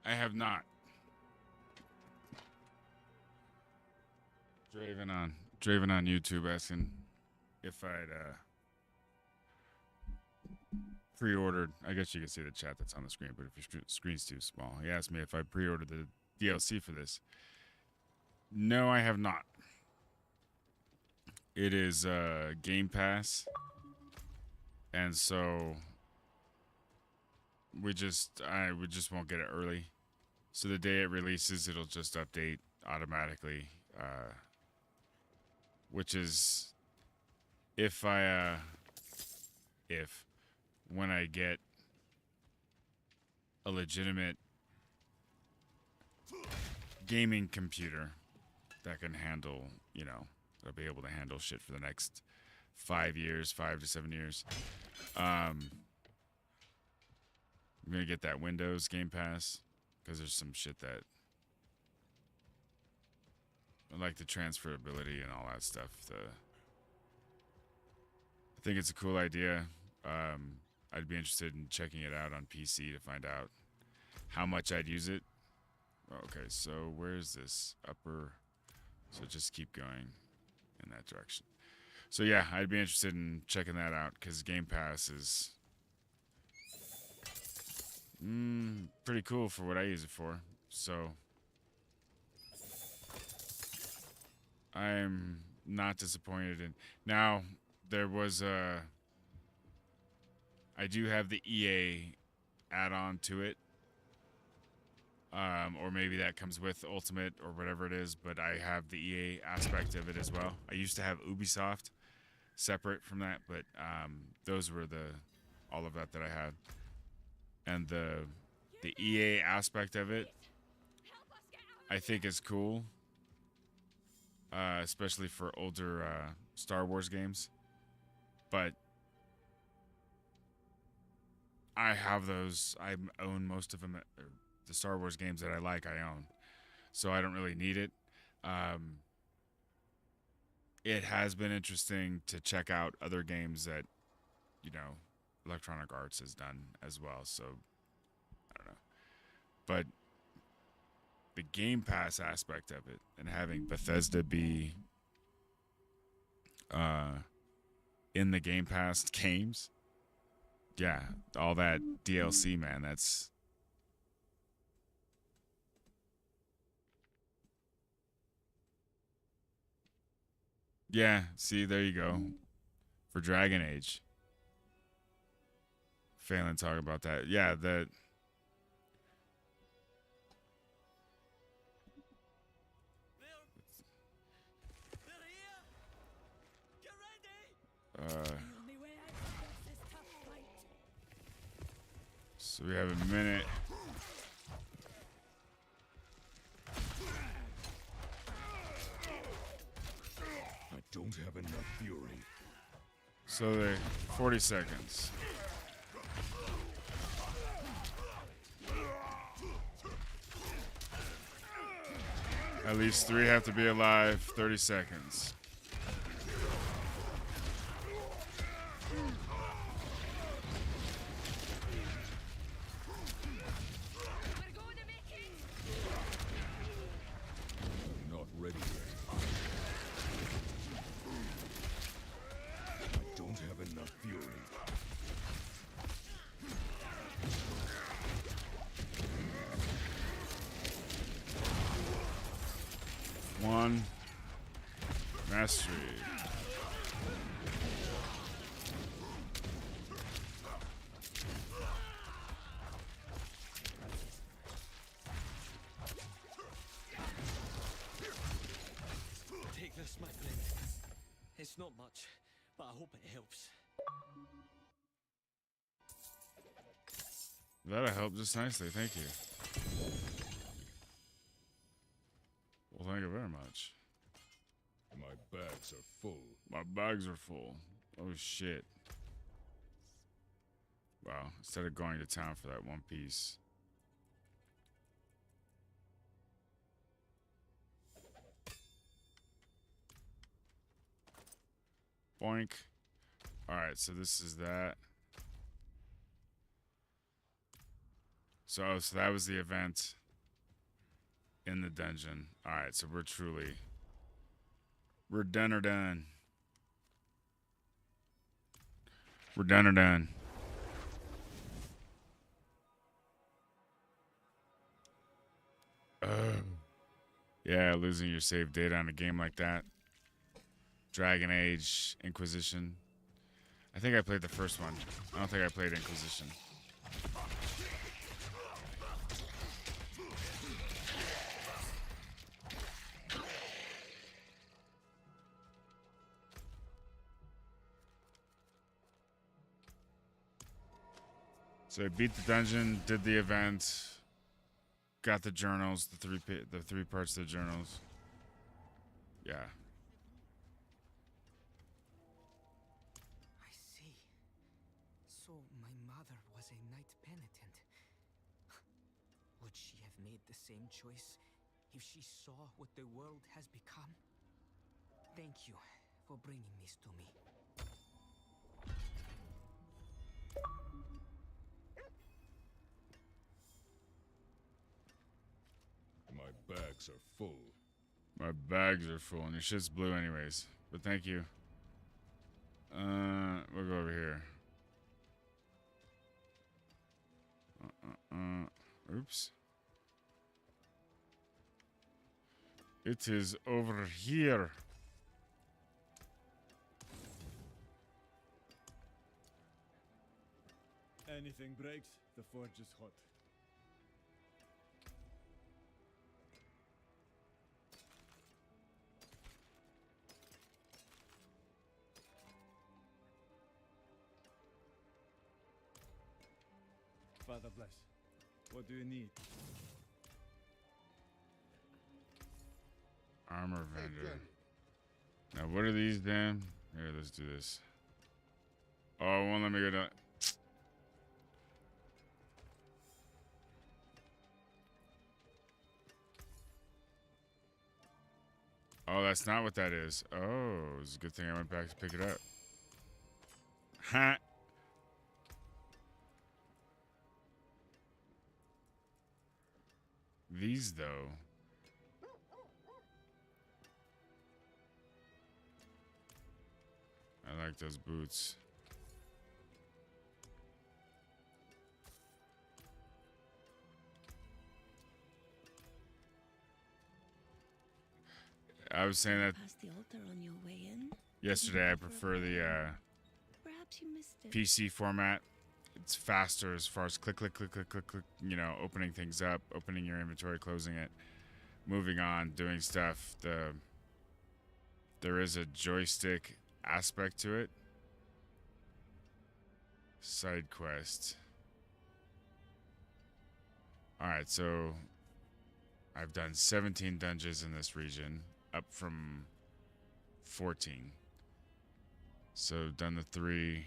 I have not. Draven on YouTube asking if I'd pre-ordered. I guess you can see the chat that's on the screen, but if your screen's too small, he asked me if I pre-ordered the DLC for this. No, I have not. It is Game Pass, and so we just won't get it early. So the day it releases, it'll just update automatically, which is when I get a legitimate gaming computer that can handle, that'll be able to handle shit for the next 5 to 7 years. I'm gonna get that Windows Game Pass because there's some shit that I like, the transferability and all that stuff. I think it's a cool idea. I'd be interested in checking it out on PC to find out how much I'd use it. Okay, so where's this upper? So just keep going in that direction. So yeah, I'd be interested in checking that out because Game Pass is pretty cool for what I use it for. So I'm not disappointed in. Now there was I do have the EA add-on to it. Or maybe that comes with Ultimate or whatever it is, but I have the EA aspect of it as well. I used to have Ubisoft separate from that, but those were all of that I had. And the EA aspect of it, I think is cool, especially for older Star Wars games. But I have those. I own most of them. The Star Wars games that I like, I own. So I don't really need it. It has been interesting to check out other games that, Electronic Arts has done as well. So, I don't know. But the Game Pass aspect of it and having Bethesda be in the Game Pass games, yeah, all that DLC, man, that's... Yeah, see, there you go. For Dragon Age. Phelan talk about that. Yeah, that. So we have a minute. I don't have enough fury. So they 40 seconds. At least 3 have to be alive. 30 seconds. I'm not ready yet. I don't have enough fury. One. Mastery. Take this, my friend. It's not much, but I hope it helps. That'll help just nicely. Thank you. Well, thank you very much. My bags are full. My bags are full. Oh, shit. Wow. Instead of going to town for that one piece. Boink. Alright, so this is that. So that was the event in the dungeon. Alright, so we're truly... We're done or done. We're done or done. Yeah, losing your save data on a game like that. Dragon Age, Inquisition. I think I played the first one. I don't think I played Inquisition. So I beat the dungeon, did the event, got the journals, the three parts of the journals. Yeah. I see. So my mother was a knight penitent. Would she have made the same choice if she saw what the world has become? Thank you for bringing this to me. My bags are full. My bags are full, and your shit's blue anyways. But thank you. We'll go over here. Oops. It is over here. Anything breaks, the forge is hot. Father bless. What do you need? Armor vendor. Now, what are these then? Here, let's do this. Oh, it won't let me go down. Oh, that's not what that is. Oh, it's a good thing I went back to pick it up. Ha! These, though. I like those boots. I was saying that Past the altar on your way in. yesterday. I prefer the Perhaps you missed it. PC format. It's faster as far as click, click, click, click, click, click. You know, opening things up, opening your inventory, closing it, moving on, doing stuff. There is a joystick aspect to it. Side quest. Alright, so I've done 17 dungeons in this region, up from 14. So done the 3.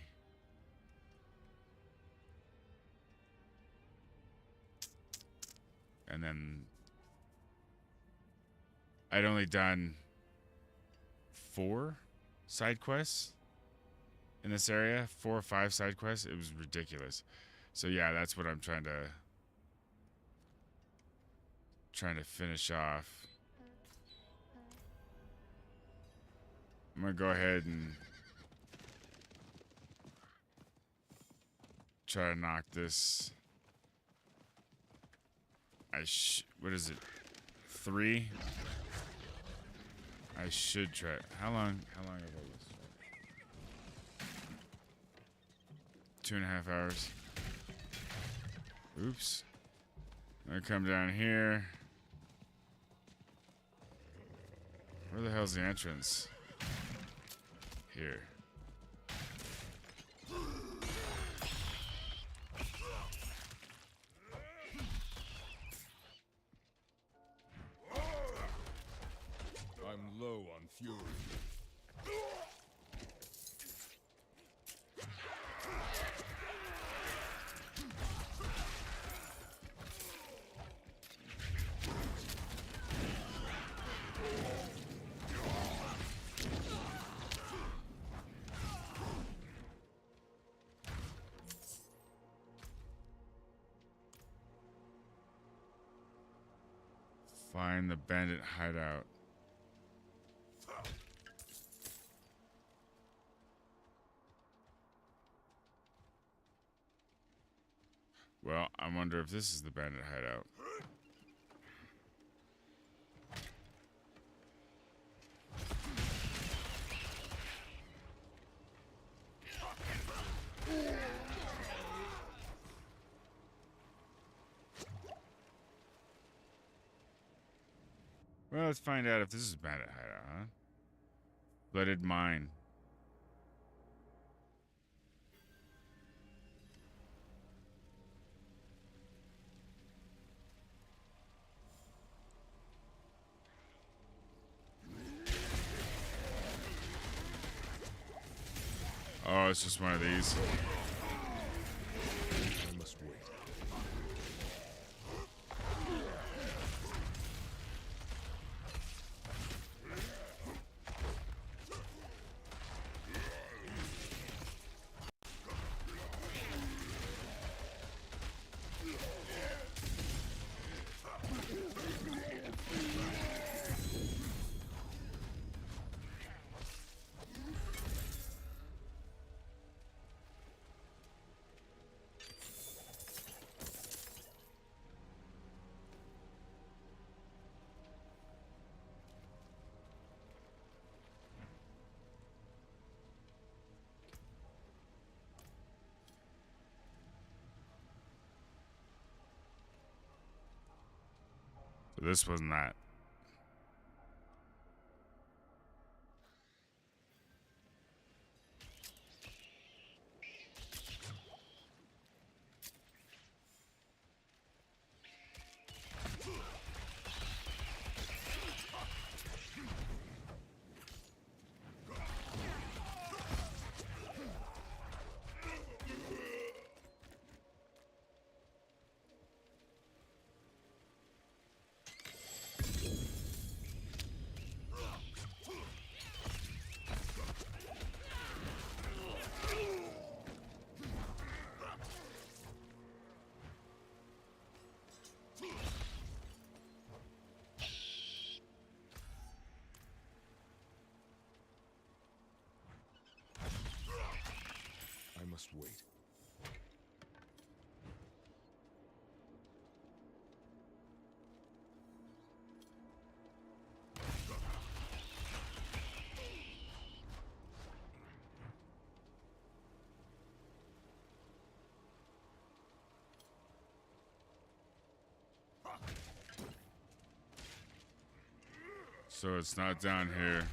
And then I'd only done 4 side quests in this area, 4 or 5 side quests. It was ridiculous. So yeah, that's what I'm trying to finish off. I'm gonna go ahead and try to knock this. What is it? 3? I should try. How long have I used? 2.5 hours. Oops. I come down here. Where the hell's the entrance? Here. I'm low on fury. Find the bandit hideout. Well, I wonder if this is the bandit hideout. Well, let's find out if this is bandit hideout, huh? Blooded mine. Oh, it's just one of these. I must wait. So this wasn't that. I must wait. So it's not down here.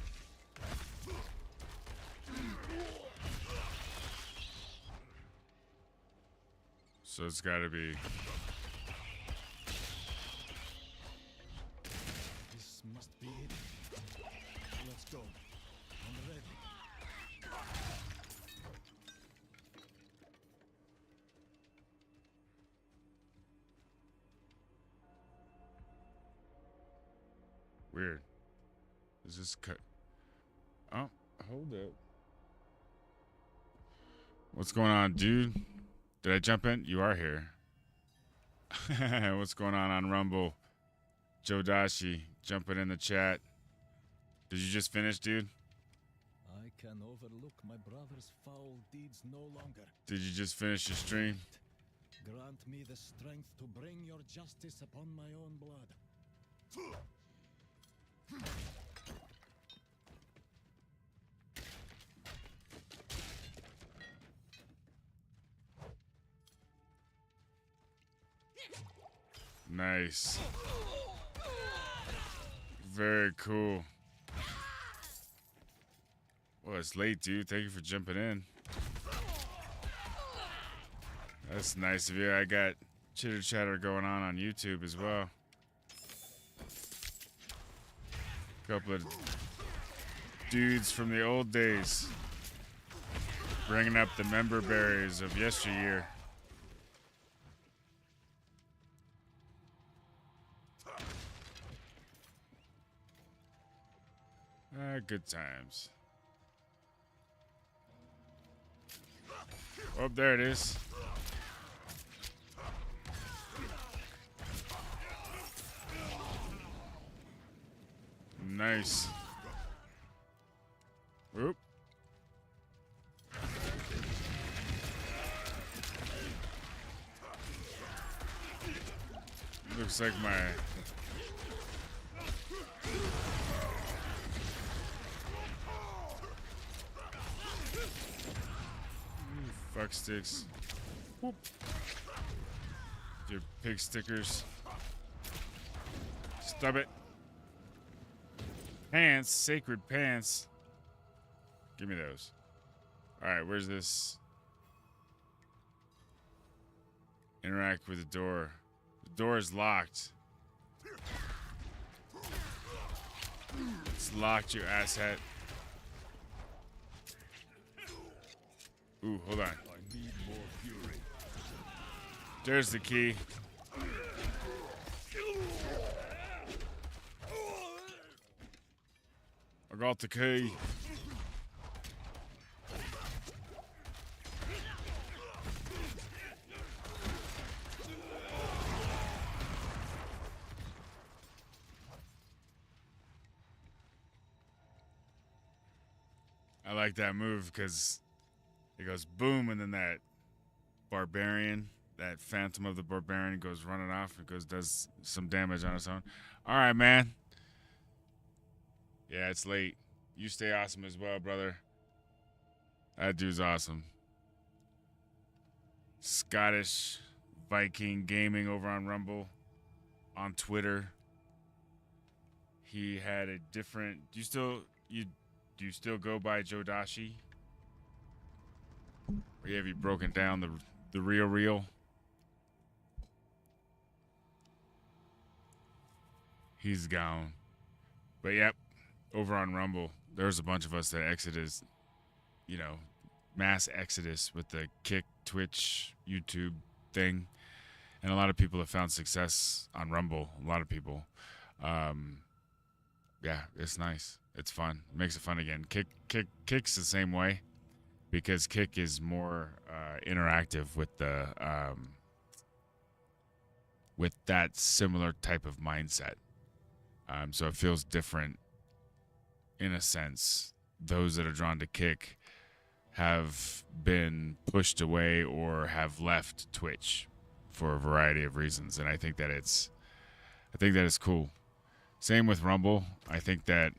So it's got to be. This must be it. Let's go. I'm ready. Weird. Is this cut? Oh, hold up. What's going on, dude? Did I jump in? You are here. What's going on Rumble? Joe Dashi jumping in the chat. Did you just finish, dude? I can overlook my brother's foul deeds no longer. Did you just finish your stream? Grant me the strength to bring your justice upon my own blood. Nice. Very cool. Well, it's late, dude. Thank you for jumping in. That's nice of you. I got chitter chatter going on YouTube as well. Couple of dudes from the old days bringing up the member berries of yesteryear. Good times. Oh, there it is. Nice. Whoop. Looks like my... Fuck sticks. Whoop. Your pig stickers. Stop it. Pants, sacred pants. Give me those. Alright, where's this? Interact with the door. The door is locked. It's locked, you asshat. Ooh, hold on. I need more fury. There's the key. I got the key. I like that move because it goes boom, and then that barbarian, that phantom of the barbarian goes running off. It goes, does some damage on its own. All right, man. Yeah, it's late. You stay awesome as well, brother. That dude's awesome. Scottish Viking Gaming over on Rumble, on Twitter. He had a different. Do you still go by Joe Dashi? Or have you broken down the real? He's gone. But yep, over on Rumble, there's a bunch of us that exited, mass exodus with the Kick, Twitch, YouTube thing. And a lot of people have found success on Rumble. A lot of people. Yeah, it's nice. It's fun. It makes it fun again. Kick's the same way. Because Kick is more interactive with the with that similar type of mindset, so it feels different in a sense. Those that are drawn to Kick have been pushed away or have left Twitch for a variety of reasons, and I think that it's cool. Same with Rumble. I think that.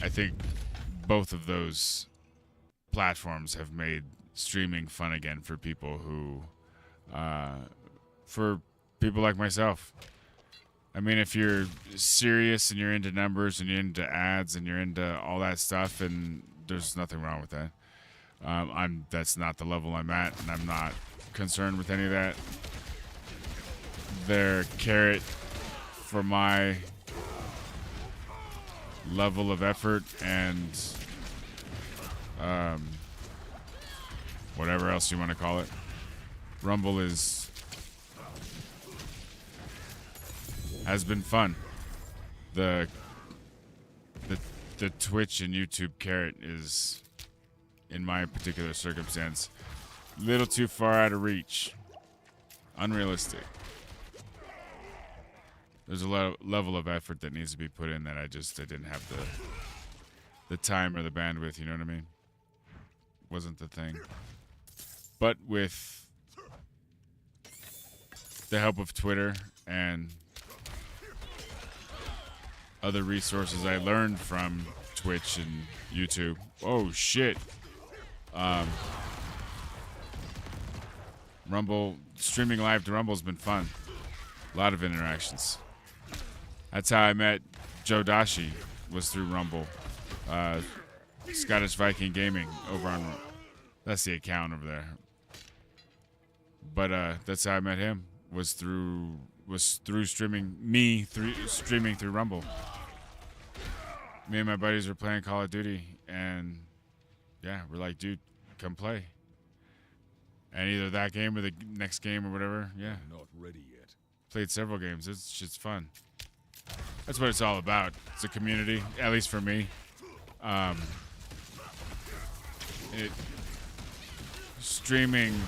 I think both of those platforms have made streaming fun again for people who, for people like myself. I mean, if you're serious and you're into numbers and you're into ads and you're into all that stuff, and there's nothing wrong with that. That's not the level I'm at, and I'm not concerned with any of that. Their carrot for my level of effort and whatever else you want to call it. Rumble has been fun. The Twitch and YouTube carrot is, in my particular circumstance, a little too far out of reach. Unrealistic. There's a level of effort that needs to be put in that I didn't have the time or the bandwidth, you know what I mean? Wasn't the thing. But with the help of Twitter and other resources I learned from Twitch and YouTube. Oh shit. Rumble, streaming live to Rumble has been fun. A lot of interactions. That's how I met Joe Dashi, was through Rumble. Scottish Viking Gaming over on, that's the account over there. But that's how I met him, was through streaming through Rumble. Me and my buddies were playing Call of Duty, and yeah, we're like, dude, come play. And either that game or the next game or whatever, yeah. I'm not ready yet. Played several games. It's just fun. That's what it's all about. It's a community, at least for me. Streaming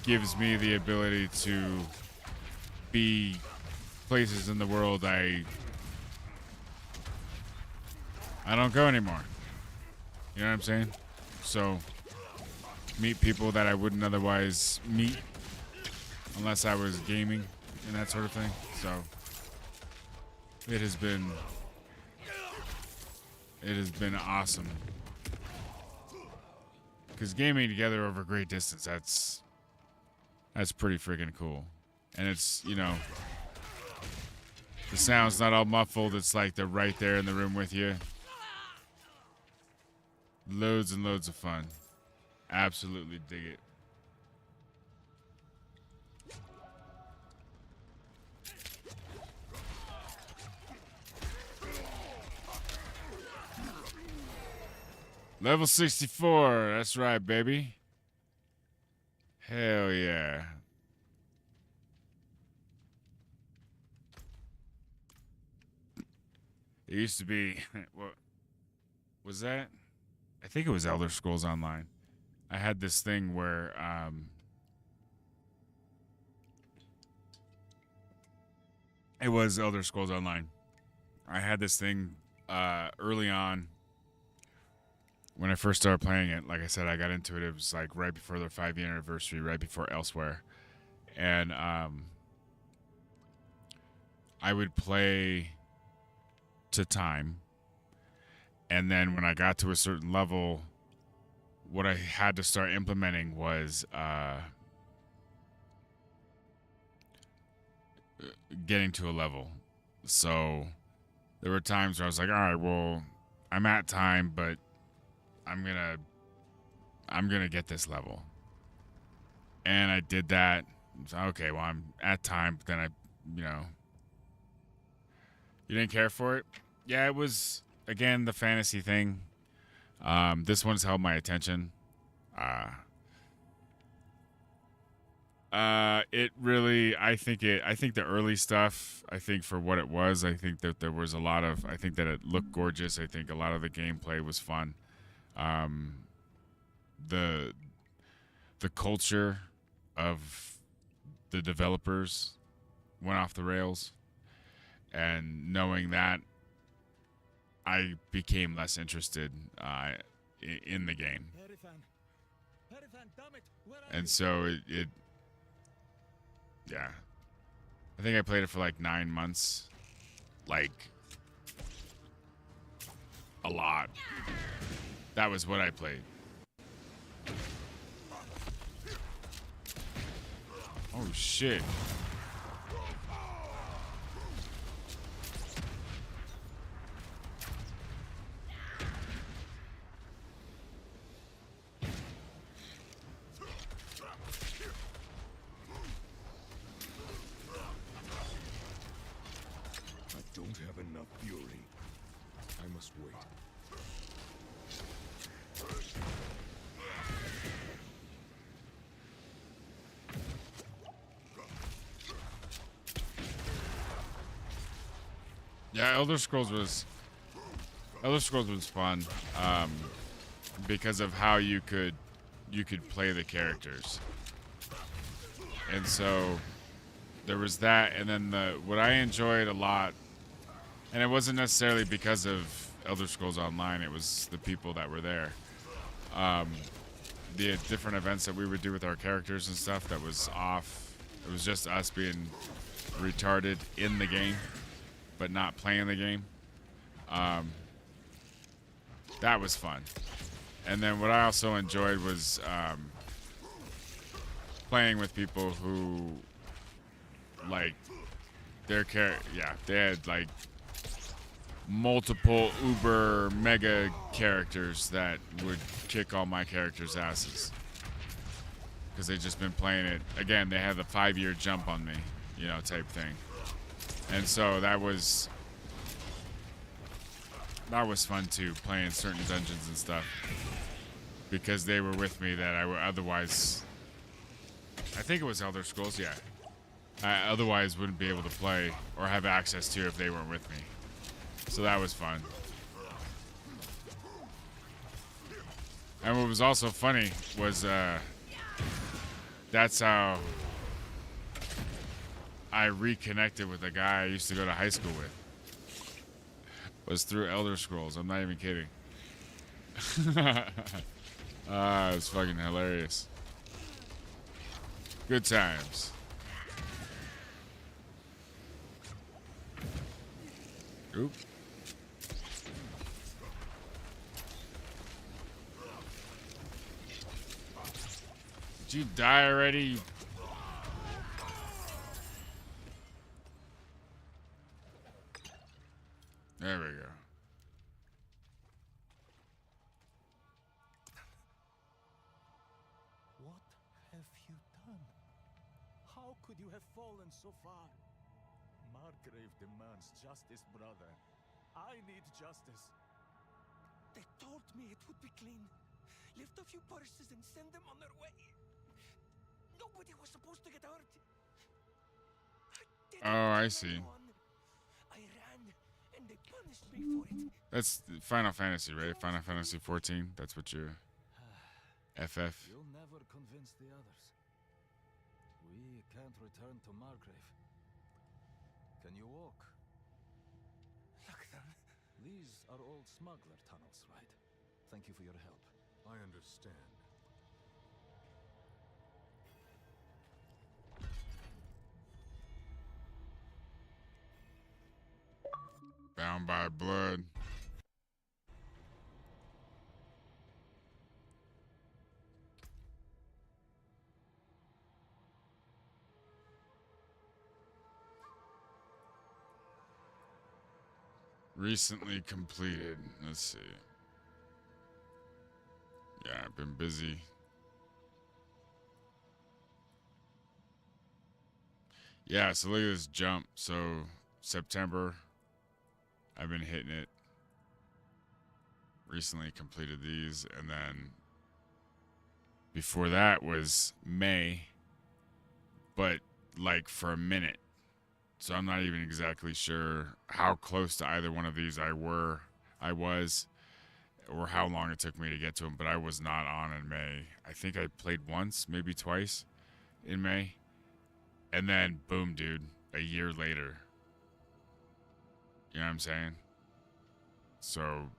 gives me the ability to be places in the world I don't go anymore. You know what I'm saying? So meet people that I wouldn't otherwise meet unless I was gaming and that sort of thing. So it has been awesome. Because gaming together over a great distance, that's pretty freaking cool. And it's, you know, the sound's not all muffled. It's like they're right there in the room with you. Loads and loads of fun. Absolutely dig it. Level 64. That's right, baby. Hell yeah. It used to be, what was that? I think it was Elder Scrolls Online. I had this thing where it was Elder Scrolls Online. I had this thing early on when I first started playing it. Like I said, I got into it. It was like right before their 5-year anniversary, right before Elsewhere. And I would play to time. And then when I got to a certain level, what I had to start implementing was getting to a level. So there were times where I was like, all right, well, I'm at time, but I'm gonna get this level. And I did that. So, okay, well, I'm at time, but then you didn't care for it. Yeah, it was, again, the fantasy thing. This one's held my attention. It really, I think the early stuff, I think for what it was, I think that there was I think that it looked gorgeous. I think a lot of the gameplay was fun. The culture of the developers went off the rails, and knowing that, I became less interested in the game. And so it yeah. I think I played it for like 9 months. Like, a lot. That was what I played. Oh shit. have enough fury. I must wait. Yeah, Elder Scrolls was fun, because of how you could play the characters, and so there was that, and then what I enjoyed a lot, and it wasn't necessarily because of Elder Scrolls Online, it was the people that were there, the different events that we would do with our characters and stuff that was off. It was just us being retarded in the game, but not playing the game. That was fun. And then what I also enjoyed was playing with people who, like, they had like multiple uber mega characters that would kick all my characters' asses because they've just been playing it. Again, they had the 5-year jump on me, you know, type thing. And so that was fun too, playing certain dungeons and stuff, because they were with me that I would otherwise, I think it was Elder Scrolls, yeah, I otherwise wouldn't be able to play or have access to if they weren't with me. So that was fun. And what was also funny was that's how I reconnected with a guy I used to go to high school with. Was through Elder Scrolls. I'm not even kidding. It's fucking hilarious. Good times. Oop. Did you die already? There we go. What have you done? How could you have fallen so far? Margrave demands justice, brother. I need justice. They told me it would be clean. Lift a few purses and send them on their way. Nobody was supposed to get hurt. Oh, I see. I ran, and they punished me for it. That's Final Fantasy, right? Final Fantasy 14. That's what you're. FF. You'll never convince the others. We can't return to Margrave. Can you walk? Look, then. These are old smuggler tunnels, right? Thank you for your help. I understand. Bound by blood. Recently completed. Let's see. Yeah, I've been busy. Yeah, so look at this jump. So September, I've been hitting it. Recently completed these, and then before that was May, but like for a minute. So I'm not even exactly sure how close to either one of these I was, or how long it took me to get to them, but I was not on in May. I think I played once, maybe twice in May. And then, boom, dude, a year later. You know what I'm saying? So,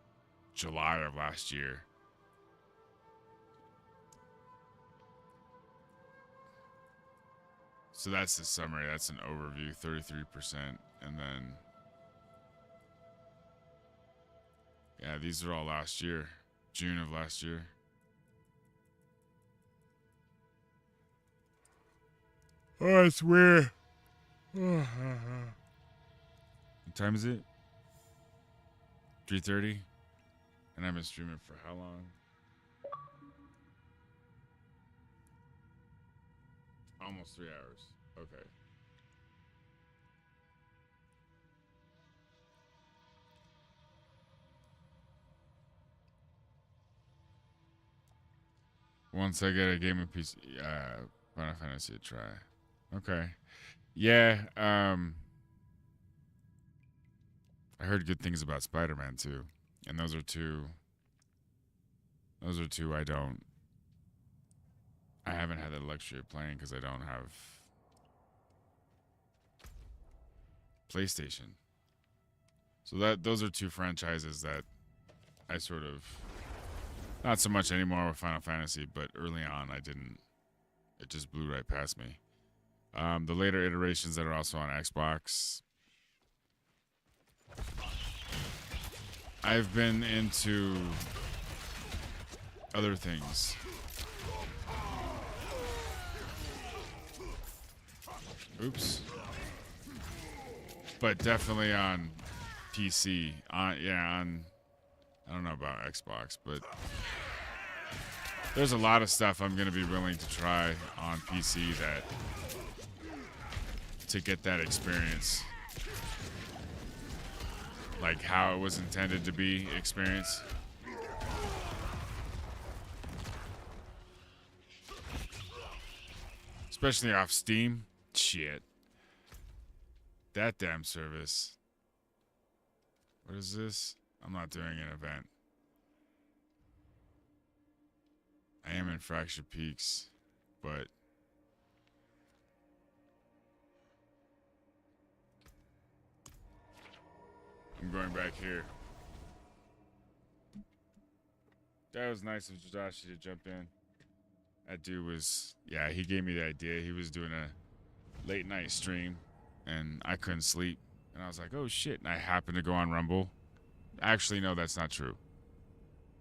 July of last year. So that's the summary. That's an overview, 33%. And then, yeah, these are all last year. June of last year. Oh, it's weird. What time is it? 3:30? And I've been streaming for how long? Almost 3 hours. Okay. Once I get a gaming PC, Final Fantasy to try. Okay. Yeah. I heard good things about Spider-Man too, and those are two. Those are two I don't. I haven't had the luxury of playing because I don't have PlayStation. So those are two franchises that I sort of, not so much anymore with Final Fantasy, but early on I didn't. It just blew right past me. The later iterations that are also on Xbox, I've been into other things. Oops. But definitely on PC. On I don't know about Xbox, but there's a lot of stuff I'm going to be willing to try on PC that to get that experience. Like how it was intended to be experienced. Especially off Steam. Shit. That damn service. What is this? I'm not doing an event. I am in Fracture Peaks, but I'm going back here. That was nice of Jodashi to jump in. That dude was, yeah, he gave me the idea. He was doing a late night stream, and I couldn't sleep. And I was like, oh shit. And I happened to go on Rumble. Actually, no, that's not true.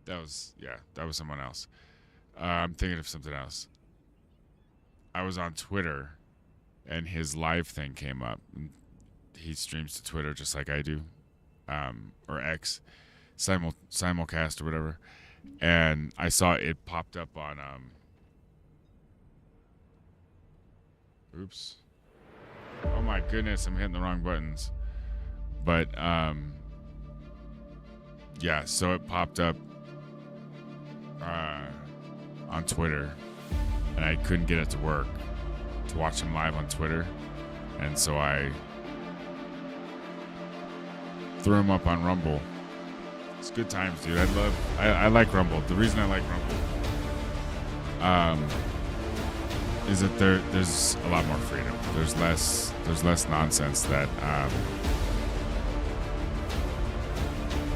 That was someone else. I'm thinking of something else. I was on Twitter, and his live thing came up. He streams to Twitter just like I do, or X, simulcast or whatever. And I saw it popped up on. Oops. Oh my goodness, I'm hitting the wrong buttons. But yeah, so it popped up on Twitter, and I couldn't get it to work to watch him live on Twitter, and so I threw him up on Rumble. It's good times, dude. I like Rumble. The reason I like Rumble is that there's a lot more freedom. There's less nonsense that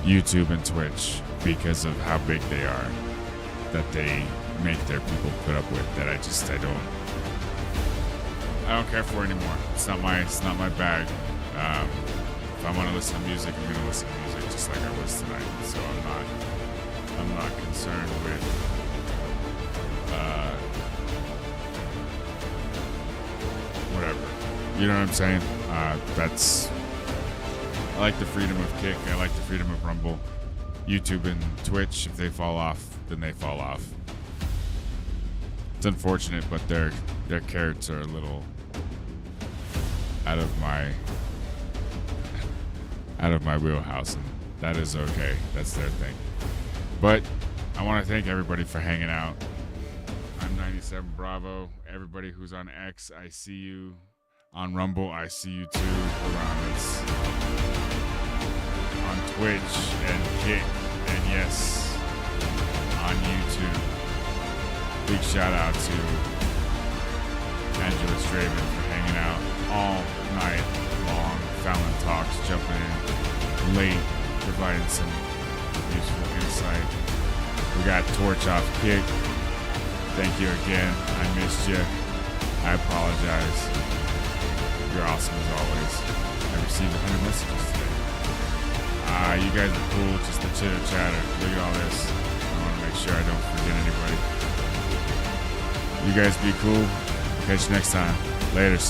YouTube and Twitch, because of how big they are, that they make their people put up with, that I don't care for anymore. It's not my bag. If I want to listen to music, I'm going to listen to music just like I was tonight. So I'm not concerned with whatever. You know what I'm saying? I like the freedom of Kick. I like the freedom of Rumble. YouTube and Twitch, if they fall off, then they fall off. It's unfortunate, but their carrots are a little out of my wheelhouse, and that is okay. That's their thing. But I want to thank everybody for hanging out. I'm 97 Bravo. Everybody who's on X, I see you. On Rumble, I see you too. On Twitch and Kick, and yes, on YouTube. Big shout out to Angela Straven for hanging out all night long. Fallon Talks, jumping in late, providing some useful insight. We got Torch off Kick. Thank you again. I missed you. I apologize. You're awesome as always. I received 100 messages today. You guys are cool. Just the chitter chatter. Look at all this. I want to make sure I don't forget anybody. You guys be cool. Catch you next time. Laters.